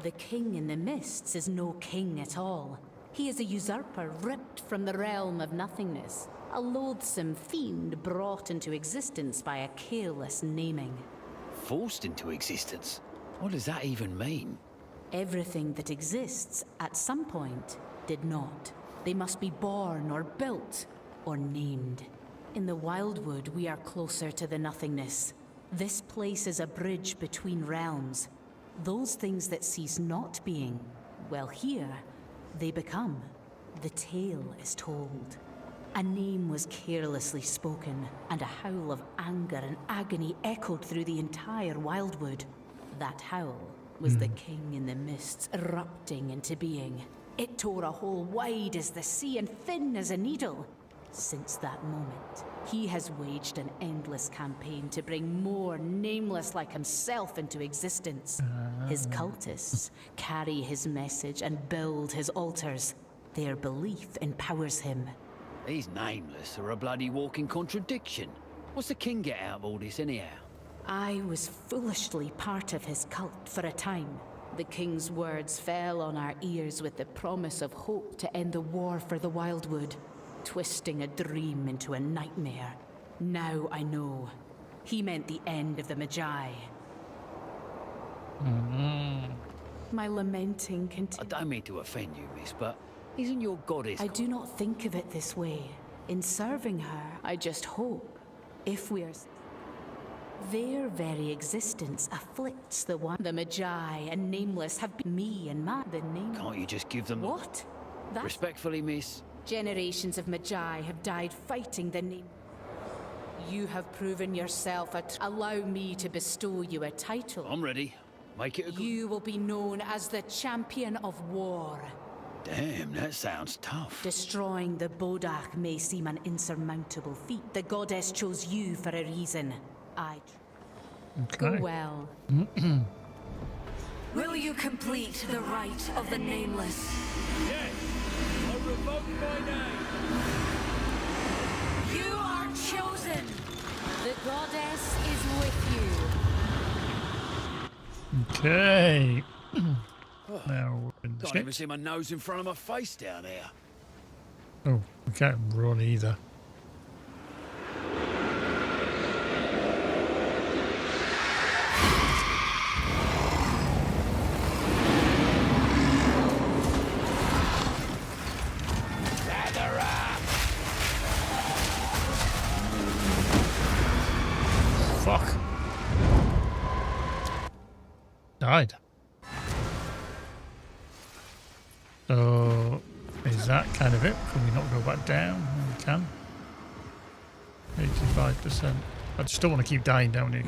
[SPEAKER 6] The king in the mists is no king at all. He is a usurper ripped from the realm of nothingness. A loathsome fiend brought into existence by a careless naming.
[SPEAKER 1] Forced into existence? What does that even mean?
[SPEAKER 6] Everything that exists, at some point, did not. They must be born or built or named. In the Wildwood, we are closer to the nothingness. This place is a bridge between realms. Those things that cease not being, well, here, they become. The tale is told. A name was carelessly spoken, and a howl of anger and agony echoed through the entire Wildwood. That howl was the king in the mists erupting into being. It tore a hole wide as the sea and thin as a needle. Since that moment, he has waged an endless campaign to bring more nameless like himself into existence. His cultists carry his message and build his altars. Their belief empowers him.
[SPEAKER 1] These nameless are a bloody walking contradiction. What's the king get out of all this anyhow?
[SPEAKER 6] I was foolishly part of his cult for a time. The king's words fell on our ears with the promise of hope to end the war for the Wildwood, twisting a dream into a nightmare. Now I know. He meant the end of the Magi. My lamenting
[SPEAKER 1] I
[SPEAKER 6] continues.
[SPEAKER 1] don't mean to offend you, miss, but isn't your goddess...
[SPEAKER 6] I do not think of it this way. In serving her, I just hope, if we are... Their very existence afflicts the one. The Magi and Nameless have been me and the name...
[SPEAKER 1] Can't you just give them...
[SPEAKER 6] What? That's...
[SPEAKER 1] Respectfully, miss,
[SPEAKER 6] Generations of Magi have died fighting the name. You have proven yourself allow me to bestow you a title.
[SPEAKER 1] I'm ready. Make it a good...
[SPEAKER 6] You will be known as the Champion of War.
[SPEAKER 1] Damn, that sounds tough.
[SPEAKER 6] Destroying the Bodach may seem an insurmountable feat. The goddess chose you for a reason. Go
[SPEAKER 2] Okay.
[SPEAKER 6] well.
[SPEAKER 4] Will you complete the rite of the Nameless?
[SPEAKER 1] Yes, I revoke my name.
[SPEAKER 4] You are chosen!
[SPEAKER 6] The goddess is with you.
[SPEAKER 2] Okay. Now we're in the
[SPEAKER 1] Can't
[SPEAKER 2] ship.
[SPEAKER 1] even see my nose in front of my face down here.
[SPEAKER 2] Oh, we can't run either. Fuck. Died. So, is that kind of it? Can we not go back down? We can. 85%. I just don't want to keep dying down here.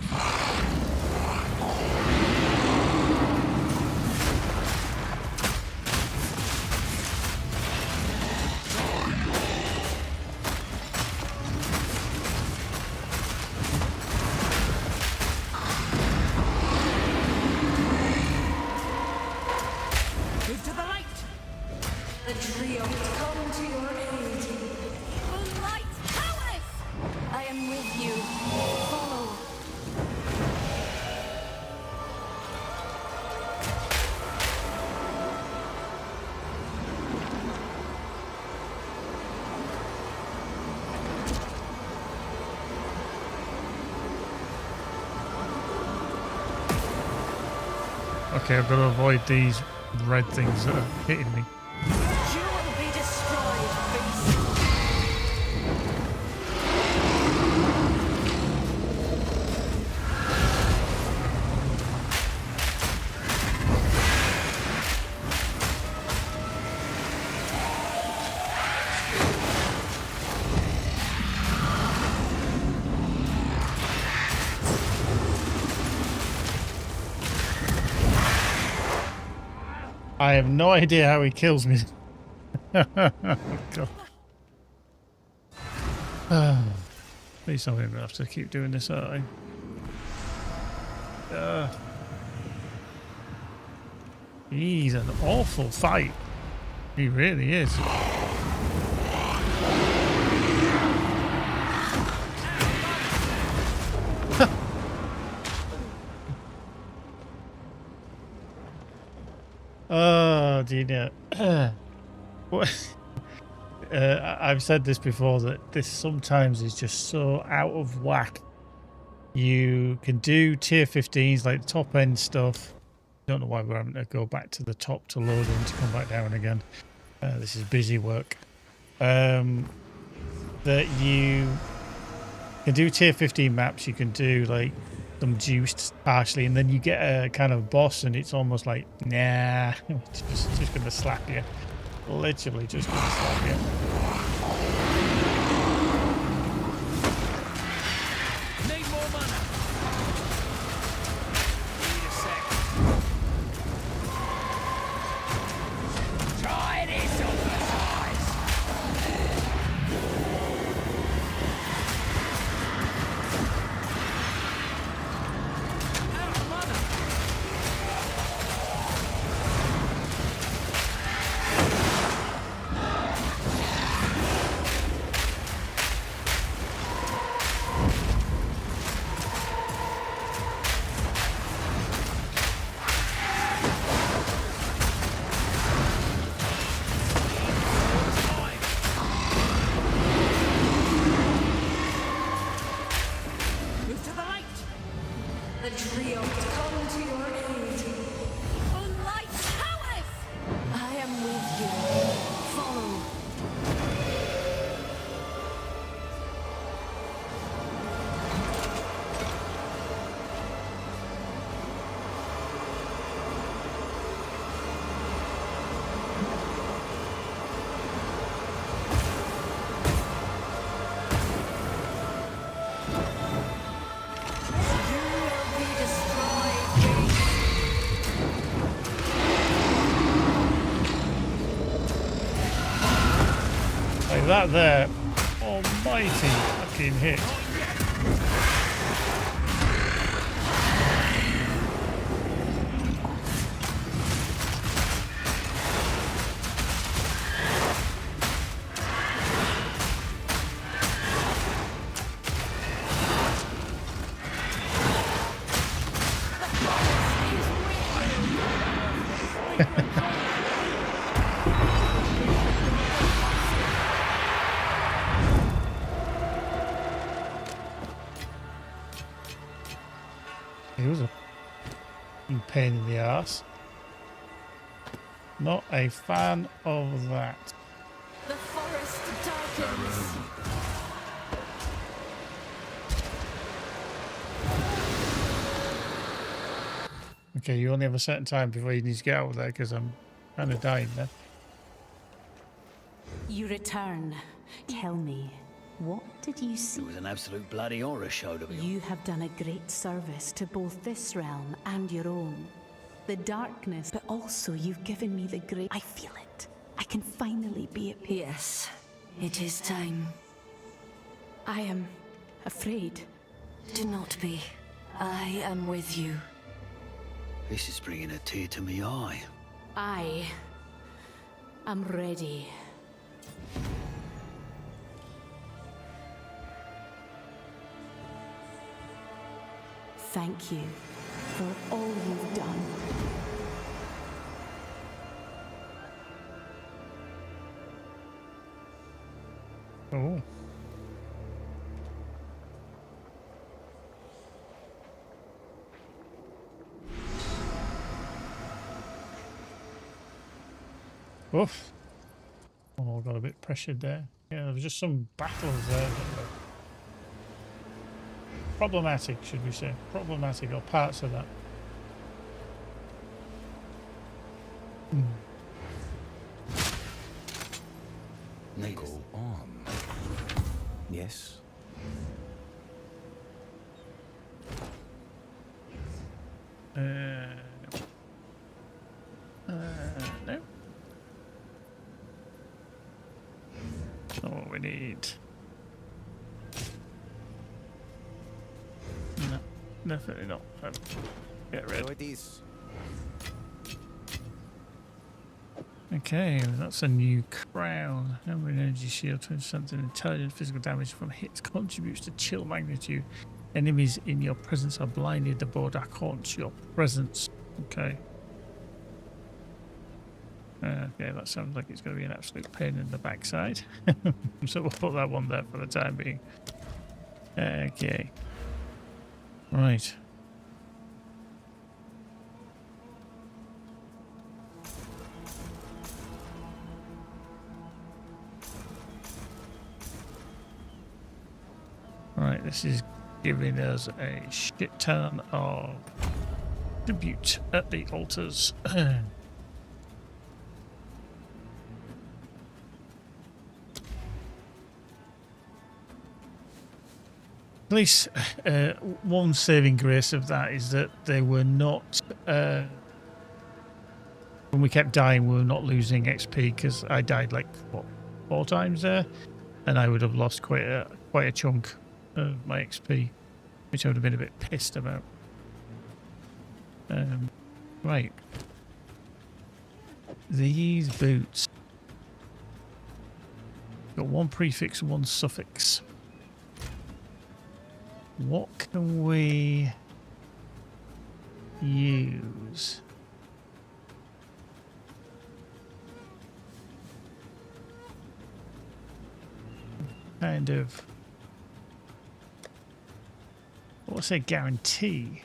[SPEAKER 4] Move to the light! The trio come to your aid. The light powers! I am with you. Follow.
[SPEAKER 2] Okay, I've got to avoid these red things that are hitting me.
[SPEAKER 4] You will be destroyed, beast.
[SPEAKER 2] I have no idea how he kills me. God. Please don't even have to keep doing this, are I? He's an awful fight. He really is. Oh, dear. What? I've said this before, that this sometimes is just so out of whack. You can do tier 15s, like top end stuff. Don't know why we're having to go back to the top to load in to come back down again. This is busy work. That you can do tier 15 maps. You can do like some juiced partially, and then you get a kind of boss, and it's almost like, nah, it's just gonna slap you. Literally just gonna slap you.
[SPEAKER 1] Need more mana. Need a sec. Try this on the size. Out of mana. Move to the light.
[SPEAKER 4] The trio come to your aid. Unlight towers! I am with you. Follow. You will be destroyed.
[SPEAKER 2] Like that there. Almighty fucking hit. He was a pain in the ass. Not a fan of that.
[SPEAKER 4] The forest darkens.
[SPEAKER 2] Okay, you only have a certain time before you need to get out of there, because I'm kind of dying there.
[SPEAKER 6] You return. Tell me, what did you
[SPEAKER 1] It
[SPEAKER 6] see?
[SPEAKER 1] was an absolute bloody horror show, to be honest.
[SPEAKER 6] You have done a great service to both this realm and your own. The darkness, but also you've given me the great... I feel it. I can finally be at peace.
[SPEAKER 4] Yes, it is time.
[SPEAKER 6] I am afraid.
[SPEAKER 4] Do not be. I am with you.
[SPEAKER 1] This is bringing a tear to me eye.
[SPEAKER 6] I am ready. Thank you for all you've done.
[SPEAKER 2] Oh. Oof. Oh, got a bit pressured there. Yeah, there was just some battles there that were problematic, should we say. Problematic, or parts of that.
[SPEAKER 1] Need
[SPEAKER 3] Go on. Yes.
[SPEAKER 2] No. No. need? No, definitely not. Get rid.
[SPEAKER 3] Enjoy these.
[SPEAKER 2] Okay, that's a new crown. Number energy shield, 20% intelligent physical damage from hits contributes to chill magnitude. Enemies in your presence are blinded. The border haunts your presence. Okay. Okay, that sounds like it's going to be an absolute pain in the backside. So we'll put that one there for the time being. Okay. Right. Right, this is giving us a shit ton of tribute at the altars. At least one saving grace of that is that they were not, when we kept dying, we were not losing XP, because I died like, what, 4 times there? And I would have lost quite a chunk of my XP, which I would have been a bit pissed about. Right. These boots. Got one prefix and one suffix. What can we use? Kind of, what's a guarantee?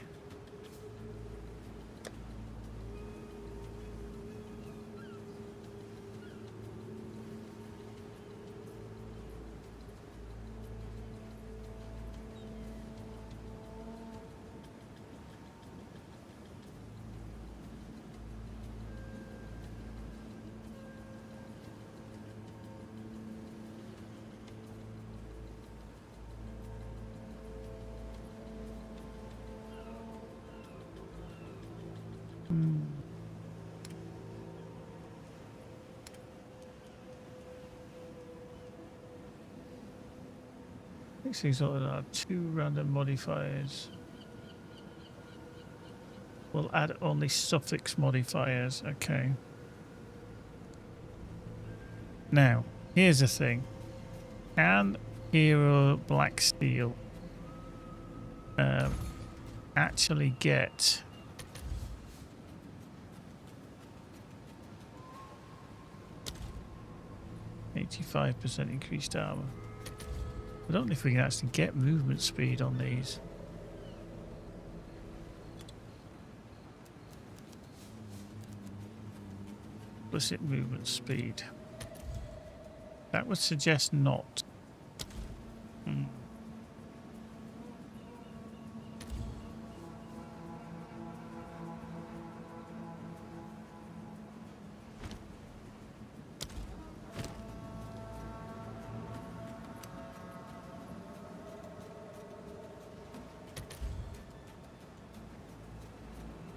[SPEAKER 2] These are 2 random modifiers. We'll add only suffix modifiers. Okay. Now, here's the thing. Can Hero Black Steel actually get 85% increased armor? I don't know if we can actually get movement speed on these. Explicit movement speed. That would suggest not.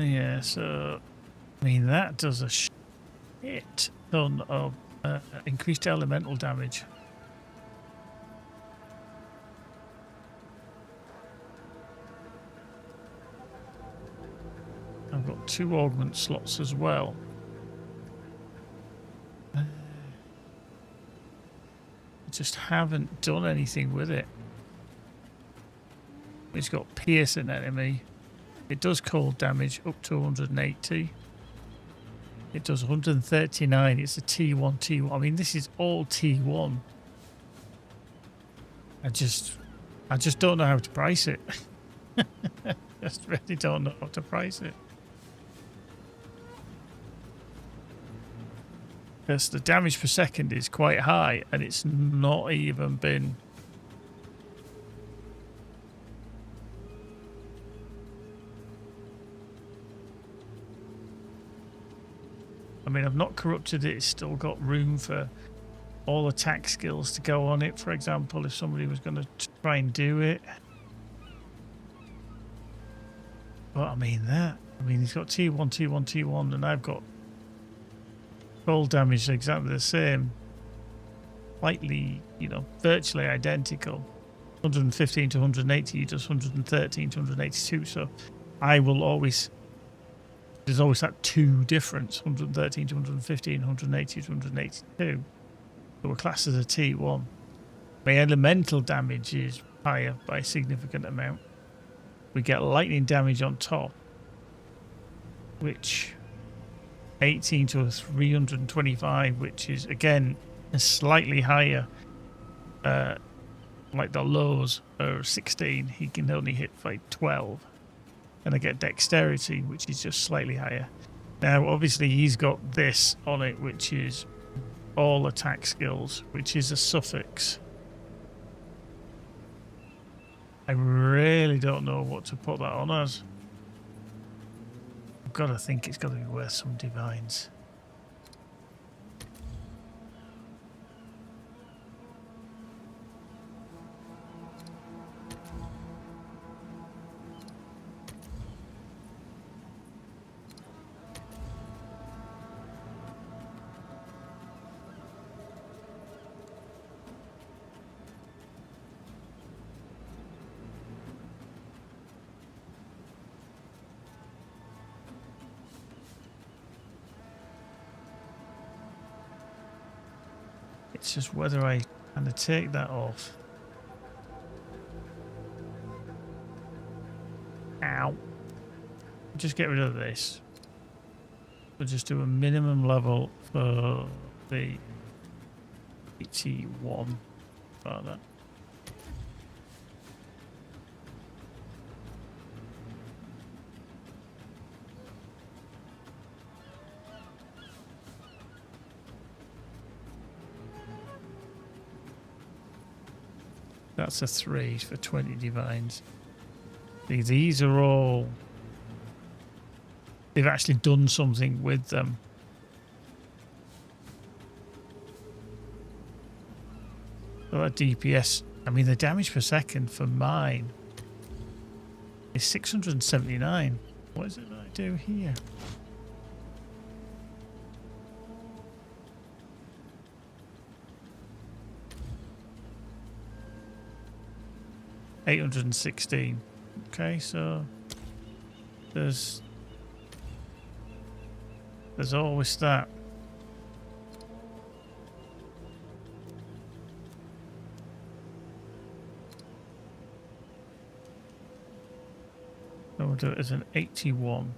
[SPEAKER 2] Yeah, so I mean that does a shit ton of increased elemental damage. I've got 2 augment slots as well. I just haven't done anything with it. It's got pierce an enemy. It does cold damage up to 180. It does 139. It's a T1, T1. I mean, this is all T1. I just don't know how to price it. Just really don't know how to price it. Because the damage per second is quite high, and it's not even been... I mean, I've not corrupted it. It's still got room for all attack skills to go on it, for example, if somebody was going to try and do it. But I mean, he's got T1, T1, T1, and I've got cold damage exactly the same. slightly, virtually identical. 115 to 180 does 113 to 182. So I will always, there's always that 2 difference, 113 to 115, 180 to 182. So we're classed as a T1. My elemental damage is higher by a significant amount. We get lightning damage on top, which 18 to 325, which is again a slightly higher. Like the lows are 16, he can only hit like 12. And I get dexterity, which is just slightly higher. Now, obviously, he's got this on it, which is all attack skills, which is a suffix. I really don't know what to put that on as. I've got to think it's got to be worth some divines. It's just whether I kind of take that off. Ow. Just get rid of this. We'll just do a minimum level for the 81. About that. That's a 3 for 20 divines. These are all... They've actually done something with them. So that DPS... I mean, the damage per second for mine is 679. What is it that I do here? $816. Okay, so there's always that. So we'll do it as an 81.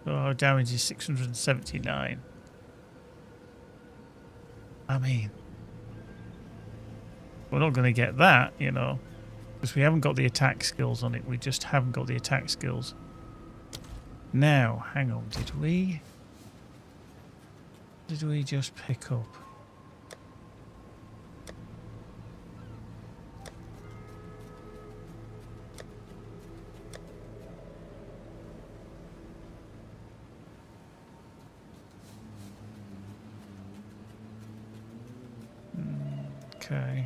[SPEAKER 2] So our damage is 679. I mean, we're not going to get that, because we haven't got the attack skills on it. We just haven't got the attack skills. Now, hang on, did we just pick up? Okay.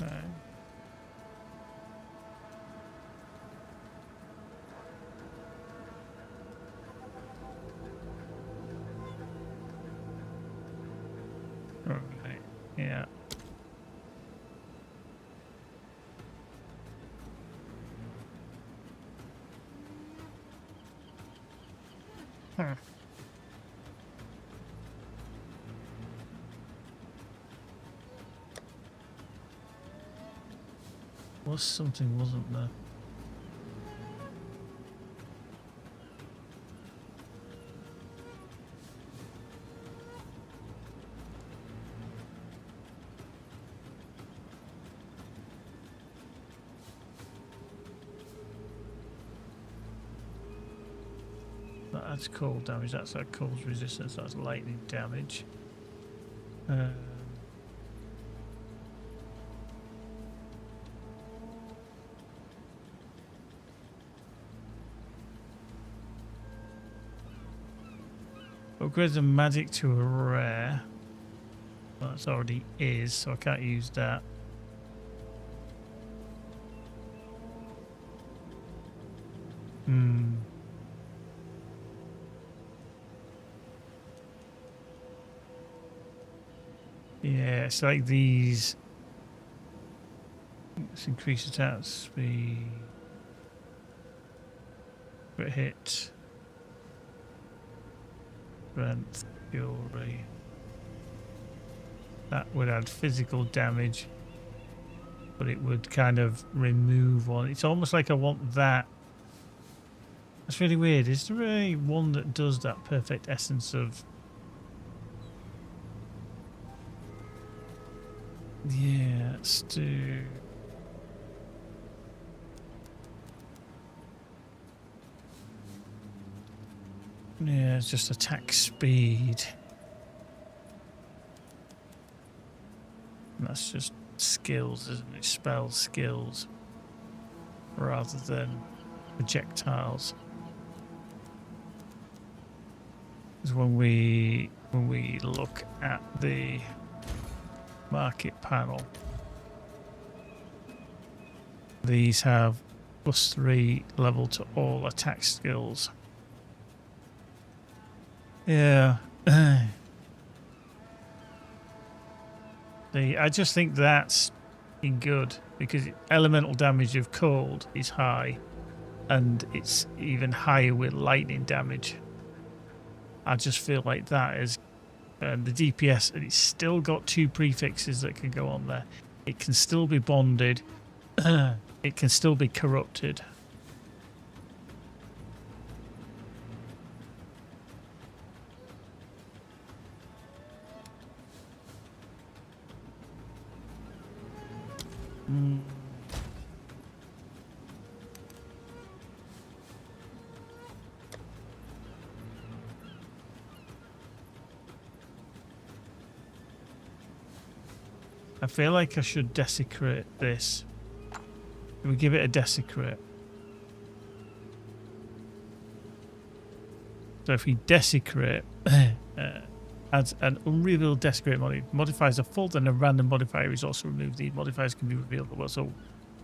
[SPEAKER 2] Okay. Okay. Yeah. Huh. Was something, wasn't there? That's cold damage. That's that cold resistance. That's lightning damage. Upgrade the magic to a rare. Well, that's already is, so I can't use that. Yeah, it's like these. Let's increase attack speed. Crit hit. Strength, fury. That would add physical damage, but it would kind of remove one. It's almost like I want that. That's really weird. Is there really one that does that perfect essence of... Yeah, let's do... Yeah, it's just attack speed. And that's just skills, isn't it? Spell skills rather than projectiles. Because when we look at the market panel, these have +3 level to all attack skills. Yeah. I just think that's good because elemental damage of cold is high and it's even higher with lightning damage. I just feel like that is the DPS, and it's still got 2 prefixes that can go on there. It can still be bonded. It can still be corrupted. I feel like I should desecrate this. Can we give it a desecrate? So if we desecrate, adds an unrevealed desecrate modifies a fault, and a random modifier is also removed. These modifiers can be revealed as well. So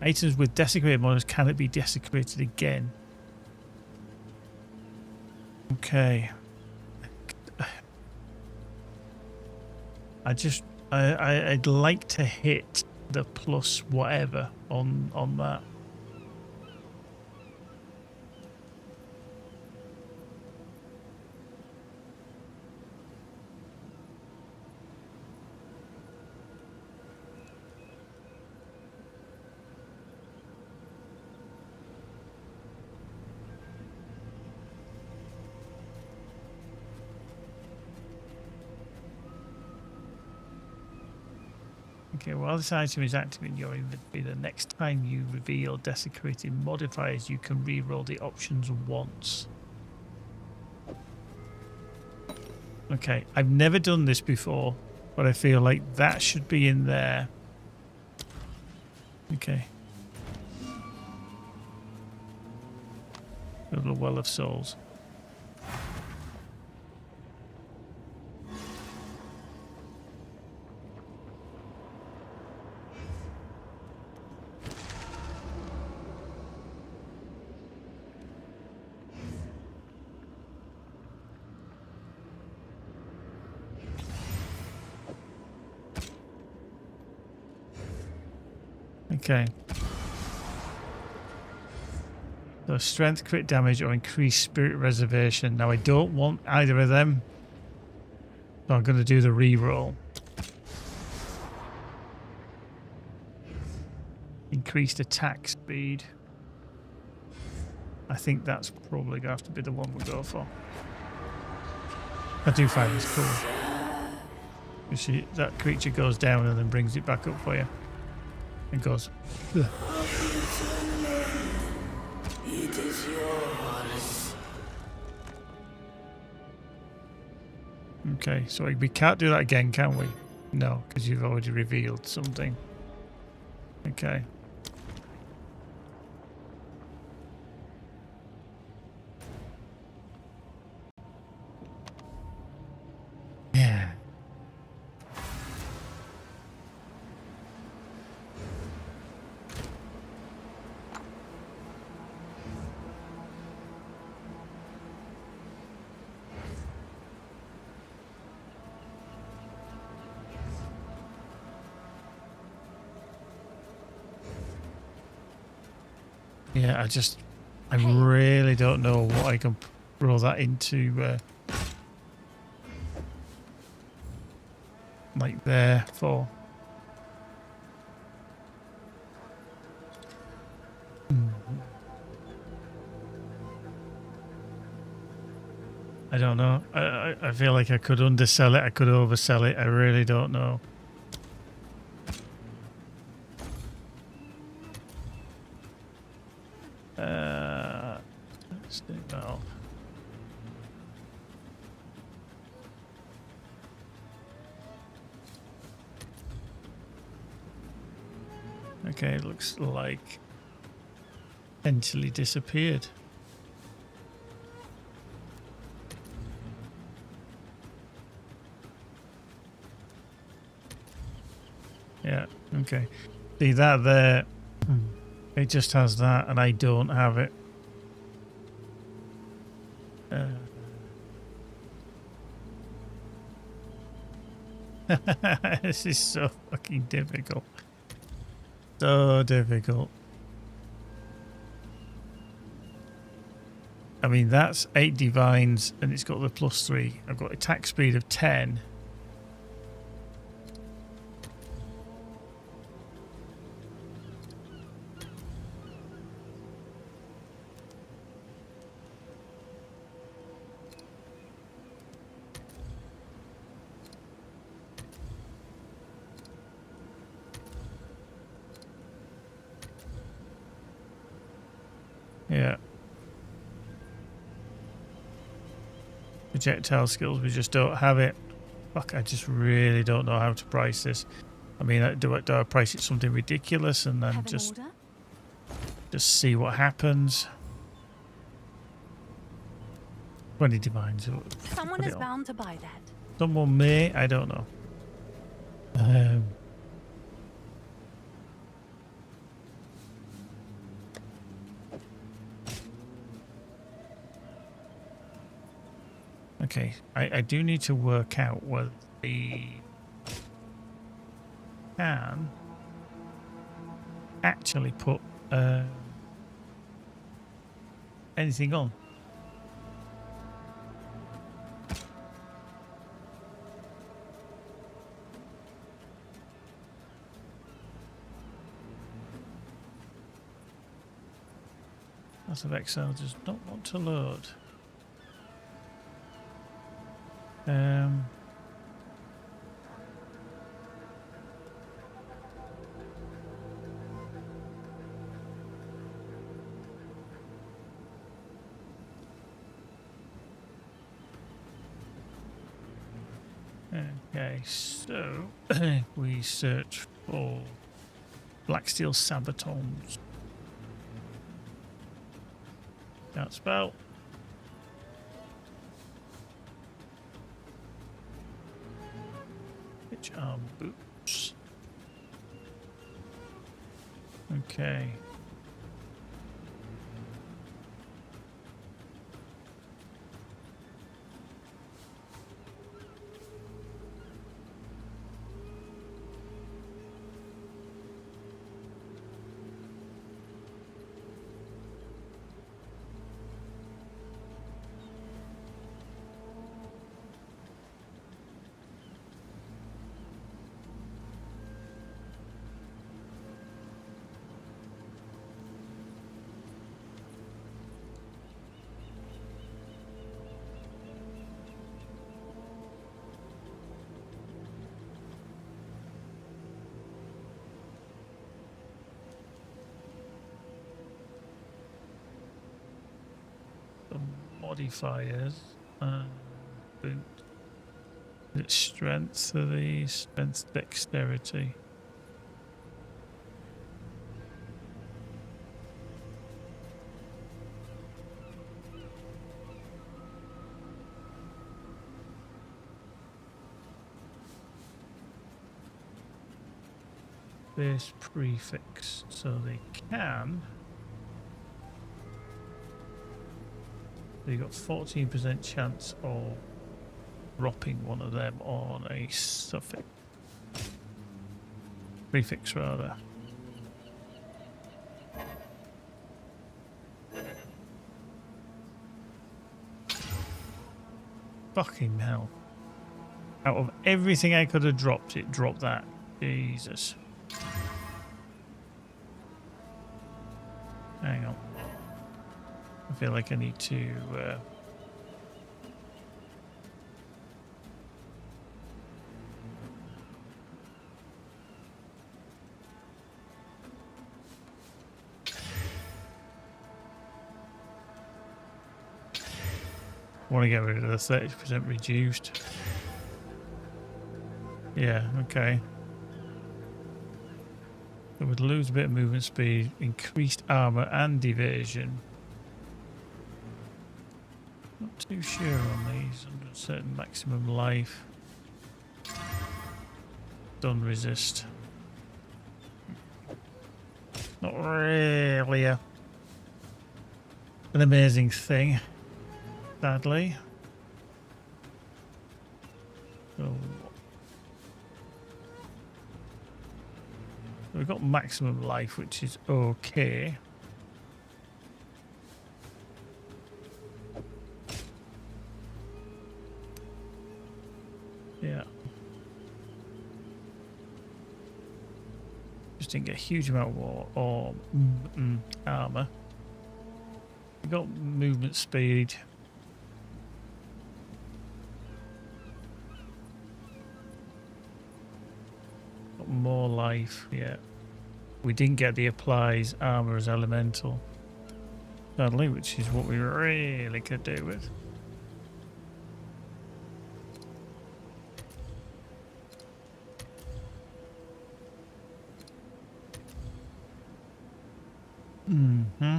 [SPEAKER 2] items with desecrated modifiers cannot be desecrated again. Okay. I'd like to hit the plus whatever on that. Okay, while this item is active in your inventory, the next time you reveal desecrated modifiers, you can re-roll the options once. Okay, I've never done this before, but I feel like that should be in there. Okay. Little well of souls. Okay. So strength, crit damage, or increased spirit reservation. Now I don't want either of them, so I'm going to do the re-roll. Increased attack speed. I think that's probably going to have to be the one we go for. I do find this cool. You see, that creature goes down and then brings it back up for you. And goes. Ugh.
[SPEAKER 7] It is yours.
[SPEAKER 2] Okay, so we can't do that again, can we? No, because you've already revealed something. Okay. Yeah. Yeah, I really don't know what I can roll that into, like there for. I don't know. I feel like I could undersell it. I could oversell it. I really don't know. Let's do that. Okay, it looks like potentially disappeared. Yeah, okay. See that there? It just has that, and I don't have it. This is so fucking difficult. So difficult. I mean, that's 8 divines, and it's got the +3. I've got attack speed of 10. Yeah. Projectile skills, we just don't have it. Fuck, I just really don't know how to price this. I mean, do I price it something ridiculous and then just see what happens? 20 divines.
[SPEAKER 4] Someone is bound to buy that.
[SPEAKER 2] Someone may, I don't know. Okay, I do need to work out whether the can actually put anything on. Lots of Excel does not want to load. Okay, so we search for black steel sabatons. Can't spell. Which are boots. Okay. Modifiers. Boot. It's strength of these, strength, dexterity. Base prefix, so they can. So you got 14% chance of dropping one of them on a suffix. Prefix rather. Fucking hell. Out of everything I could have dropped, it dropped that. Jesus. Hang on. I feel like I need to... I want to get rid of the 30% reduced. Yeah, okay. It would lose a bit of movement speed, increased armor and evasion. Not too sure on these. Under a certain maximum life. Stun resist. Not really an amazing thing, sadly. So we've got maximum life, which is okay. Yeah. Just didn't get a huge amount of war or armor. We got movement speed. Got more life, yeah. We didn't get the applies armor as elemental, sadly, which is what we really could do with. Mm-hmm.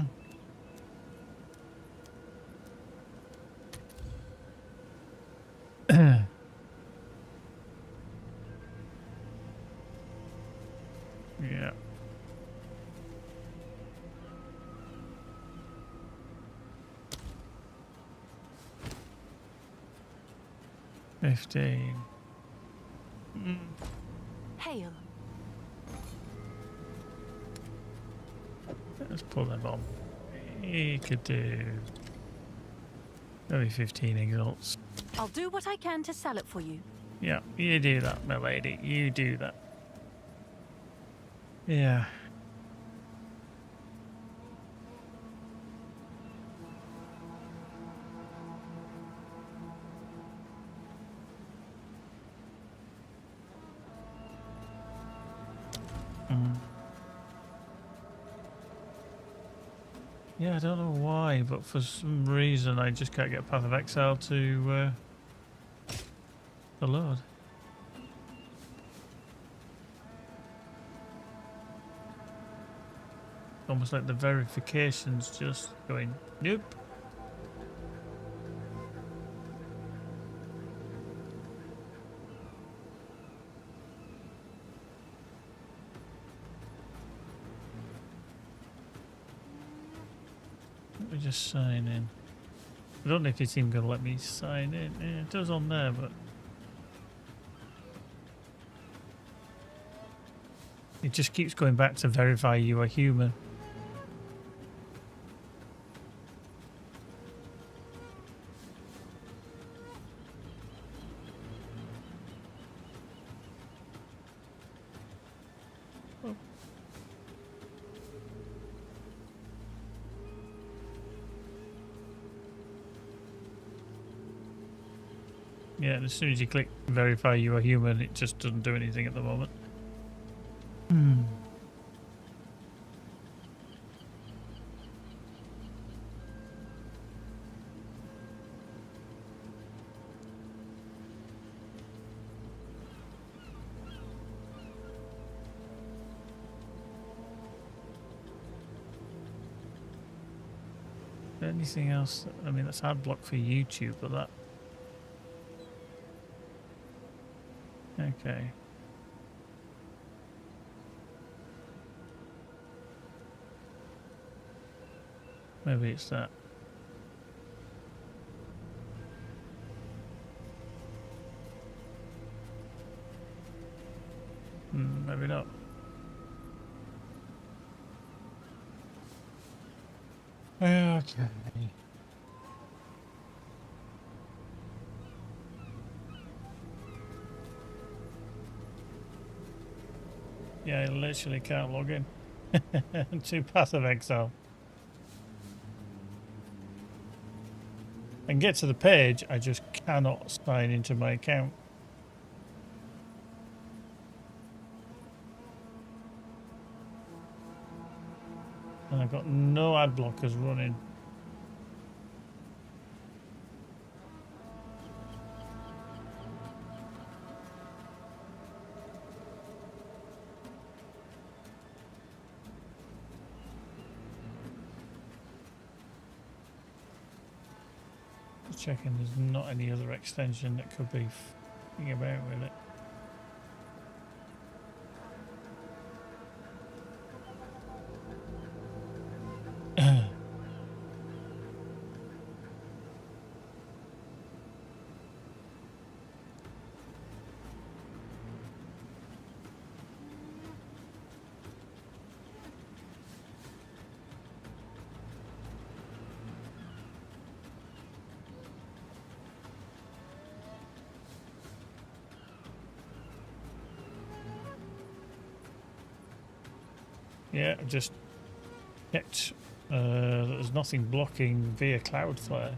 [SPEAKER 2] Yeah. $15.
[SPEAKER 4] Hail.
[SPEAKER 2] Let's pull them on. You could do maybe 15 exalts.
[SPEAKER 4] I'll do what I can to sell it for you.
[SPEAKER 2] Yeah, you do that, my lady. You do that. Yeah. Yeah, I don't know why, but for some reason I just can't get Path of Exile to load. Almost like the verification's just going, nope. Let me just sign in. I don't know if it's even going to let me sign in. Yeah, it does on there, but it just keeps going back to verify you are human. Yeah, and as soon as you click verify you are human, it just doesn't do anything at the moment. anything else? I mean, that's ad block for YouTube, but that... Okay. Maybe it's that. Maybe not. Okay. Yeah, I literally can't log in to Path of Exile. I can get to the page, I just cannot sign into my account. And I've got no ad blockers running. Just checking there's not any other extension that could be f***ing about with it. Yeah, I've just checked. There's nothing blocking via Cloudflare.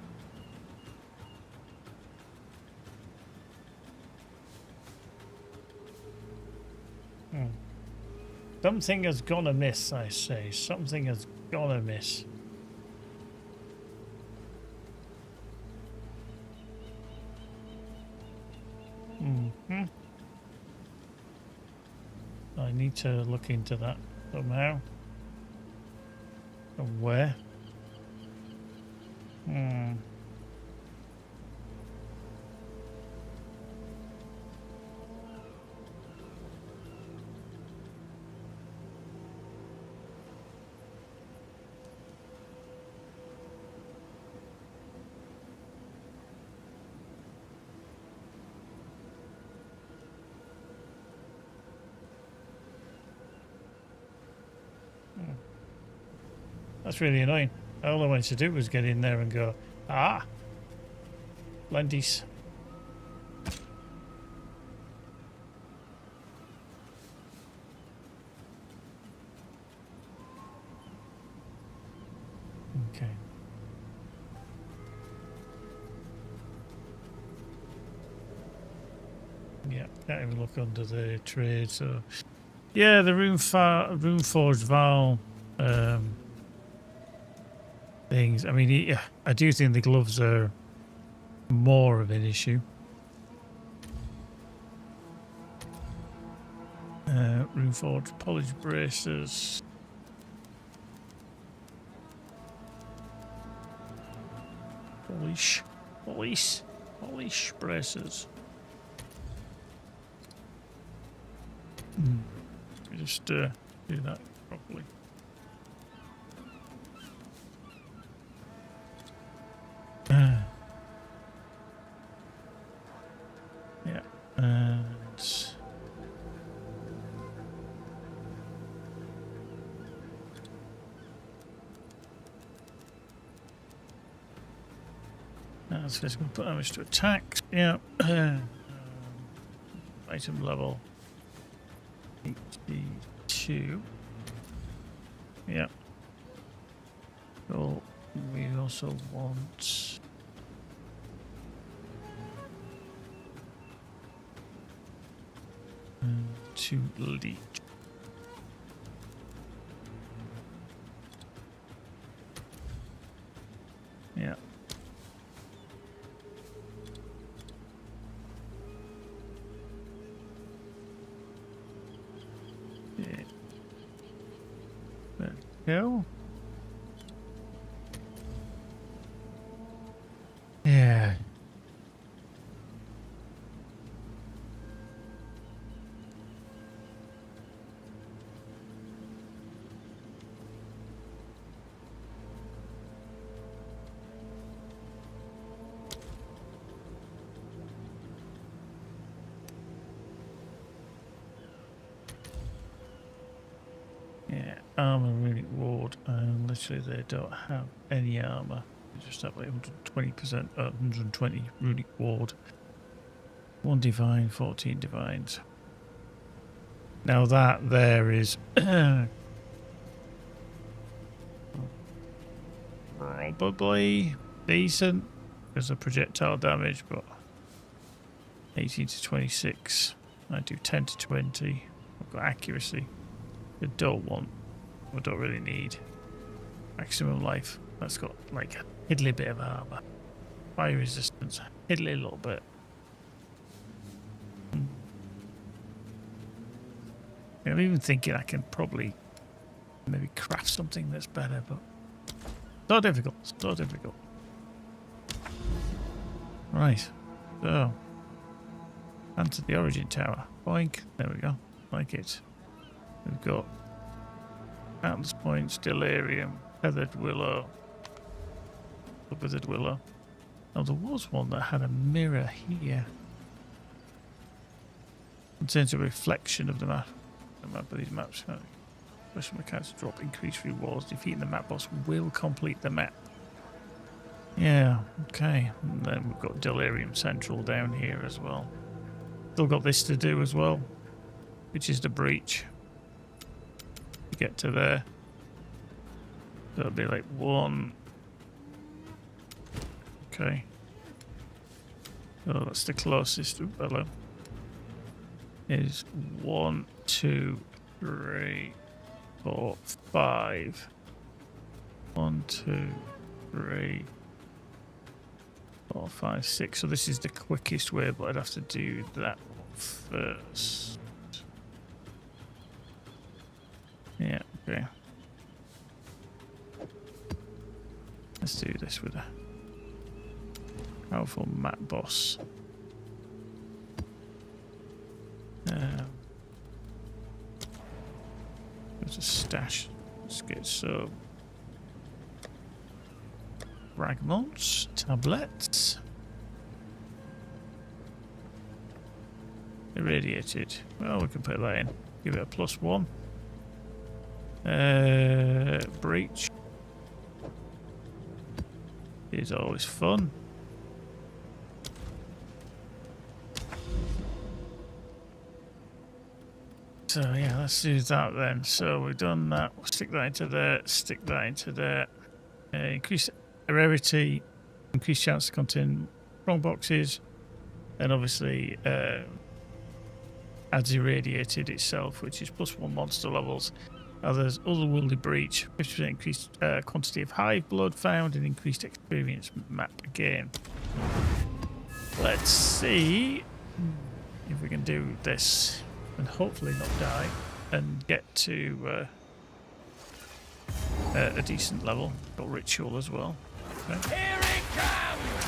[SPEAKER 2] Something has gone amiss, I say. Something has gone amiss. I need to look into that somehow. And where? That's really annoying. All I wanted to do was get in there and go, Lendies. Okay. Yeah, can't even look under the trade, so... Yeah, the Runeforged Val things. I mean, I do think the gloves are more of an issue. Runeforged polished braces. Polish braces. Let me just do that properly. Yeah, and that's just going to put damage to attack. Yeah, item level 82. Yeah. So we also want to leech. Yeah. Yeah. There we go. Yeah, armor runic ward, and literally they don't have any armor. They just have like 120%, 120 runic ward. 1 divine, 14 divines. Now that there is probably decent as a projectile damage, but 18 to 26. I do 10 to 20. I've got accuracy. I don't really need maximum life. That's got like a hiddly bit of armor. Fire resistance, hiddly a little bit. I'm even thinking I can probably maybe craft something that's better, but so difficult, so difficult. Right, so onto the origin tower. Boink, there we go. Like it. We've got Atlas Points, Delirium, Feathered Willow, Withered Willow. Oh, there was one that had a mirror here. Contains a reflection of the map. The map of these maps. Special mechanics drop increased rewards. Defeating the map boss will complete the map. Yeah, okay. And then we've got Delirium Central down here as well. Still got this to do as well, which is the breach. To get to there. So it'll be like 1. Okay. Oh, that's the closest. Ooh, hello. Is 1, 2, 3, 4, 5. 1, 2, 3, 4, 5, 6. So this is the quickest way, but I'd have to do that one first. Yeah, okay. Let's do this with a powerful map boss. There's a stash. Let's get some fragments, tablets, irradiated. Well, we can put that in. Give it a +1. Breach is always fun. So yeah, let's do that then. So we've done that. We'll stick that into there. Stick that into there. Increase rarity. Increased chance to contain wrong boxes. And obviously adds irradiated itself, which is +1 monster levels. There's otherworldly breach. 50% increased quantity of hive blood found and increased experience map again. Let's see if we can do this. And hopefully not die and get to a decent level. Got ritual as well. Okay.
[SPEAKER 1] Here it comes!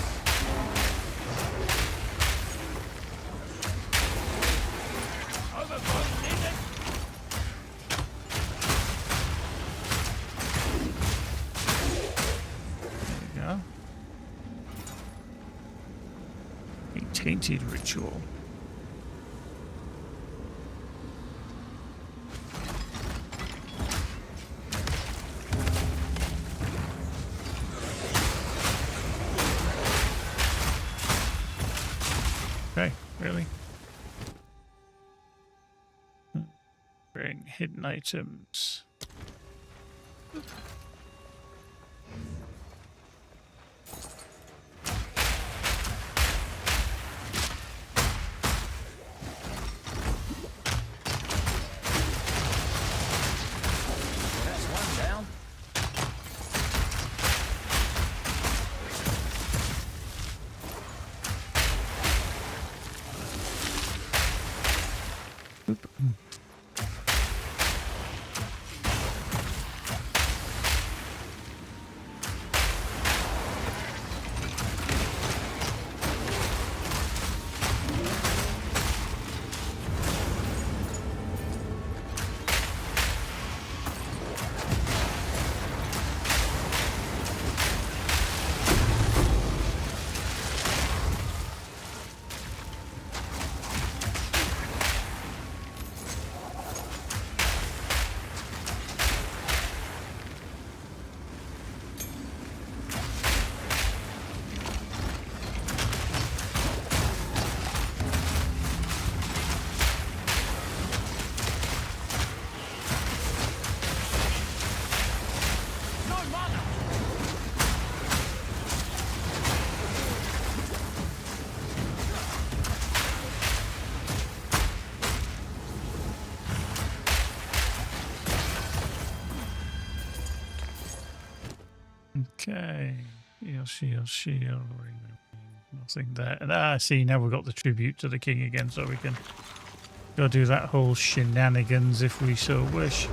[SPEAKER 1] Overboard, needed.
[SPEAKER 2] There we go. A tainted ritual. Okay, really? Bring hidden items.
[SPEAKER 1] That's one down.
[SPEAKER 2] Okay. Shield. Nothing there. And see, now we've got the tribute to the king again, so we can go do that whole shenanigans if we so wish.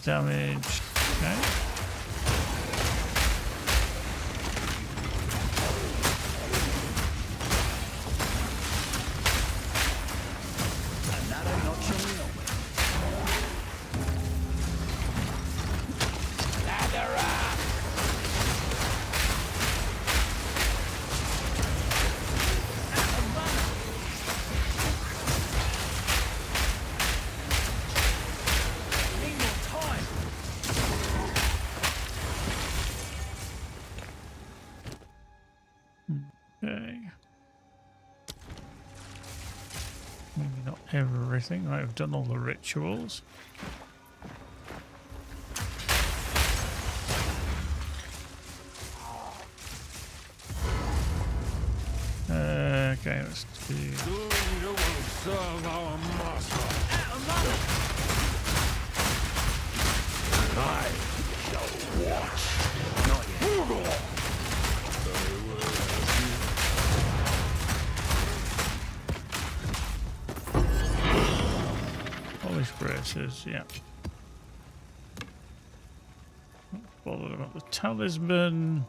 [SPEAKER 2] Damage. Okay.
[SPEAKER 1] Another notch on the helmet. Lather up! Need more time.
[SPEAKER 2] Okay. Maybe not everything. Right, we've done all the rituals. Okay, let's do.
[SPEAKER 5] You will serve our master. I shall watch.
[SPEAKER 1] Not yet.
[SPEAKER 2] Polish braces, yeah. Not bothered about the talisman.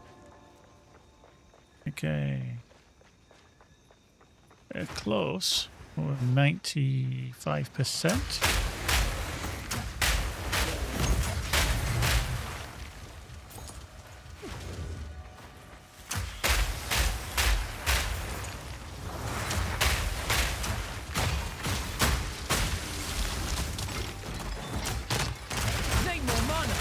[SPEAKER 2] Okay. They're close. We're 95%.
[SPEAKER 1] Need more mana.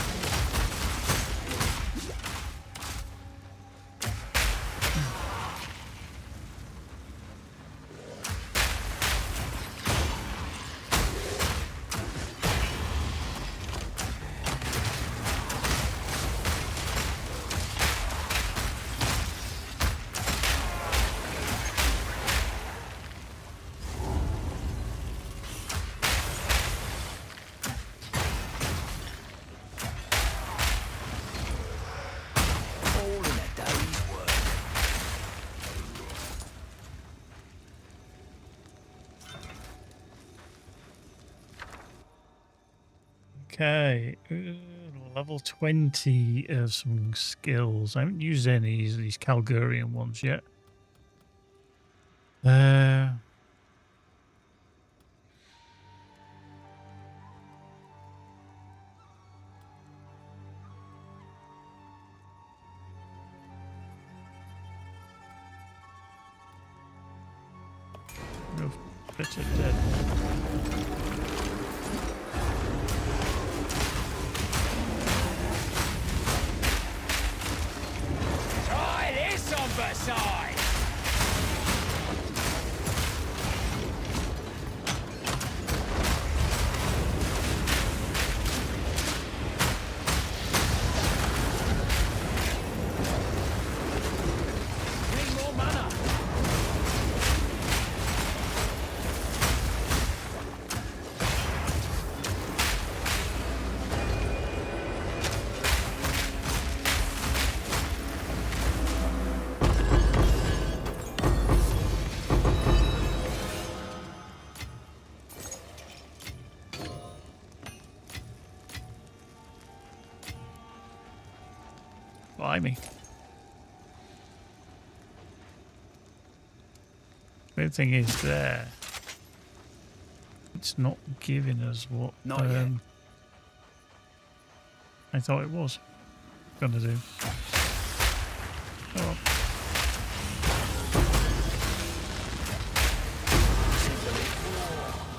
[SPEAKER 1] All in a day's work.
[SPEAKER 2] Okay. Level 20 of some skills. I haven't used any of these Calgarian ones yet. Bitter dead.
[SPEAKER 1] Try this on Versailles! Need more mana.
[SPEAKER 2] Blimey. The thing is there. It's not giving us what
[SPEAKER 1] Not yet.
[SPEAKER 2] I thought it was gonna do. Oh.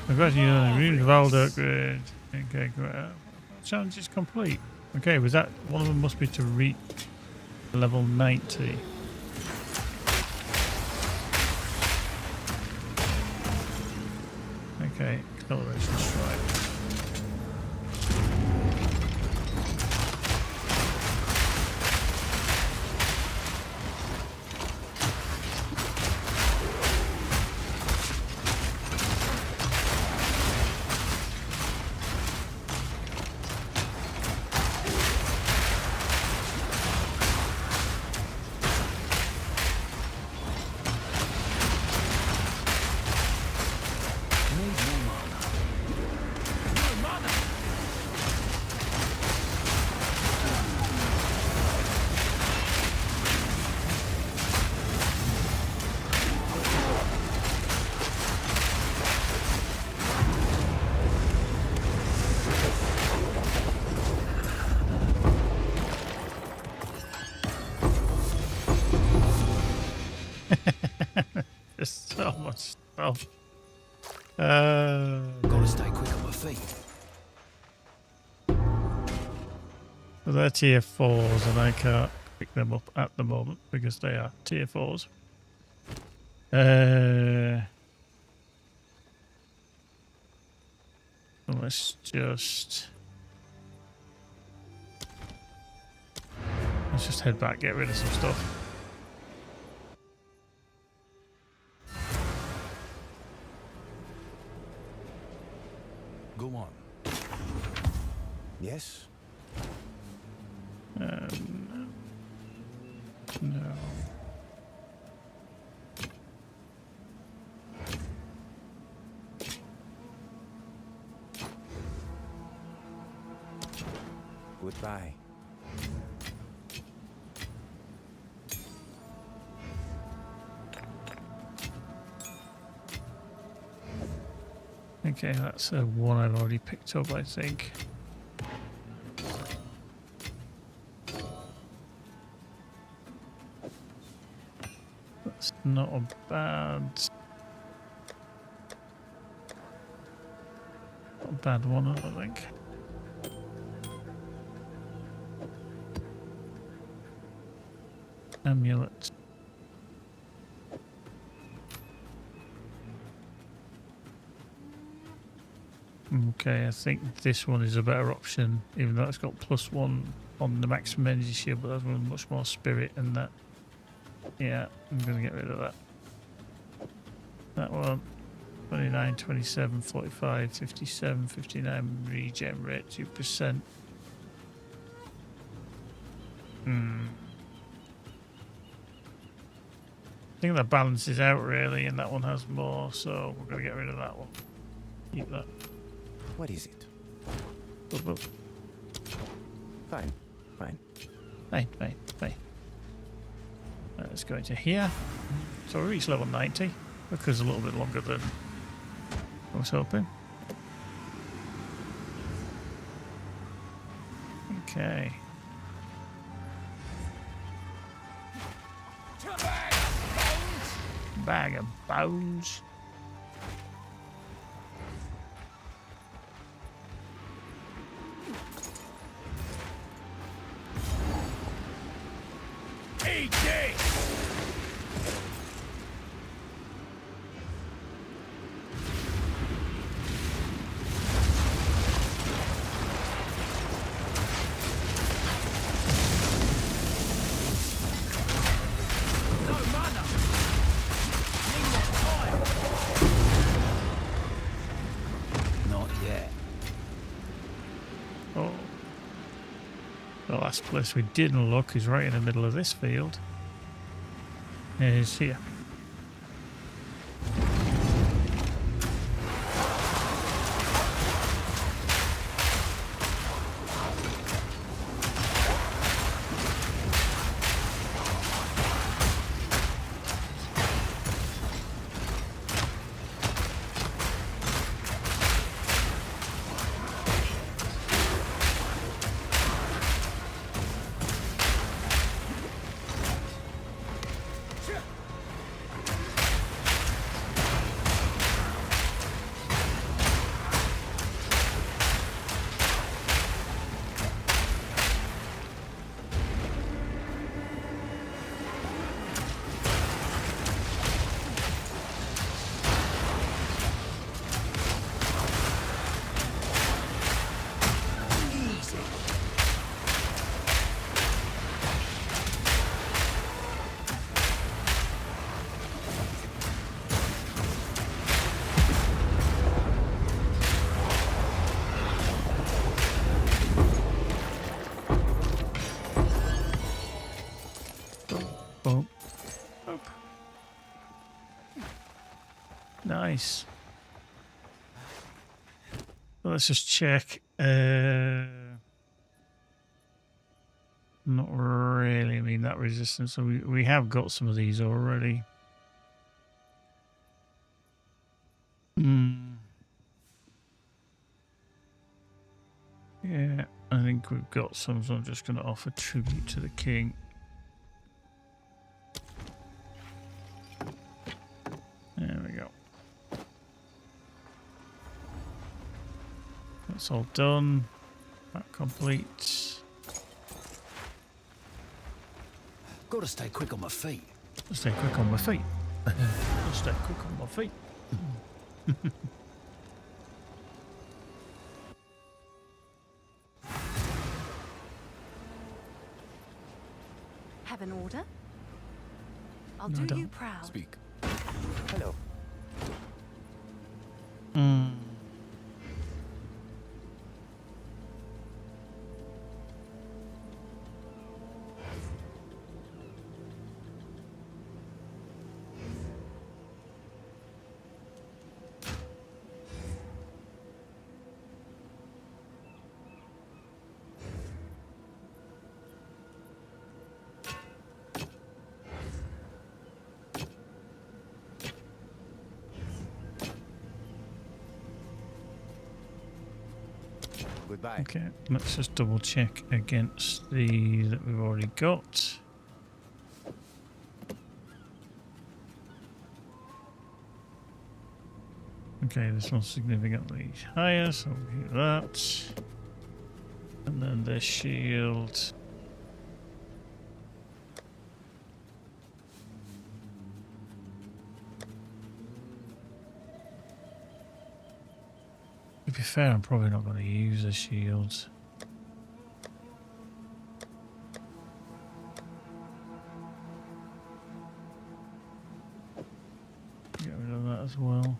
[SPEAKER 2] I've got you on the Green Valda grid. Okay, great. Challenge is complete. Okay, was that one of them? Must be to reach level 90. Okay, Discoloration strike. There's so much stuff.
[SPEAKER 3] Gotta stay quick on my feet.
[SPEAKER 2] So they're tier 4s and I can't pick them up at the moment because they are tier 4s. Let's just head back, get rid of some stuff.
[SPEAKER 3] Go on. Yes?
[SPEAKER 2] No.
[SPEAKER 3] Goodbye.
[SPEAKER 2] Okay, that's one I've already picked up, I think. That's not a bad one, I don't think. Amulet. Okay, I think this one is a better option, even though it's got +1 on the maximum energy shield, but that's with much more spirit and that. Yeah, I'm going to get rid of that. That one, 29, 27, 45, 57, 59 regen rate, 2%. I think that balances out really, and that one has more, so we're going to get rid of that one. Keep that.
[SPEAKER 3] What is it?
[SPEAKER 2] Boop, boop.
[SPEAKER 3] Fine. Fine.
[SPEAKER 2] Fine. Let's go into here. So we reached level 90, because a little bit longer than I was hoping. Okay. Bag of bones.
[SPEAKER 1] Eat this! No mana! Need more time! Not yet.
[SPEAKER 2] Oh. The last place we didn't look is right in the middle of this field. It is here. Nice. Well, let's just check. Not really. I mean, that resistance. So we have got some of these already. Yeah, I think we've got some, so I'm just going to offer tribute to the king. There we go. That's all done. That complete.
[SPEAKER 1] Gotta stay quick on my feet.
[SPEAKER 2] Stay quick on my feet. Stay quick on my feet.
[SPEAKER 4] Have an order? I'll
[SPEAKER 2] No, I
[SPEAKER 4] do
[SPEAKER 2] don't.
[SPEAKER 4] you proud.
[SPEAKER 3] Speak. Hello. Goodbye.
[SPEAKER 2] Okay, let's just double check against the that we've already got. Okay, this one's significantly higher, so we'll do that. And then the shield. To be fair, I'm probably not going to use the shields. Get rid of that as well.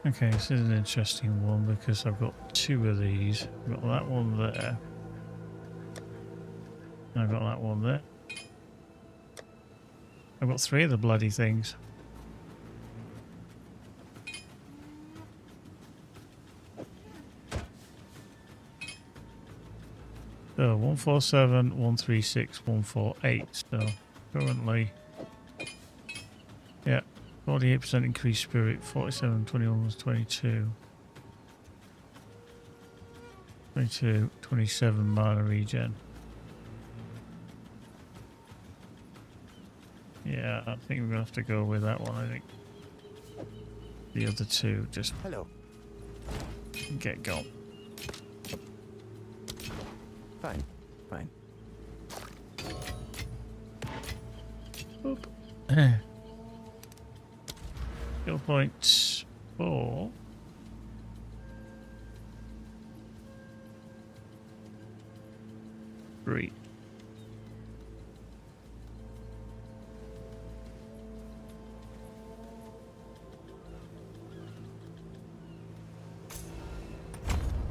[SPEAKER 2] Okay, this is an interesting one because I've got two of these. I've got that one there. And I've got that one there. I've got three of the bloody things. So 147, 136, 148. So currently, yeah. 48% increased spirit, 47, 21 was 22. 22, 27 mana regen. Yeah, I think we're going to have to go with that one, I think. The other two just
[SPEAKER 3] Hello.
[SPEAKER 2] get gone.
[SPEAKER 3] Fine. Fine.
[SPEAKER 2] Boop. Skill points 4. Three.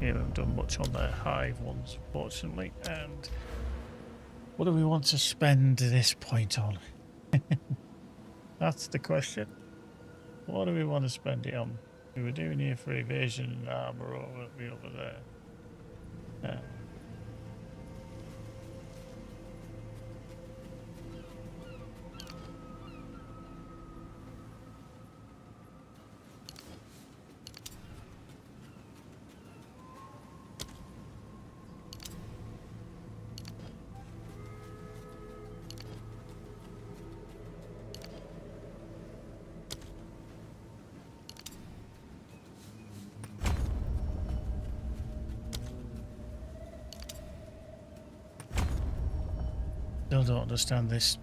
[SPEAKER 2] Yeah, we haven't done much on the hive ones, fortunately. And what do we want to spend this point on? That's the question. What do we want to spend it on? We were doing here for evasion and armor over there. Still don't understand this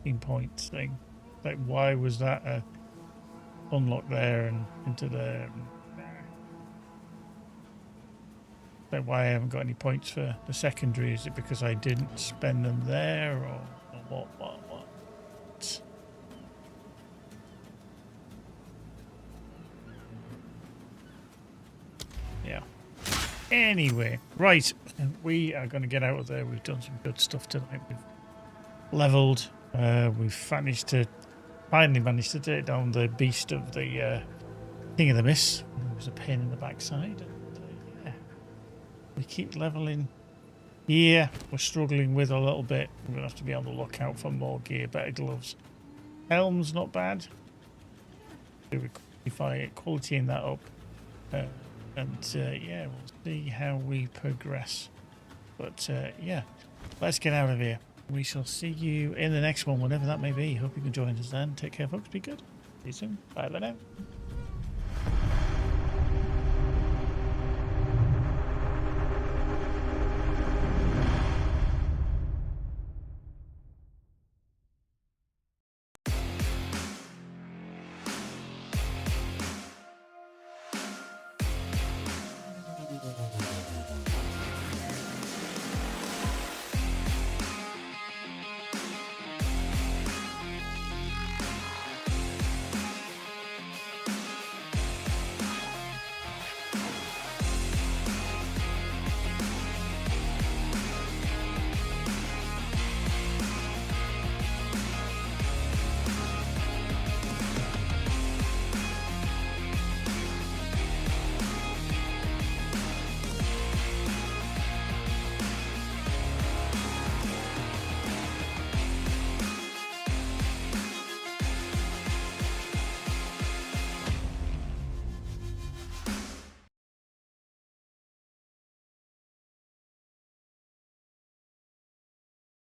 [SPEAKER 2] in points thing. Like, why was that a unlock there and into there? Like, why I haven't got any points for the secondary? Is it because I didn't spend them there, or Yeah. Anyway, right. We are going to get out of there. We've done some good stuff tonight. We've leveled. We've finally managed to take down the beast of the King of the Mist. It was a pain in the backside. And, yeah. We keep leveling. Yeah, we're struggling with a little bit. We're going to have to be on the lookout for more gear, better gloves. Helm's not bad. We're qualitying that up. Yeah, we'll see how we progress. But yeah, let's get out of here. We shall see you in the next one, whenever that may be. Hope you can join us then. Take care, folks. Be good. See you soon. Bye for now.